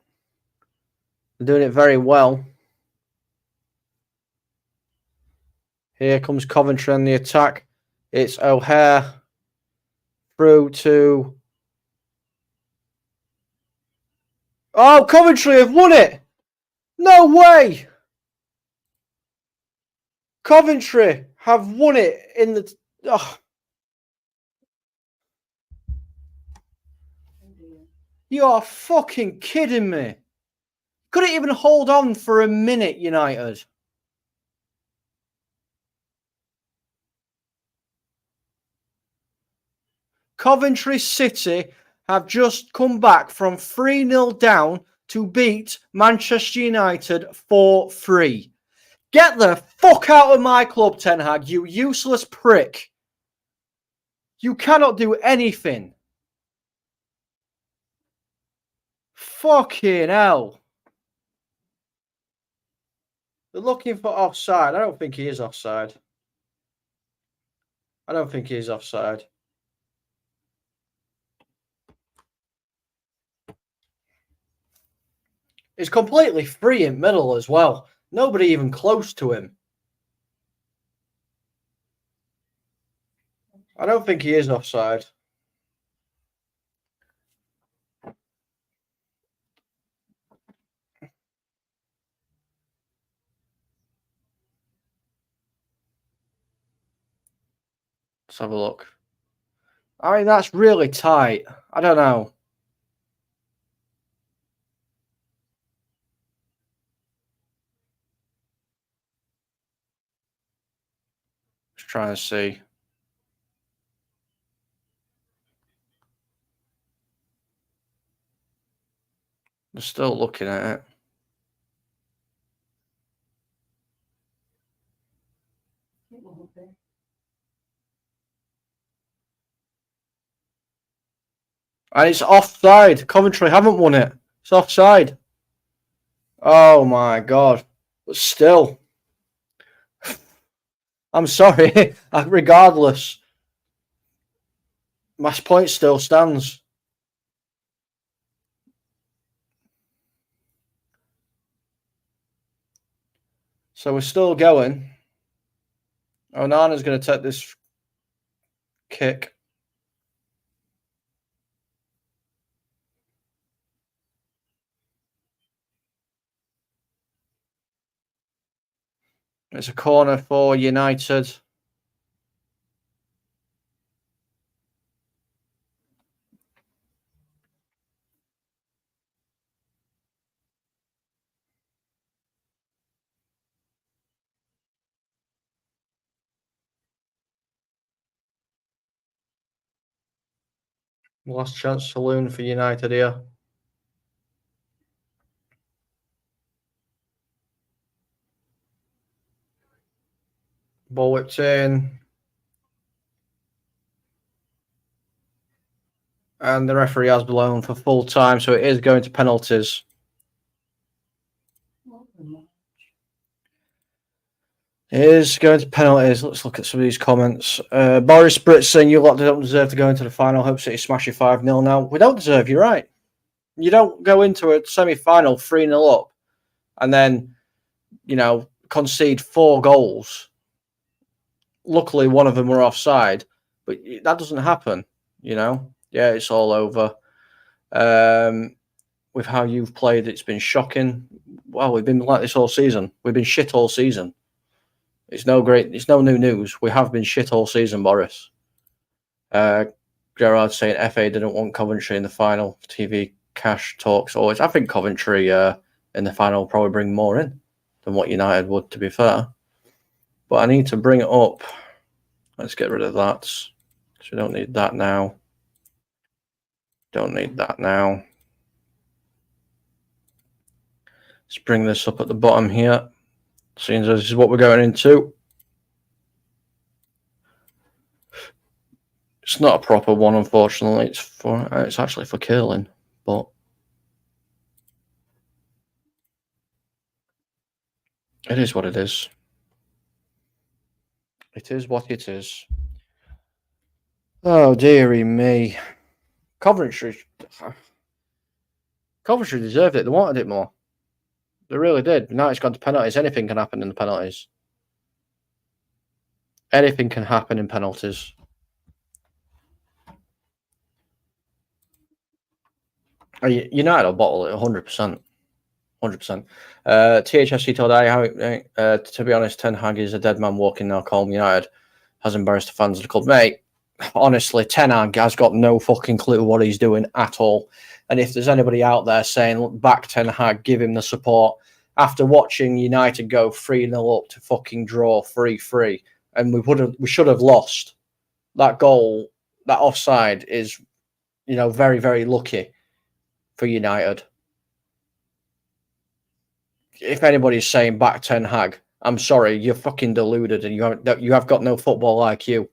They're doing it very well. Here comes Coventry on the attack. It's O'Hare through to... Oh, Coventry have won it! No way! Coventry have won it in the... Oh. You are fucking kidding me. Couldn't even hold on for a minute, United. Coventry City have just come back from 3-0 down to beat Manchester United 4-3. Get the fuck out of my club, Ten Hag, you useless prick. You cannot do anything. Fucking hell. They're looking for offside. I don't think he is offside. I don't think he is offside. He's completely free in middle as well. Nobody even close to him. I don't think he is offside. Let's have a look. I mean, that's really tight. I don't know. Just trying to see. They're still looking at it. And it's offside. Coventry haven't won it. It's offside. Oh my God. But still. I'm sorry. Regardless. My point still stands. So we're still going. Onana's going to take this kick. It's a corner for United. Last chance saloon for United here. Ball whipped in. And the referee has blown for full time, so it is going to penalties. It is going to penalties. Let's look at some of these comments. Boris Britt saying, you lot don't deserve to go into the final. Hope City smash you 5-0 now. We don't deserve, you're right. You don't go into a semi-final 3-0 up and then, concede 4 goals. Luckily, one of them were offside, but that doesn't happen, Yeah, it's all over. With how you've played, it's been shocking. Well, we've been like this all season. We've been shit all season. It's no new news. We have been shit all season, Boris. Gerard saying FA didn't want Coventry in the final. TV cash talks always. I think Coventry in the final will probably bring more in than what United would, to be fair. But I need to bring it up. Let's get rid of that. Because we don't need that now. Don't need that now. Let's bring this up at the bottom here. Seeing as this is what we're going into. It's not a proper one, unfortunately. It's actually for curling, but it is what it is. It is what it is. Oh, dearie me. Coventry deserved it. They wanted it more. They really did. Now it's gone to penalties. Anything can happen in the penalties. Anything can happen in penalties. United will bottle it 100%. 100%. THFC told I, to be honest, Ten Hag is a dead man walking now. Calm. United has embarrassed the fans of the club. Mate, honestly, Ten Hag has got no fucking clue what he's doing at all. And if there's anybody out there saying, look, back Ten Hag, give him the support, after watching United go 3-0 up to fucking draw 3-3, and we should have lost, that goal, that offside is, very, very lucky for United. If anybody's saying back Ten Hag, I'm sorry, you're fucking deluded, and you have got no football IQ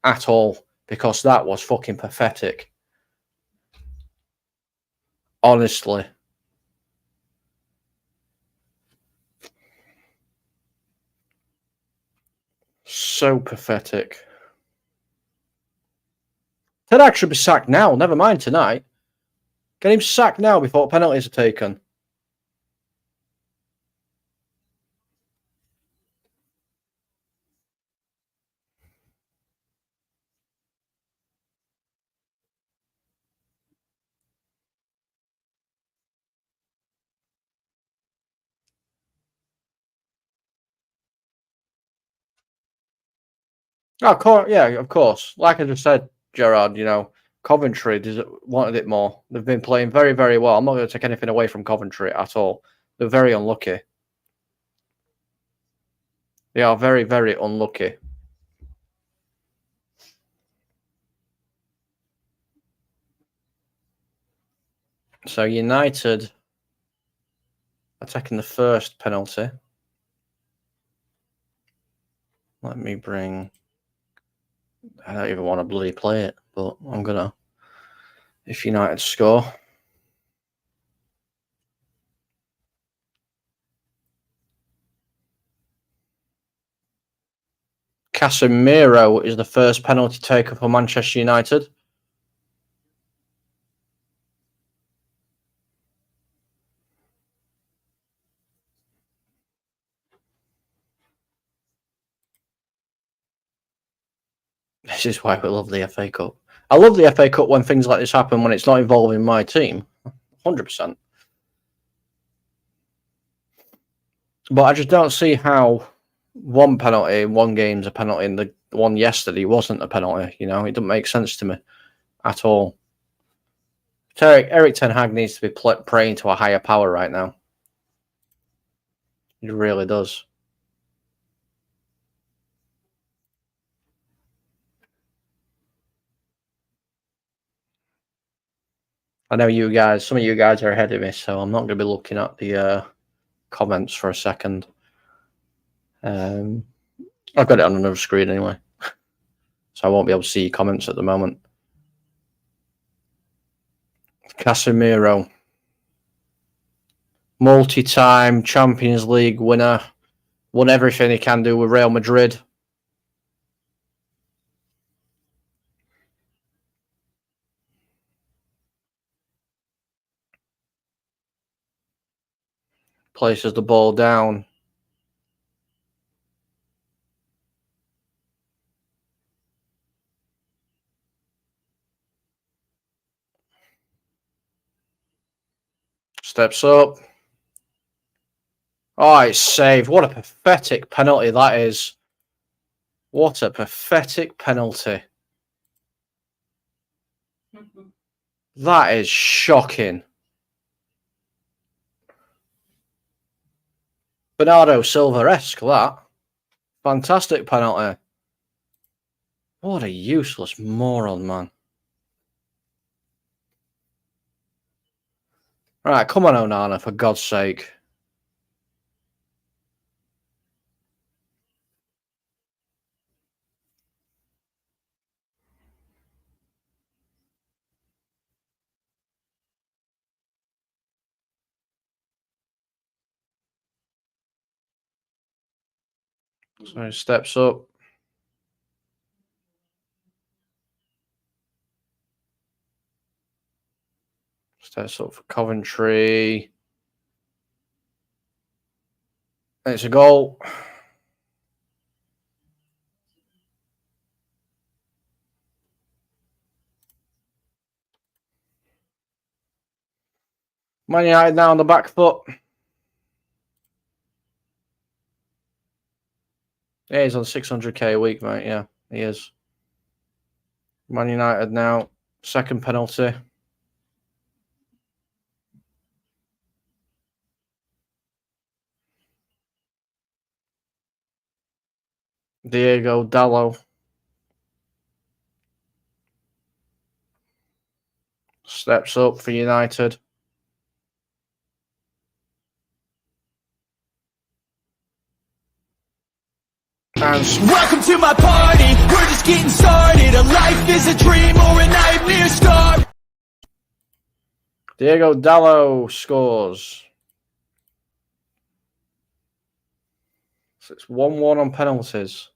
at all, because that was fucking pathetic. Honestly. So pathetic. Tedak should be sacked now. Never mind tonight. Get him sacked now before penalties are taken. Oh, yeah, of course. Like I just said, Gerard, Coventry wanted it more. They've been playing very, very well. I'm not going to take anything away from Coventry at all. They're very unlucky. They are very, very unlucky. So United are taking the first penalty. Let me bring... I don't even want to bloody play it, but I'm going to. If United score... Casemiro is the first penalty taker for Manchester United. This is why we love the FA Cup. I love the FA Cup when things like this happen, when it's not involving my team. 100%. But I just don't see how one penalty in one game's a penalty and the one yesterday wasn't a penalty. It doesn't make sense to me at all. Eric Ten Hag needs to be praying to a higher power right now. He really does. I know some of you guys are ahead of me, so I'm not going to be looking at the comments for a second. I've got it on another screen anyway, so I won't be able to see your comments at the moment. Casemiro, multi-time Champions League winner, won everything he can do with Real Madrid. Places the ball down. Steps up. Oh, it's saved. What a pathetic penalty that is. What a pathetic penalty. That is shocking. Bernardo Silva-esque, that. Fantastic penalty. What a useless moron, man. Right, come on, Onana, for God's sake. So he steps up. Steps up for Coventry. It's a goal. Man United now on the back foot. Yeah, he's on 600k a week, mate. Yeah, he is. Man United now. Second penalty. Diego Dallo. Steps up for United. my party, we're just getting started. A life is a dream or a nightmare scar. Diego Dallo scores. So it's 1-1 on penalties.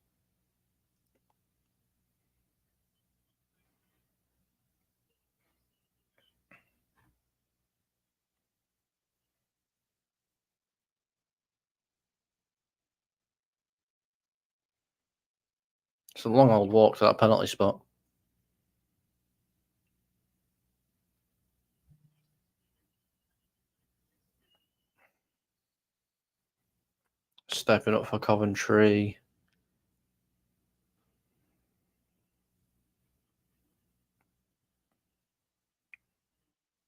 It's a long old walk to that penalty spot. Stepping up for Coventry.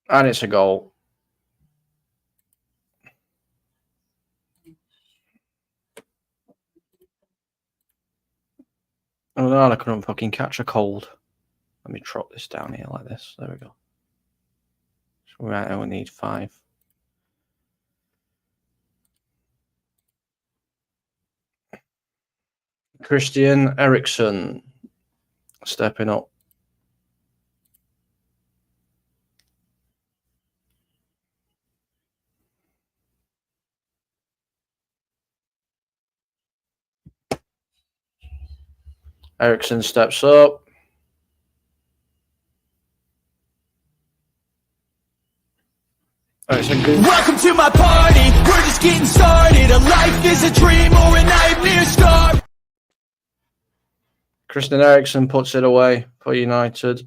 And it's a goal. Oh no, I couldn't fucking catch a cold. Let me drop this down here like this. There we go. So right now we need 5. Christian Eriksen stepping up. Eriksen steps up. Oh, it's a good... Welcome to my party, we're just getting started. A life is a dream or a nightmare scar. Christian Eriksen puts it away for United.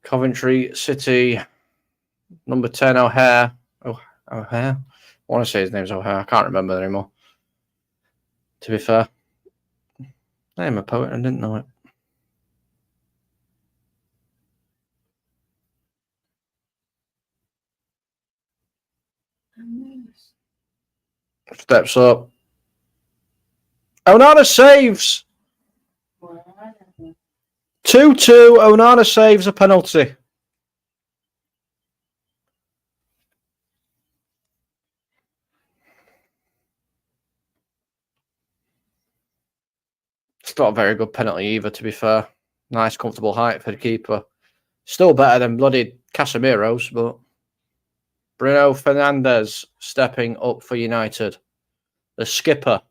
Coventry City, number 10, O'Hare. O'Hare? I want to say his name's O'Hare. I can't remember anymore. To be fair. I'm a poet and didn't know it. Steps up. Onana saves. 2-2. Onana saves a penalty. It's not a very good penalty either, to be fair. Nice, comfortable height for the keeper. Still better than bloody Casemiro's, but Bruno Fernandes stepping up for United. The skipper.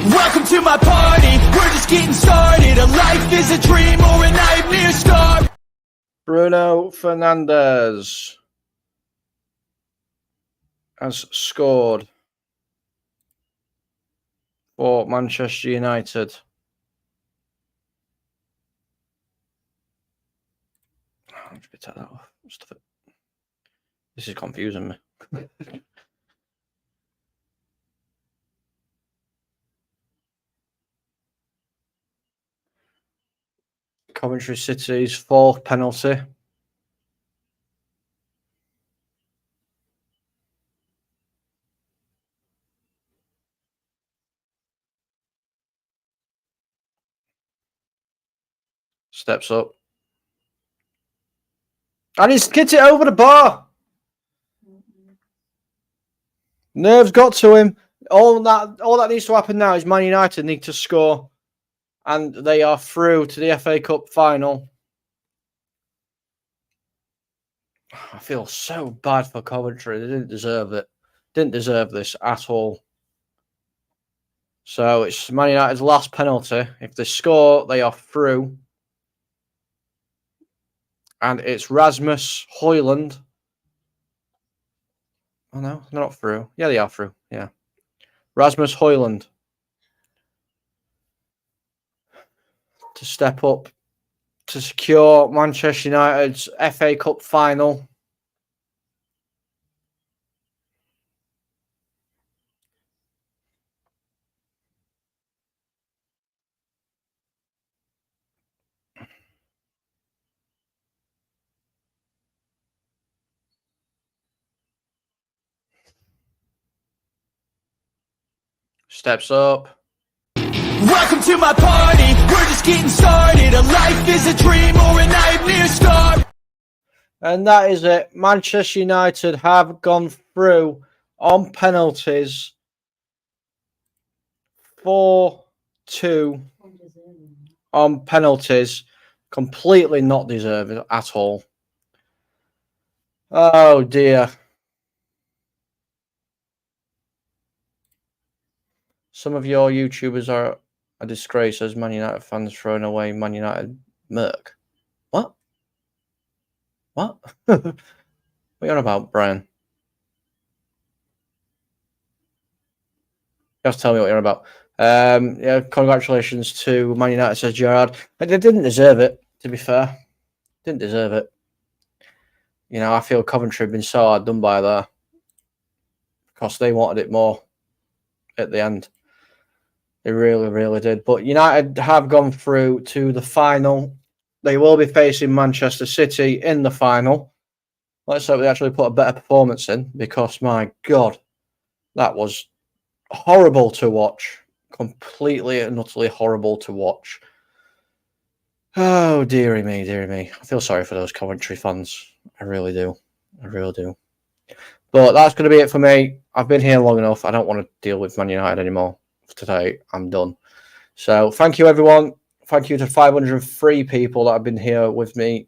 Welcome to my party, we're just getting started. A life is a dream or a nightmare scar. Bruno Fernandes has scored for Manchester United. Let me take that off. This is confusing me. Coventry City's 4th penalty. Steps up. And he's kicked it over the bar. Nerves got to him. All that needs to happen now is Man United need to score. And they are through to the FA Cup final. I feel so bad for Coventry. They didn't deserve it. Didn't deserve this at all. So it's Man United's last penalty. If they score, they are through. And it's Rasmus Højlund. Oh no, they're not through. Yeah, they are through. Yeah. Rasmus Højlund to step up to secure Manchester United's FA Cup final. steps up. Welcome to my party, we're just getting started. A life is a dream or a nightmare scar. And that is it. Manchester United have gone through on penalties 4-2 on penalties. Completely not deserved at all. Oh dear. Some of your YouTubers are a disgrace as Man United fans throwing away Man United merc. What? What? What are you on about, Brian? You have to tell me what you're on about. Yeah, congratulations to Man United, says Gerard. But they didn't deserve it, to be fair. Didn't deserve it. You know, I feel Coventry have been so hard done by there because they wanted it more at the end. They really, really did. But United have gone through to the final. They will be facing Manchester City in the final. Let's hope they actually put a better performance in because, my God, that was horrible to watch. Completely and utterly horrible to watch. Oh, dearie me, dearie me. I feel sorry for those Coventry fans. I really do. I really do. But that's going to be it for me. I've been here long enough. I don't want to deal with Man United anymore today. I'm done. So thank you, everyone. Thank you to 503 people that have been here with me.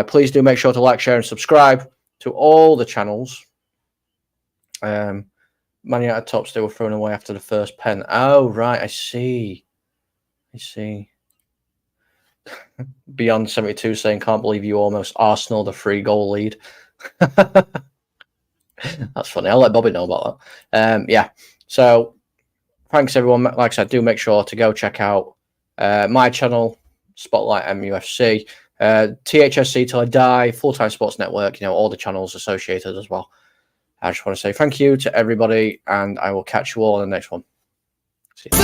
Please do make sure to like, share, and subscribe to all the channels. Man United tops they were thrown away after the first pen. Oh, right. I see. I see. Beyond 72 saying, can't believe you almost Arsenal the 3-goal lead. That's funny. I'll let Bobby know about that. Yeah. So thanks, everyone. Like I said, do make sure to go check out my channel, Spotlight MUFC, THSC Till I Die, Full-Time Sports Network, you know, all the channels associated as well. I just want to say thank you to everybody, and I will catch you all in the next one. See you.